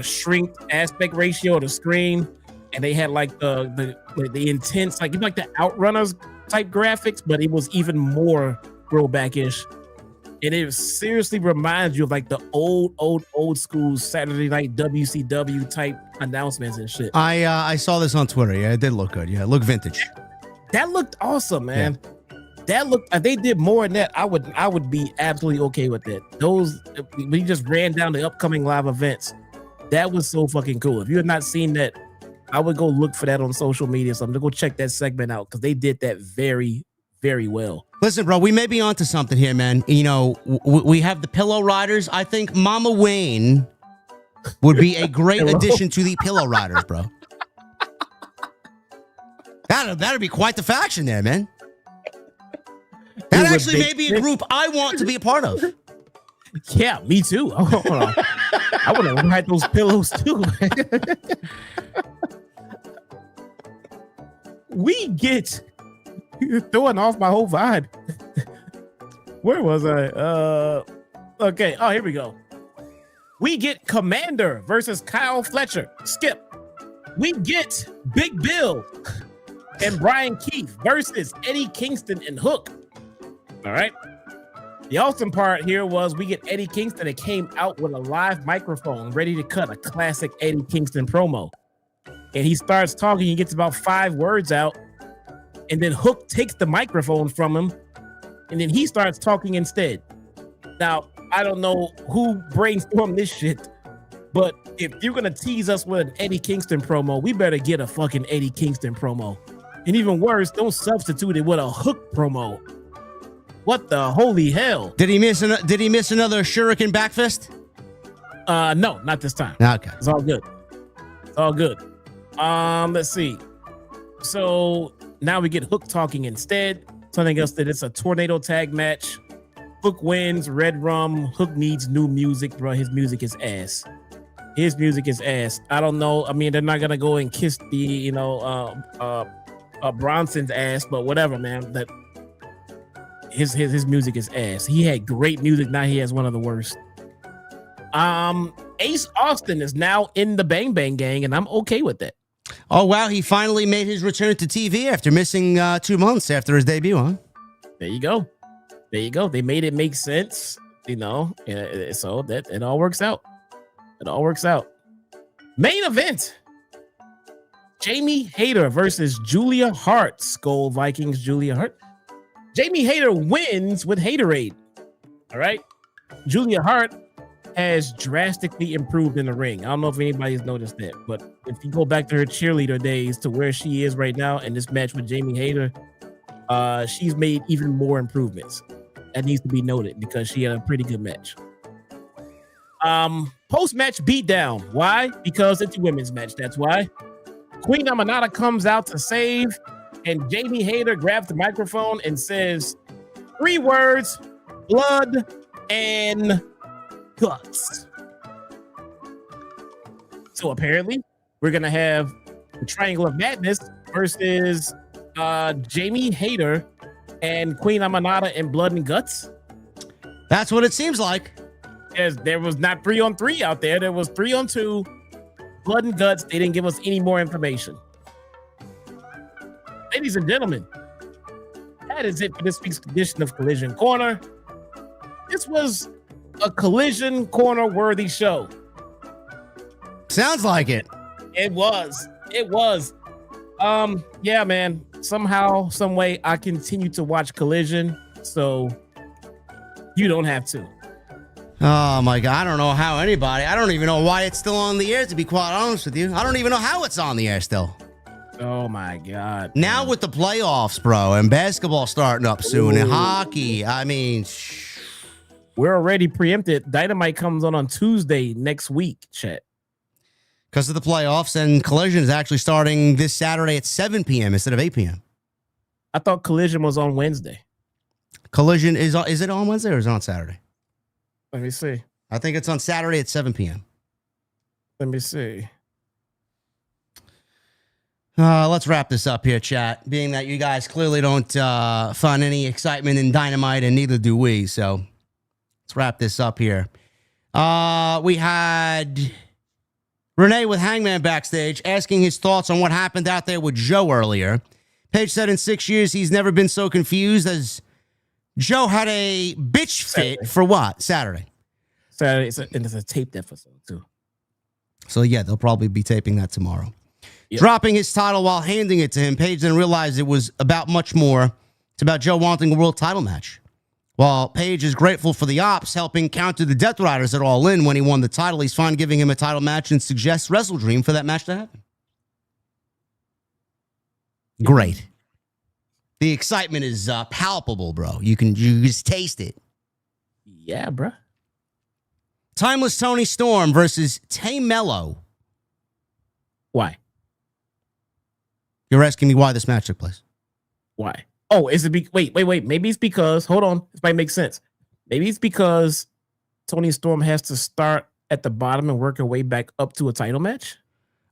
shrink aspect ratio of the screen. And they had like the intense, like the Outrunners type graphics, but it was even more throwback-ish. And it seriously reminds you of like the old school Saturday night WCW type announcements and shit. I saw this on Twitter. Yeah, it did look good. Yeah, it looked vintage. That looked awesome, man. Yeah. That looked. If they did more than that, I would be absolutely okay with that. We just ran down the upcoming live events. That was so fucking cool. If you have not seen that, I would go look for that on social media. So I'm gonna go check that segment out because they did that very, very well. Listen, bro, we may be onto something here, man. You know, we have the Pillow Riders. I think Mama Wayne would be a great addition to the Pillow Riders, bro. That'd be quite the faction there, man. That actually may be a group I want to be a part of. Yeah, me too. I want to ride those pillows too. We get throwing off my whole vibe. Where was I? Okay. Oh, here we go. We get Commander versus Kyle Fletcher. Skip. We get Big Bill and Brian Keith versus Eddie Kingston and Hook. All right. The awesome part here was we get Eddie Kingston that came out with a live microphone ready to cut a classic Eddie Kingston promo. And he starts talking. He gets about 5 words out. And then Hook takes the microphone from him. And then he starts talking instead. Now, I don't know who brainstormed this shit. But if you're going to tease us with an Eddie Kingston promo, we better get a fucking Eddie Kingston promo. And even worse, don't substitute it with a Hook promo. What the holy hell? Did he miss another Shuriken backfist? No, not this time. Okay. It's all good. It's all good. Let's see. So now we get Hook talking instead, telling us that it's a tornado tag match. Hook wins, Red Rum. Hook needs new music, bro. His music is ass. His music is ass. I don't know. I mean, they're not gonna go and kiss the, Bronson's ass, but whatever, man. That his music is ass. He had great music. Now he has one of the worst. Ace Austin is now in the Bang Bang Gang, and I'm okay with that. Oh, wow. He finally made his return to TV after missing 2 months after his debut, huh? There you go. There you go. They made it make sense, so that it all works out. It all works out. Main event. Jamie Hayter versus Julia Hart. Skull Vikings, Julia Hart. Jamie Hayter wins with Haterade. All right. Julia Hart has drastically improved in the ring. I don't know if anybody's noticed that, but if you go back to her cheerleader days to where she is right now in this match with Jamie Hayter, she's made even more improvements. That needs to be noted because she had a pretty good match. Post-match beatdown. Why? Because it's a women's match. That's why. Queen Amanada comes out to save, and Jamie Hayter grabs the microphone and says 3 words: blood and guts. So apparently, we're gonna have the Triangle of Madness versus Jamie Hayter and Queen Amanada and Blood and Guts. That's what it seems like. There was not 3-on-3 out there. There was 3-on-2. Blood and Guts. They didn't give us any more information. Ladies and gentlemen, that is it for this week's edition of Collision Corner. This was a Collision Corner worthy show. Sounds like it. It was. Yeah, man. Somehow, some way, I continue to watch Collision, so you don't have to. Oh my God. I don't know how anybody. I don't even know why it's still on the air, to be quite honest with you. I don't even know how it's on the air still. Oh my God. Now man. with the playoffs, bro, and basketball starting up soon, and hockey. I mean, we're already preempted. Dynamite comes on Tuesday next week, Chet. Because of the playoffs, and Collision is actually starting this Saturday at 7 p.m. instead of 8 p.m. I thought Collision was on Wednesday. Collision is it on Wednesday or is it on Saturday? Let me see. I think it's on Saturday at 7 p.m. Let me see. Let's wrap this up here, chat. Being that you guys clearly don't find any excitement in Dynamite, and neither do we. So let's wrap this up here. We had Renee with Hangman backstage asking his thoughts on what happened out there with Joe earlier. Paige said in 6 years he's never been so confused as Joe had a bitch fit for what? Saturday. Saturday, and it's a taped episode too. So yeah, they'll probably be taping that tomorrow. Yep. Dropping his title while handing it to him, Paige then realized it was about much more. It's about Joe wanting a world title match. While Paige is grateful for the ops helping counter the Death Riders at All In when he won the title, he's fine giving him a title match and suggests Wrestle Dream for that match to happen. Great. The excitement is palpable, bro. You just taste it. Yeah, bro. Timeless Tony Storm versus Melo. Why? You're asking me why this match took place. Why? Oh, is it? Wait. Maybe it's because. Hold on. This might make sense. Maybe it's because Tony Storm has to start at the bottom and work her way back up to a title match.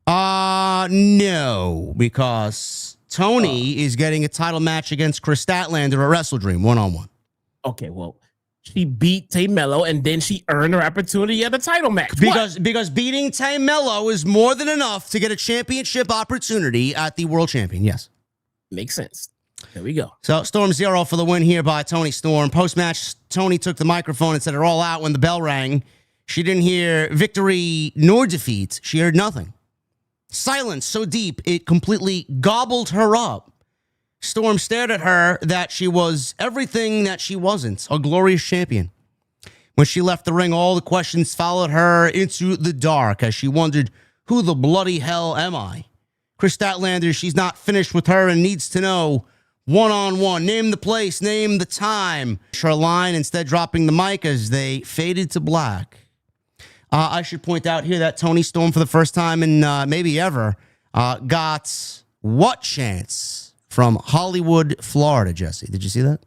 No, because Tony is getting a title match against Chris Statlander at Wrestle Dream 1-on-1. Okay, well, she beat Melo and then she earned her opportunity at a title match. Because beating Melo is more than enough to get a championship opportunity at the World Champion. Yes. Makes sense. There we go. So Storm 0 for the win here by Tony Storm. Post-match, Tony took the microphone and said it all out when the bell rang. She didn't hear victory nor defeat. She heard nothing. Silence so deep, it completely gobbled her up. Storm stared at her that she was everything that she wasn't, a glorious champion. When she left the ring, all the questions followed her into the dark as she wondered, who the bloody hell am I? Chris Statlander, she's not finished with her and needs to know one-on-one. Name the place, name the time. Her line, instead dropping the mic as they faded to black. I should point out here that Tony Storm, for the first time in maybe ever, got what chance from Hollywood, Florida, Jesse? Did you see that?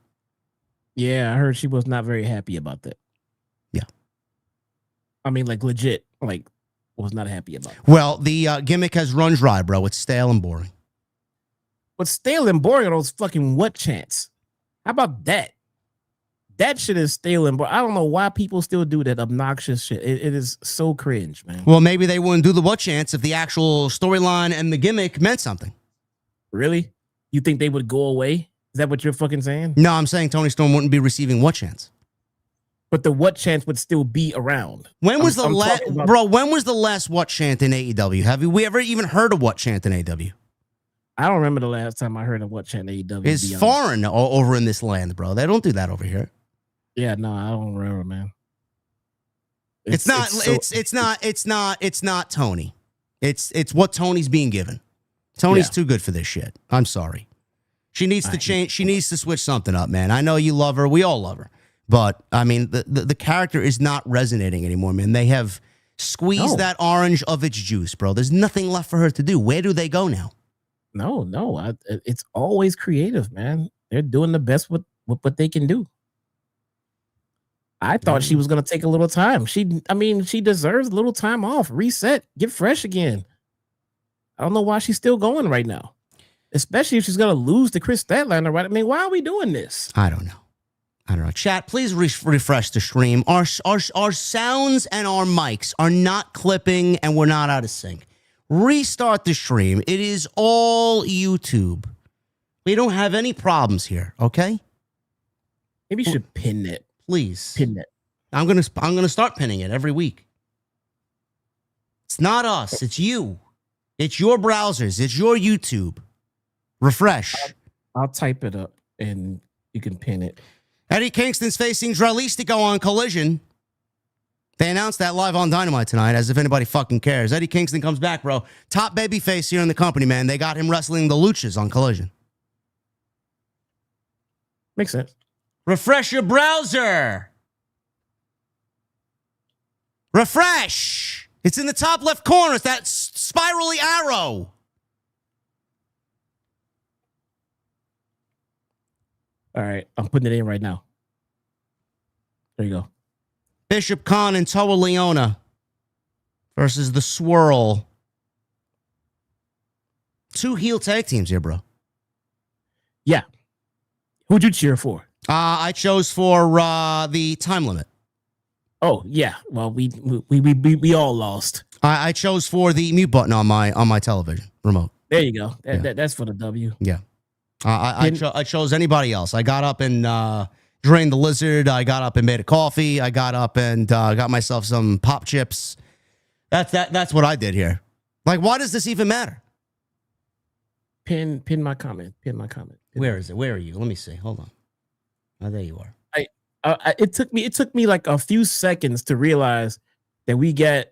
Yeah, I heard she was not very happy about that. Yeah. I mean, like, legit, like, was not happy about it. Well, the gimmick has run dry, bro. It's stale and boring. What's stale and boring are those fucking what chants? How about that? That shit is stale and boring. I don't know why people still do that obnoxious shit. It is so cringe, man. Well, maybe they wouldn't do the what chance if the actual storyline and the gimmick meant something. Really? You think they would go away? Is that what you're fucking saying? No, I'm saying Tony Storm wouldn't be receiving what chance. But the what chance would still be around. When was the last, bro? When was the last what chant in AEW? Have we ever even heard of what chant in AEW? I don't remember the last time I heard of what chant AEW. It's foreign over in this land, bro. They don't do that over here. Yeah, no, I don't remember, man. It's not Tony. It's what Tony's being given. Tony's too good for this shit. I'm sorry. She needs to change. She needs to switch something up, man. I know you love her. We all love her. But, I mean, the character is not resonating anymore, man. They have squeezed that orange of its juice, bro. There's nothing left for her to do. Where do they go now? No. It's always creative, man. They're doing the best with what they can do. I thought she was going to take a little time. She deserves a little time off, reset, get fresh again. I don't know why she's still going right now, especially if she's going to lose to Chris Statlander, right? I mean, why are we doing this? I don't know. Chat, please refresh the stream. Our sounds and our mics are not clipping and we're not out of sync. Restart the stream. It is all YouTube. We don't have any problems here, okay? Maybe you should pin it. Please. Pin it. I'm gonna start pinning it every week. It's not us. It's you. It's your browsers. It's your YouTube. Refresh. I'll type it up and you can pin it. Eddie Kingston's facing Dralistico on Collision. They announced that live on Dynamite tonight, as if anybody fucking cares. Eddie Kingston comes back, bro. Top babyface here in the company, man. They got him wrestling the Luchas on Collision. Makes sense. Refresh your browser. Refresh. It's in the top left corner. It's that spirally arrow. All right. I'm putting it in right now. There you go. Bishop Khan and Toa Leona versus the Swirl. 2 heel tag teams here, bro. Yeah. Who'd you cheer for? I chose for the Time Limit. Oh yeah, well we all lost. I chose for the mute button on my television remote. There you go. That's for the W. Yeah. I chose anybody else. I got up and drained the lizard. I got up and made a coffee. I got up and got myself some pop chips. That's what I did here. Like, why does this even matter? Pin my comment. Pin my comment. Where is it? Where are you? Let me see. Hold on. Oh, there you are. It took me like a few seconds to realize that we got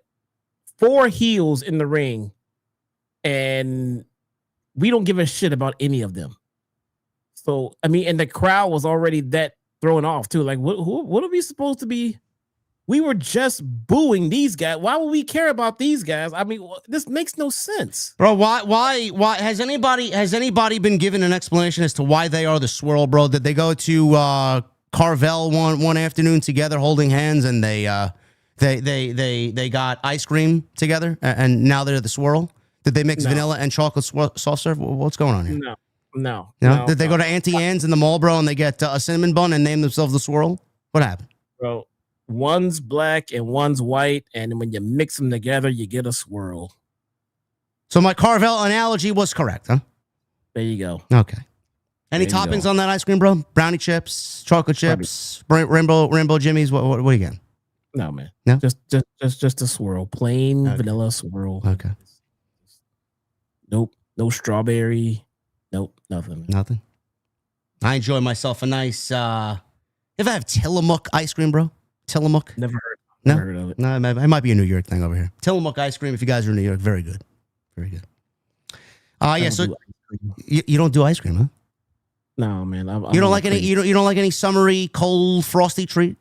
4 heels in the ring, and we don't give a shit about any of them. So I mean, and the crowd was already that thrown off too. Like, what are we supposed to be? We were just booing these guys. Why would we care about these guys? I mean, this makes no sense, bro. Why has anybody been given an explanation as to why they are the swirl, bro? Did they go to Carvel one afternoon together, holding hands, and they got ice cream together, and now they're the swirl? Did they mix vanilla and chocolate soft serve? What's going on here? No. Did they go to Auntie Anne's in the mall, bro, and they get a cinnamon bun and name themselves the swirl? What happened, bro? One's black and one's white, and when you mix them together, you get a swirl. So my Carvel analogy was correct, huh? There you go. Okay. Any toppings on that ice cream, bro? Brownie chips, chocolate chips, rainbow jimmies. What are you getting? No, man. No, just a swirl, plain vanilla swirl. Okay. Nope. No strawberry. Nope. Nothing. Nothing. I enjoy myself a nice. If I have Tillamook ice cream, bro. Tillamook. Never heard. No? Never heard of it. No, it might be a New York thing over here. Tillamook ice cream. If you guys are in New York, very good, very good. Yeah. So you don't do ice cream, huh? No, man. You don't like any. You don't like any summery, cold, frosty treat.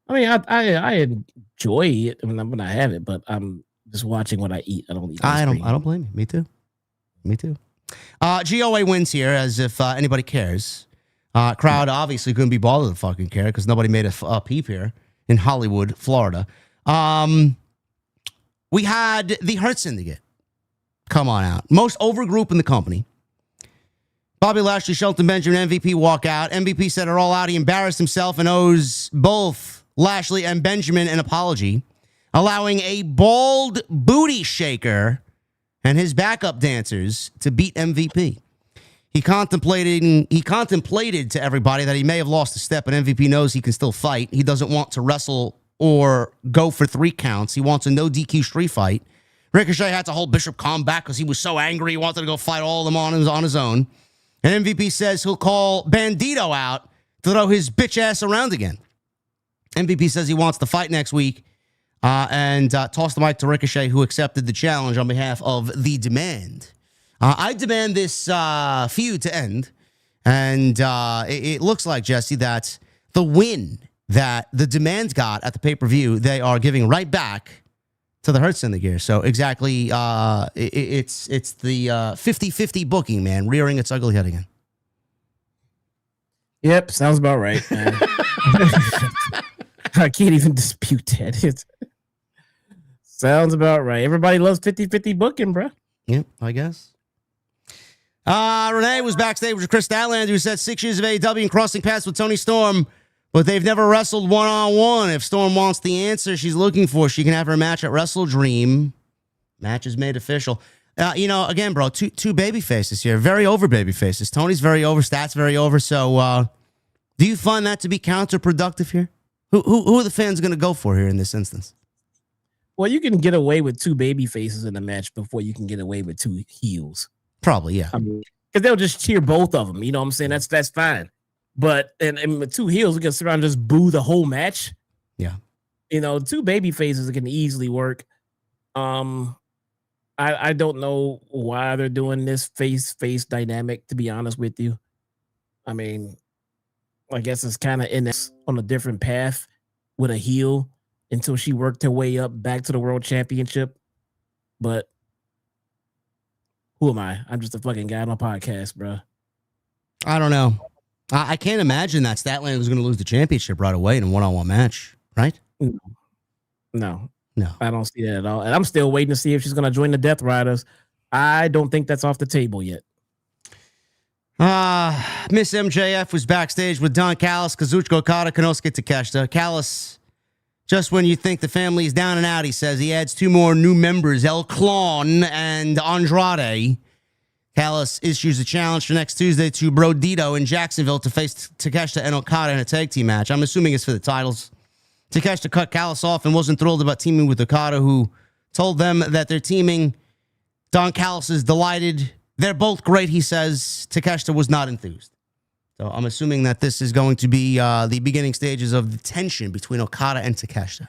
I mean, I enjoy it when I have it, but I'm just watching what I eat. I don't eat. I don't blame you. Me too. Me too. GOA wins here, as if anybody cares. Crowd obviously couldn't be bothered to fucking care because nobody made a peep here in Hollywood, Florida. We had the Hurt Syndicate come on out. Most over group in the company. Bobby Lashley, Shelton Benjamin, MVP walk out. MVP said it all out. He embarrassed himself and owes both Lashley and Benjamin an apology, allowing a bald booty shaker and his backup dancers to beat MVP. He contemplated to everybody that he may have lost a step, but MVP knows he can still fight. He doesn't want to wrestle or go for 3 counts. He wants a no DQ street fight. Ricochet had to hold Bishop Khan back because he was so angry. He wanted to go fight all of them on his own. And MVP says he'll call Bandito out to throw his bitch ass around again. MVP says he wants to fight next week and tossed the mic to Ricochet, who accepted the challenge on behalf of The Demand. I demand this feud to end. And it looks like, Jesse, that the win that The Demand got at the pay-per-view, they are giving right back to the Hurt Syndicate. So exactly, it's the 50-50 booking, man, rearing its ugly head again. Yep, sounds about right, man. I can't even dispute that. It sounds about right. Everybody loves 50-50 booking, bro. Yep, I guess. Renee was backstage with Chris Statlander, who said 6 years of AEW and crossing paths with Tony Storm, but they've never wrestled one-on-one. If Storm wants the answer she's looking for, she can have her match at Wrestle Dream. Match is made official. Again, bro, two baby faces here. Very over baby faces. Tony's very over, Stat's very over. So do you find that to be counterproductive here? Who are the fans going to go for here in this instance? Well, you can get away with 2 baby faces in a match before you can get away with 2 heels. Probably, yeah. I mean, because they'll just cheer both of them. You know what I'm saying? That's fine. But and with 2 heels, we can sit around and just boo the whole match. Yeah. 2 baby faces can easily work. I don't know why they're doing this face dynamic, to be honest with you. I mean, I guess it's kind of on a different path with a heel until she worked her way up back to the world championship. But who am I? I'm just a fucking guy on a podcast, bro. I don't know. I can't imagine that Statlander was going to lose the championship right away in a one-on-one match, right? No. I don't see that at all. And I'm still waiting to see if she's going to join the Death Riders. I don't think that's off the table yet. Miss MJF was backstage with Don Callis, Kazuchika Okada, Konosuke Takeshita. Callis, just when you think the family is down and out, he says he adds 2 more new members, El Clon and Andrade. Callis issues a challenge for next Tuesday to Brodito in Jacksonville to face Takeshita and Okada in a tag team match. I'm assuming it's for the titles. Takeshita cut Callis off and wasn't thrilled about teaming with Okada, who told them that they're teaming. Don Callis is delighted. They're both great, he says. Takeshita was not enthused. So I'm assuming that this is going to be the beginning stages of the tension between Okada and Takeshita.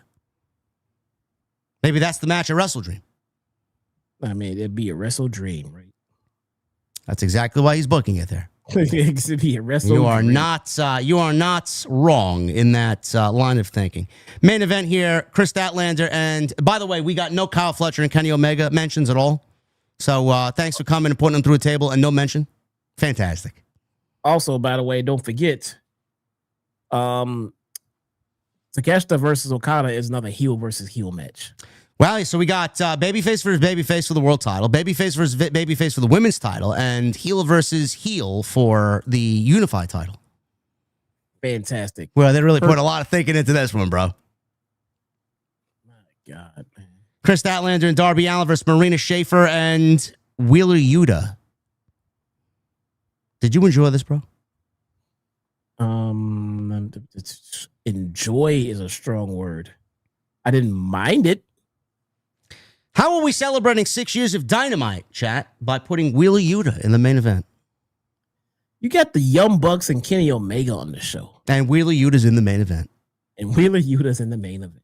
Maybe that's the match at Wrestle Dream. I mean, it'd be a Wrestle Dream, right? That's exactly why he's booking it there. To be a wrestling You are career. not wrong in that line of thinking. Main event here, Chris Statlander, and by the way, we got no Kyle Fletcher and Kenny Omega mentions at all. So thanks for coming and putting them through a table and no mention. Fantastic. Also, by the way, don't forget, Takeshita versus Okada is another heel versus heel match. Well, so we got babyface versus babyface for the world title, babyface versus babyface for the women's title, and heel versus heel for the unified title. Fantastic. Well, they really put a lot of thinking into this one, bro. My God, man. Chris Statlander and Darby Allin versus Marina Shafir and Wheeler Yuta. Did you enjoy this, bro? Enjoy is a strong word. I didn't mind it. How are we celebrating 6 years of Dynamite, chat, by putting Wheeler Yuta in the main event? You got the Young Bucks and Kenny Omega on the show. And Wheeler Yuta's in the main event. And Wheeler Yuta's in the main event.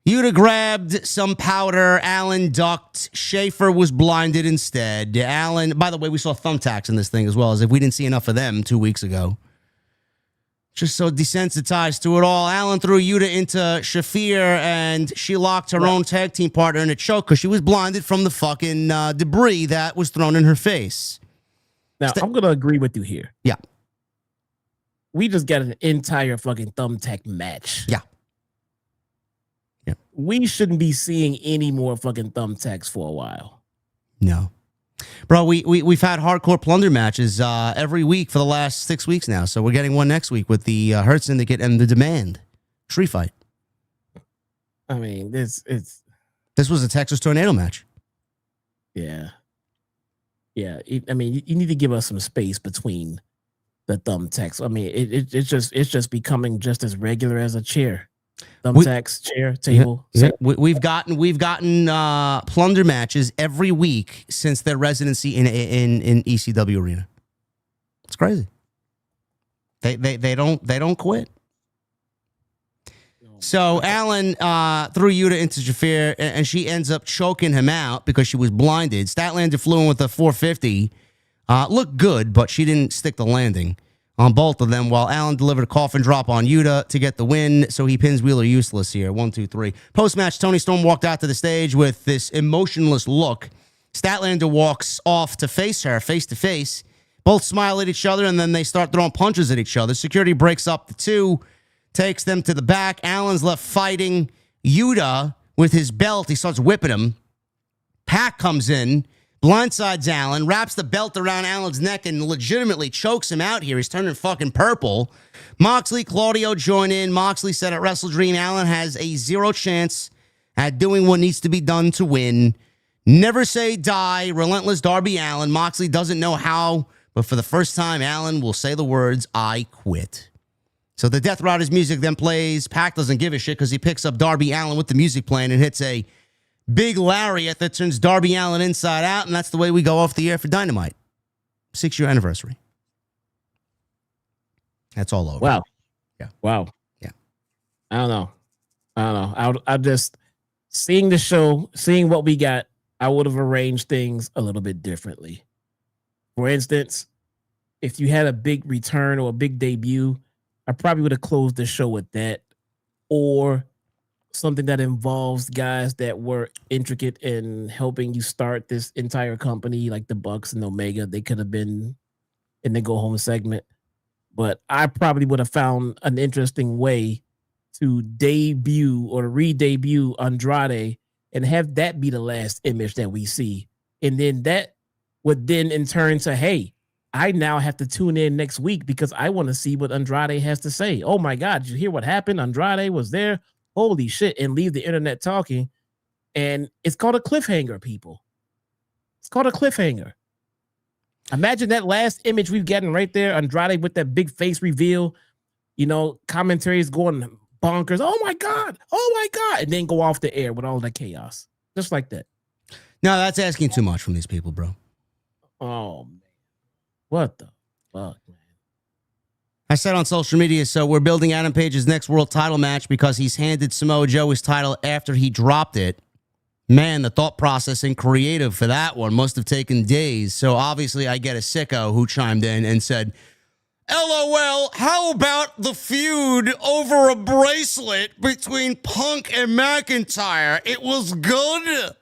Yuta grabbed some powder. Allin ducked. Schaefer was blinded instead. Allin, by the way, we saw thumbtacks in this thing as well, as if we didn't see enough of them 2 weeks ago. Just so desensitized to it all. Allin threw Yuta into Shafir, and she locked her own tag team partner in a choke because she was blinded from the fucking debris that was thrown in her face. Now, I'm going to agree with you here. Yeah. We just got an entire fucking thumbtack match. Yeah. Yeah. We shouldn't be seeing any more fucking thumbtacks for a while. No. Bro, we've had hardcore plunder matches every week for the last 6 weeks now. So we're getting one next week with the Hurt Syndicate and the Demand Street Fight. I mean, this was a Texas Tornado match. Yeah. Yeah. I mean, you need to give us some space between the thumbtacks. I mean, it's just becoming just as regular as a chair. Thumbtacks, chair, table. Yeah. We've gotten plunder matches every week since their residency in ECW Arena. It's crazy. They don't quit. So Allin threw Yuta into Shafir, and she ends up choking him out because she was blinded. Statlander flew in with a 450. Looked good, but she didn't stick the landing on both of them, while Allin delivered a coffin drop on Yuta to get the win, so he pins Wheeler useless here. 1, 2, 3. Post-match, Tony Storm walked out to the stage with this emotionless look. Statlander walks off to face her, face to face. Both smile at each other, and then they start throwing punches at each other. Security breaks up the two, takes them to the back. Allen's left fighting Yuta with his belt. He starts whipping him. Pac comes in, blindsides Allin, wraps the belt around Allen's neck, and legitimately chokes him out here. He's turning fucking purple. Moxley, Claudio join in. Moxley said at Wrestle Dream, Allin has a 0 chance at doing what needs to be done to win. Never say die. Relentless Darby Allin. Moxley doesn't know how, but for the first time, Allin will say the words, I quit. So the Death Riders music then plays. Pac doesn't give a shit because he picks up Darby Allin with the music playing and hits a big lariat that turns Darby Allin inside out, and that's the way we go off the air for Dynamite. 6-year anniversary. That's all over. Wow. Yeah. Wow. Yeah. I don't know. I just seeing the show, seeing what we got, I would have arranged things a little bit differently. For instance, if you had a big return or a big debut, I probably would have closed the show with that, or something that involves guys that were intricate in helping you start this entire company, like the Bucks and Omega. They could have been in the go home segment, but I probably would have found an interesting way to debut or re-debut Andrade and have that be the last image that we see. And then that would then in turn say, hey, I now have to tune in next week because I want to see what Andrade has to say. Oh my God, did you hear what happened? Andrade was there. Holy shit. And leave the internet talking. And it's called a cliffhanger, people. It's called a cliffhanger. Imagine that last image we've gotten right there. Andrade with that big face reveal. You know, commentaries going bonkers. Oh my God. Oh my God. And then go off the air with all that chaos. Just like that. No, that's asking too much from these people, bro. Oh, man. What the fuck, man? I said on social media, so we're building Adam Page's next world title match because he's handed Samoa Joe his title after he dropped it. Man, the thought process and creative for that one must have taken days. So obviously I get a sicko who chimed in and said, LOL, how about the feud over a bracelet between Punk and McIntyre? It was good.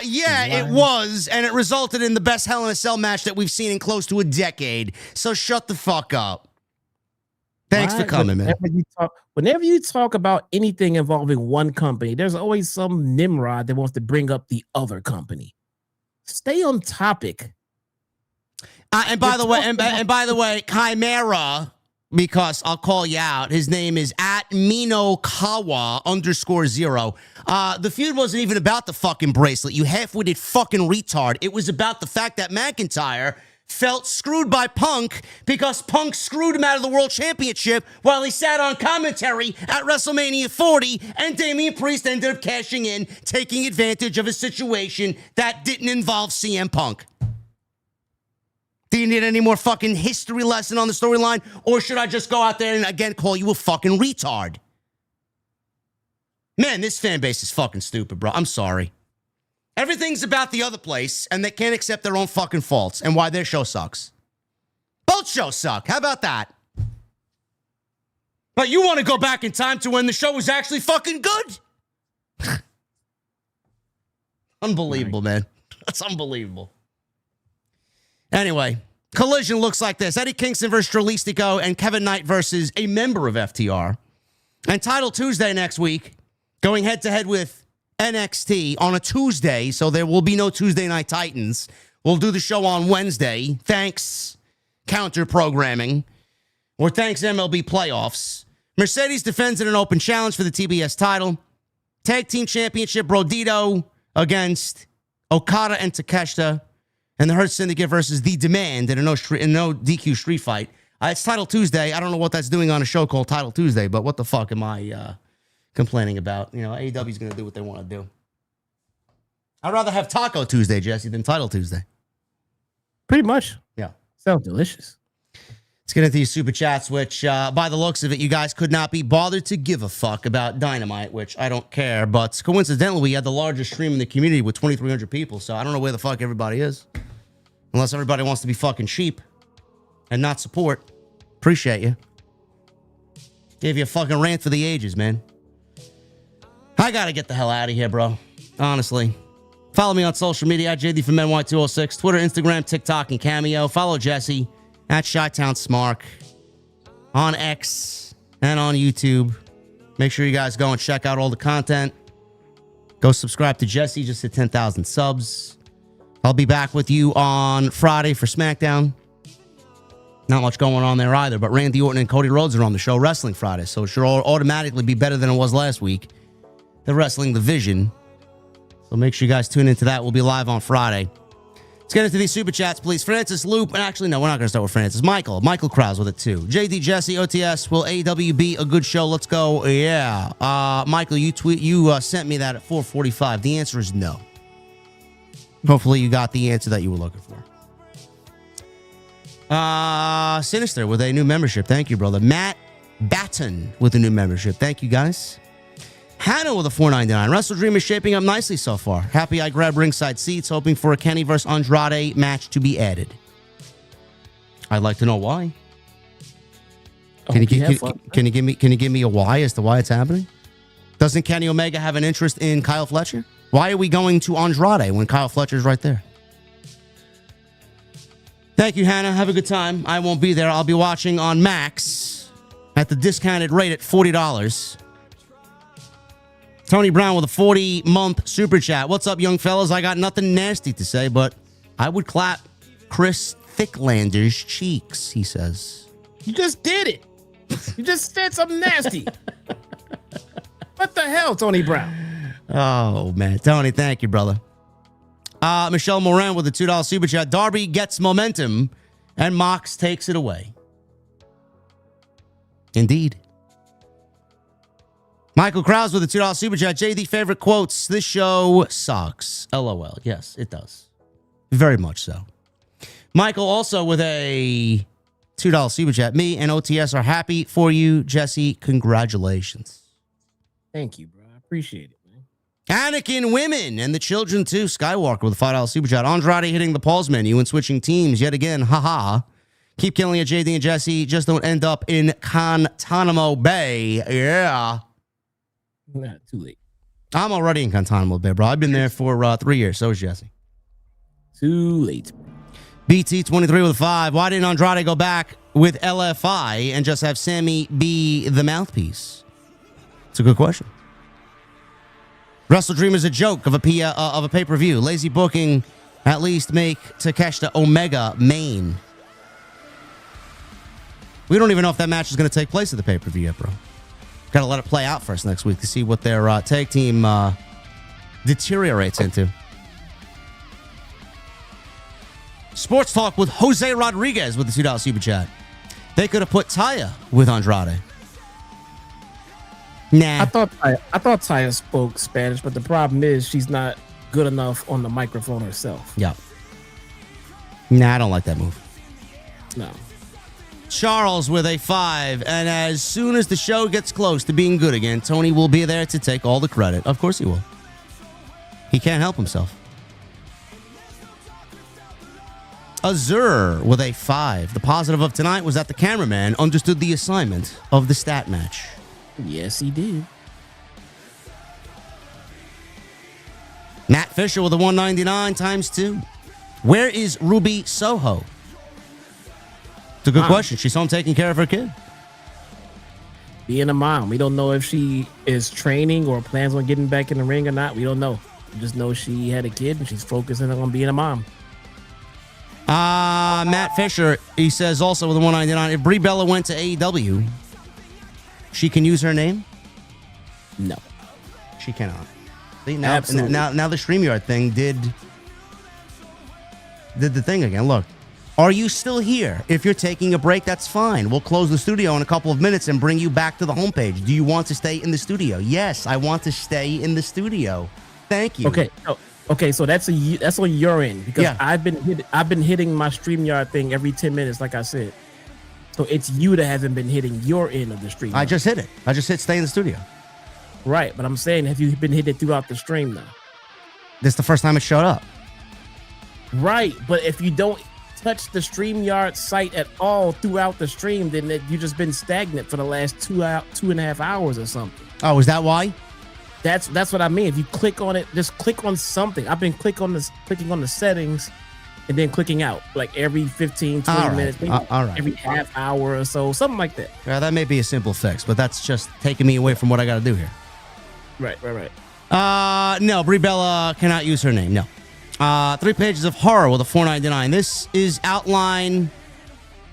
Yeah, it was, and it resulted in the best Hell in a Cell match that we've seen in close to a decade. So shut the fuck up. Thanks for coming, man. Whenever you talk about anything involving one company, there's always some Nimrod that wants to bring up the other company. Stay on topic. And by the way, Chimera, because I'll call you out. His name is @Minokawa_0. The feud wasn't even about the fucking bracelet. You half-witted fucking retard. It was about the fact that McIntyre felt screwed by Punk because Punk screwed him out of the World Championship while he sat on commentary at WrestleMania 40, and Damian Priest ended up cashing in, taking advantage of a situation that didn't involve CM Punk. Do you need any more fucking history lesson on the storyline? Or should I just go out there and again call you a fucking retard? Man, this fan base is fucking stupid, bro. I'm sorry. Everything's about the other place, and they can't accept their own fucking faults and why their show sucks. Both shows suck. How about that? But you want to go back in time to when the show was actually fucking good? Unbelievable, man. That's unbelievable. Anyway, Collision looks like this. Eddie Kingston versus Dralistico and Kevin Knight versus a member of FTR. And Title Tuesday next week, going head-to-head with NXT on a Tuesday, so there will be no Tuesday Night Titans. We'll do the show on Wednesday. Thanks, counter-programming. Or thanks, MLB Playoffs. Mercedes defends in an open challenge for the TBS title. Tag Team Championship, Brodito against Okada and Takeshita. And the Hurt Syndicate versus The Demand in a no DQ street fight. It's Title Tuesday. I don't know what that's doing on a show called Title Tuesday, but what the fuck am I complaining about? You know, AEW's going to do what they want to do. I'd rather have Taco Tuesday, Jesse, than Title Tuesday. Pretty much. Yeah. Sounds delicious. Let's get into these super chats, which, by the looks of it, you guys could not be bothered to give a fuck about Dynamite, which I don't care. But coincidentally, we had the largest stream in the community with 2,300 people, so I don't know where the fuck everybody is. Unless everybody wants to be fucking cheap and not support. Appreciate you. Gave you a fucking rant for the ages, man. I gotta get the hell out of here, bro. Honestly. Follow me on social media at JDfromNY206. Twitter, Instagram, TikTok, and Cameo. Follow Jesse at Chi-Town Smark on X and on YouTube. Make sure you guys go and check out all the content. Go subscribe to Jesse. Just hit 10,000 subs. I'll be back with you on Friday for SmackDown. Not much going on there either, but Randy Orton and Cody Rhodes are on the show Wrestling Friday, so it should automatically be better than it was last week. The Wrestling Division. So make sure you guys tune into that. We'll be live on Friday. Let's get into these super chats, please. Francis Loop, and actually, no, we're not going to start with Francis. Michael Krause with it, too. JD, Jesse, OTS, will AEW be a good show? Let's go. Yeah. Michael, you sent me that at 4:45. The answer is no. Hopefully you got the answer that you were looking for. Sinister with a new membership. Thank you, brother. Matt Batten with a new membership. Thank you, guys. Hannah with a $4.99. Wrestle Dream is shaping up nicely so far. Happy I grabbed ringside seats, hoping for a Kenny versus Andrade match to be added. I'd like to know why. Can you give me a why as to why it's happening? Doesn't Kenny Omega have an interest in Kyle Fletcher? Why are we going to Andrade when Kyle Fletcher's right there? Thank you, Hannah. Have a good time. I won't be there. I'll be watching on Max at the discounted rate at $40. Tony Brown with a 40-month super chat. What's up, young fellas? I got nothing nasty to say, but I would clap Chris Thicklander's cheeks, he says. You just did it. You just said something nasty. What the hell, Tony Brown? Oh, man. Tony, thank you, brother. Michelle Moran with a $2 super chat. Darby gets momentum, and Mox takes it away. Indeed. Michael Krause with a $2 super chat. JD favorite quotes. This show sucks. LOL. Yes, it does. Very much so. Michael also with a $2 super chat. Me and OTS are happy for you, Jesse. Congratulations. Thank you, bro. I appreciate it, man. Anakin women and the children too. Skywalker with a $5 super chat. Andrade hitting the pause menu and switching teams yet again. Haha. Keep killing it, JD and Jesse. Just don't end up in Guantanamo Bay. Yeah. Not too late. I'm already in Guantanamo Bay, bro. I've been there for 3 years. So is Jesse. Too late. BT23 with a 5. Why didn't Andrade go back with LFI and just have Sammy be the mouthpiece? It's a good question. Wrestle Dream is a joke of a pay-per-view. Lazy booking. At least make Takeshita Omega main. We don't even know if that match is going to take place at the pay-per-view yet, bro. Got to let it play out first next week to see what their tag team deteriorates into. Sports Talk with Jose Rodriguez with the $2 super chat. They could have put Taya with Andrade. Nah. I thought Taya spoke Spanish, but the problem is she's not good enough on the microphone herself. Yeah. Nah, I don't like that move. No. Charles with a 5. And as soon as the show gets close to being good again, Tony will be there to take all the credit. Of course he will. He can't help himself. Azur with a 5. The positive of tonight was that the cameraman understood the assignment of the stat match. Yes, he did. Matt Fisher with a 199 times 2. Where is Ruby Soho? It's a good question. She's home taking care of her kid. Being a mom. We don't know if she is training or plans on getting back in the ring or not. We don't know. We just know she had a kid and she's focusing on being a mom. Matt Fisher, he says also with a 199, if Brie Bella went to AEW, she can use her name? No. She cannot. See, now the StreamYard thing did the thing again. Look, are you still here? If you're taking a break, that's fine. We'll close the studio in a couple of minutes and bring you back to the homepage. Do you want to stay in the studio? Yes, I want to stay in the studio. Thank you. Okay. Okay, so that's on your end because I've been hitting my StreamYard thing every 10 minutes, like I said. So it's you that hasn't been hitting your end of the stream. I just hit it. I just hit stay in the studio. Right, but I'm saying, have you been hitting it throughout the stream now? This is the first time it showed up. Right, but if you don't touch the StreamYard site at all throughout the stream, then you've just been stagnant for the last 2.5 hours or something. Oh, is that why? That's what I mean. If you click on it, just click on something. I've been clicking on the settings and then clicking out like every 15, 20 minutes, maybe every half hour or so, something like that. Yeah, that may be a simple fix, but that's just taking me away from what I got to do here. Right. No, Brie Bella cannot use her name. No. 3 pages of horror with a 4.99. This is outline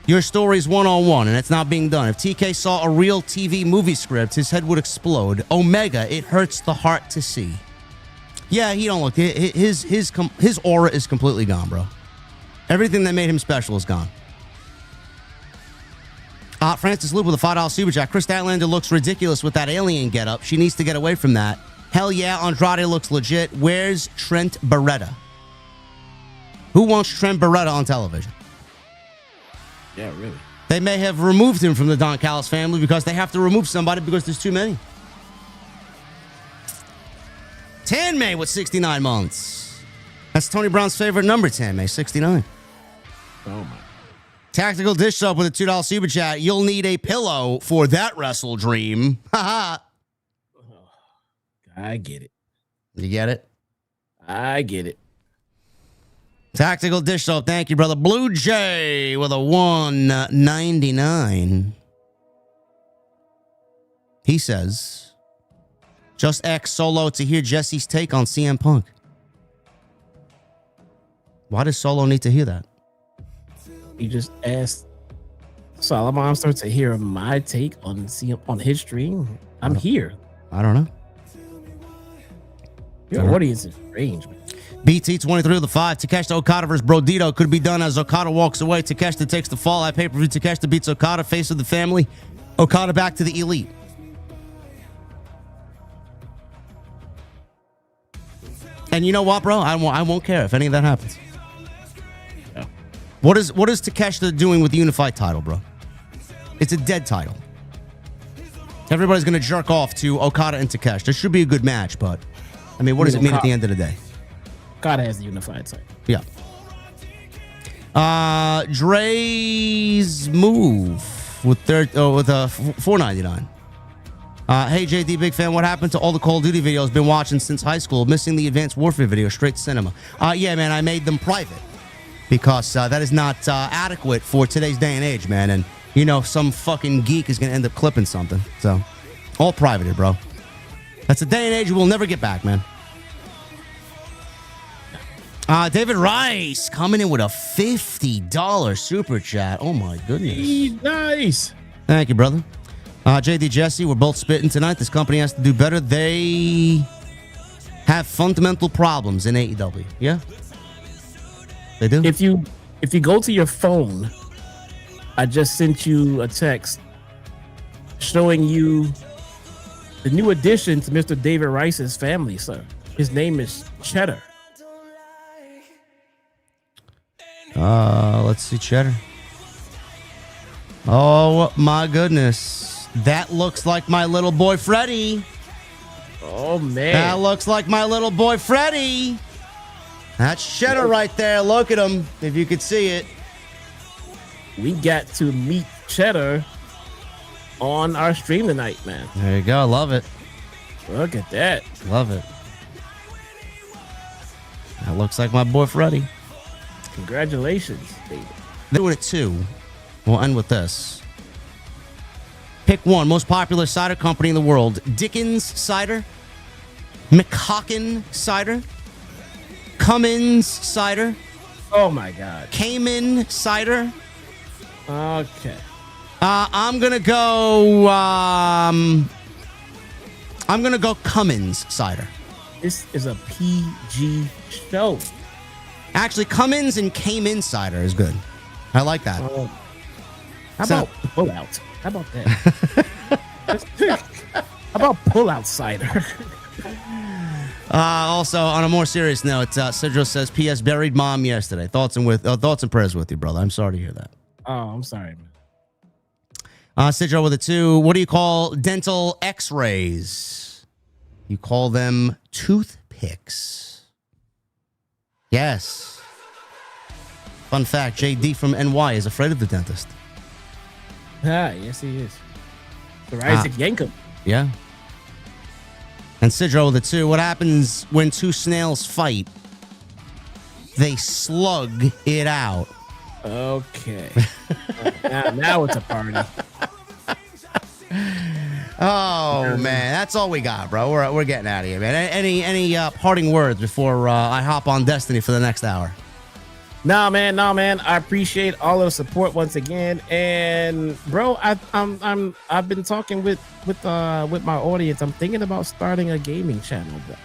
your stories 101, and it's not being done. If TK saw a real TV movie script, his head would explode. Omega, it hurts the heart to see. Yeah, he don't look. His aura is completely gone, bro. Everything that made him special is gone. Francis Loop with a $5 super chat. Chris Statlander looks ridiculous with that alien getup. She needs to get away from that. Hell yeah, Andrade looks legit. Where's Trent Beretta? Who wants Trent Beretta on television? Yeah, really. They may have removed him from the Don Callis family because they have to remove somebody because there's too many. Tan May with 69 months. That's Tony Brown's favorite number, Tan May, 69. Oh, my. Tactical Dish Soap with a $2 super chat. You'll need a pillow for that Wrestle Dream. Haha. I get it. You get it? I get it. Tactical Dish Soap, thank you, brother. Blue Jay with a 199. He says, just X Solo to hear Jesse's take on CM Punk. Why does Solo need to hear that? He just asked Solid Monster to hear my take on his stream. I'm here. I don't know. Your audience is strange, man. BT23 with the 5. Takeshita Okada versus Brodito could be done as Okada walks away. Takeshita takes the fall at pay-per-view. Takeshita beats Okada, face of the family. Okada back to the Elite. And you know what, bro? I won't care if any of that happens. Yeah. What is Takeshita doing with the unified title, bro? It's a dead title. Everybody's going to jerk off to Okada and Takeshita. It should be a good match, but I mean, what does it mean at the end of the day? God has the unified title. Yeah. Dre's move with $4.99. Hey JD, big fan. What happened to all the Call of Duty videos? Been watching since high school. Missing the Advanced Warfare video. Straight to cinema. Yeah, man. I made them private because that is not adequate for today's day and age, man. And you know, some fucking geek is gonna end up clipping something. So, all privated, bro. That's a day and age we'll never get back, man. David Rice coming in with a $50 super chat. Oh my goodness. Nice. Thank you, brother. JD, Jesse, we're both spitting tonight. This company has to do better. They have fundamental problems in AEW. Yeah, they do. If you go to your phone, I just sent you a text showing you the new addition to Mr. David Rice's family, sir. His name is Cheddar. Let's see, Cheddar. Oh my goodness. That looks like my little boy Freddy. Oh man. That looks like my little boy Freddy. That's Cheddar right there. Look at him, if you could see it. We got to meet Cheddar on our stream tonight, man. There you go. Love it. Look at that. Love it. That looks like my boy Freddy. Congratulations, David. They're doing it too. We'll end with this. Pick one. Most popular cider company in the world. Dickens Cider. McHawken Cider. Cummins Cider. Oh my God. Cayman Cider. Okay. I'm gonna go Cummins Cider. This is a PG show. Actually, Cummins and Cayman Cider is good. I like that. How about pull out? How about that? How about pull out cider? Also, on a more serious note, Cedro says, "P.S. Buried mom yesterday. Thoughts and prayers with you, brother. I'm sorry to hear that." Oh, I'm sorry, man. Cedro with a 2. What do you call dental X-rays? You call them toothpicks. Yes. Fun fact: JD from NY is afraid of the dentist. Yes, he is. Sir Isaac Yankum. Yeah. And Sidro with a 2. What happens when two snails fight? They slug it out. Okay. Now it's a party. Oh man, that's all we got, bro. We're getting out of here, man. Any parting words before I hop on Destiny for the next hour? Nah, man. I appreciate all of the support once again, and bro, I've been talking with my audience. I'm thinking about starting a gaming channel, bro.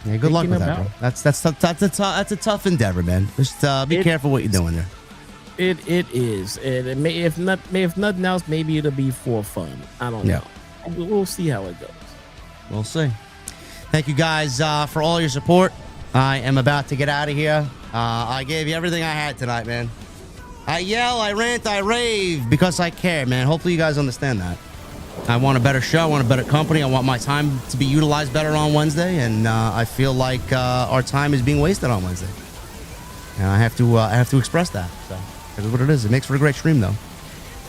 Yeah, good luck with that, bro. That's a tough endeavor, man. Just be careful what you're doing there. It is, and it may, if nothing else, maybe it'll be for fun. I don't know. We'll see how it goes. We'll see. Thank you guys for all your support. I am about to get out of here. I gave you everything I had tonight, man. I yell, I rant, I rave because I care, man. Hopefully you guys understand that. I want a better show. I want a better company. I want my time to be utilized better on Wednesday, and I feel like our time is being wasted on Wednesday. And I have to express that. So that is what it is. It makes for a great stream, though.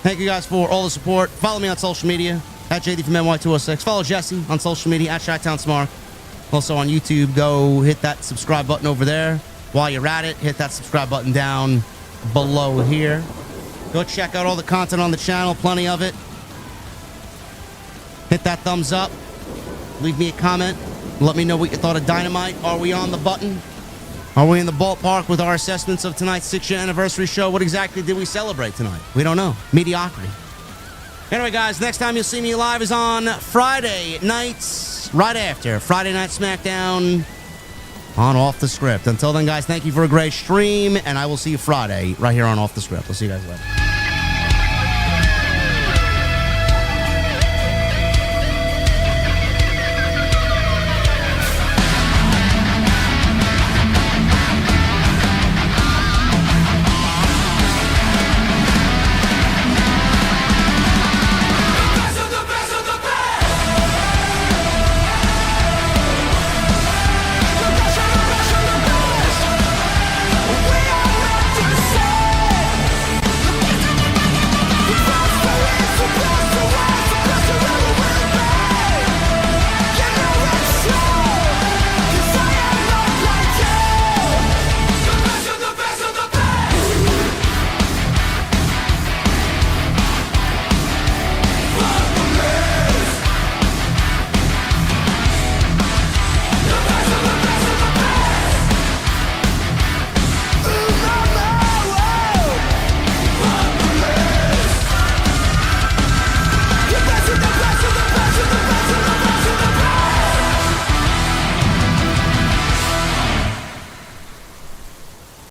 Thank you guys for all the support. Follow me on social media at JDfromNY206. Follow Jesse on social media at ChatTownSmart. Also on YouTube, go hit that subscribe button over there. While you're at it, hit that subscribe button down below here. Go check out all the content on the channel, plenty of it. Hit that thumbs up. Leave me a comment. Let me know what you thought of Dynamite. Are we on the button? Are we in the ballpark with our assessments of tonight's 6-year anniversary show? What exactly did we celebrate tonight? We don't know. Mediocrity. Anyway, guys, next time you'll see me live is on Friday nights, right after Friday Night SmackDown on Off the Script. Until then, guys, thank you for a great stream, and I will see you Friday right here on Off the Script. We'll see you guys later.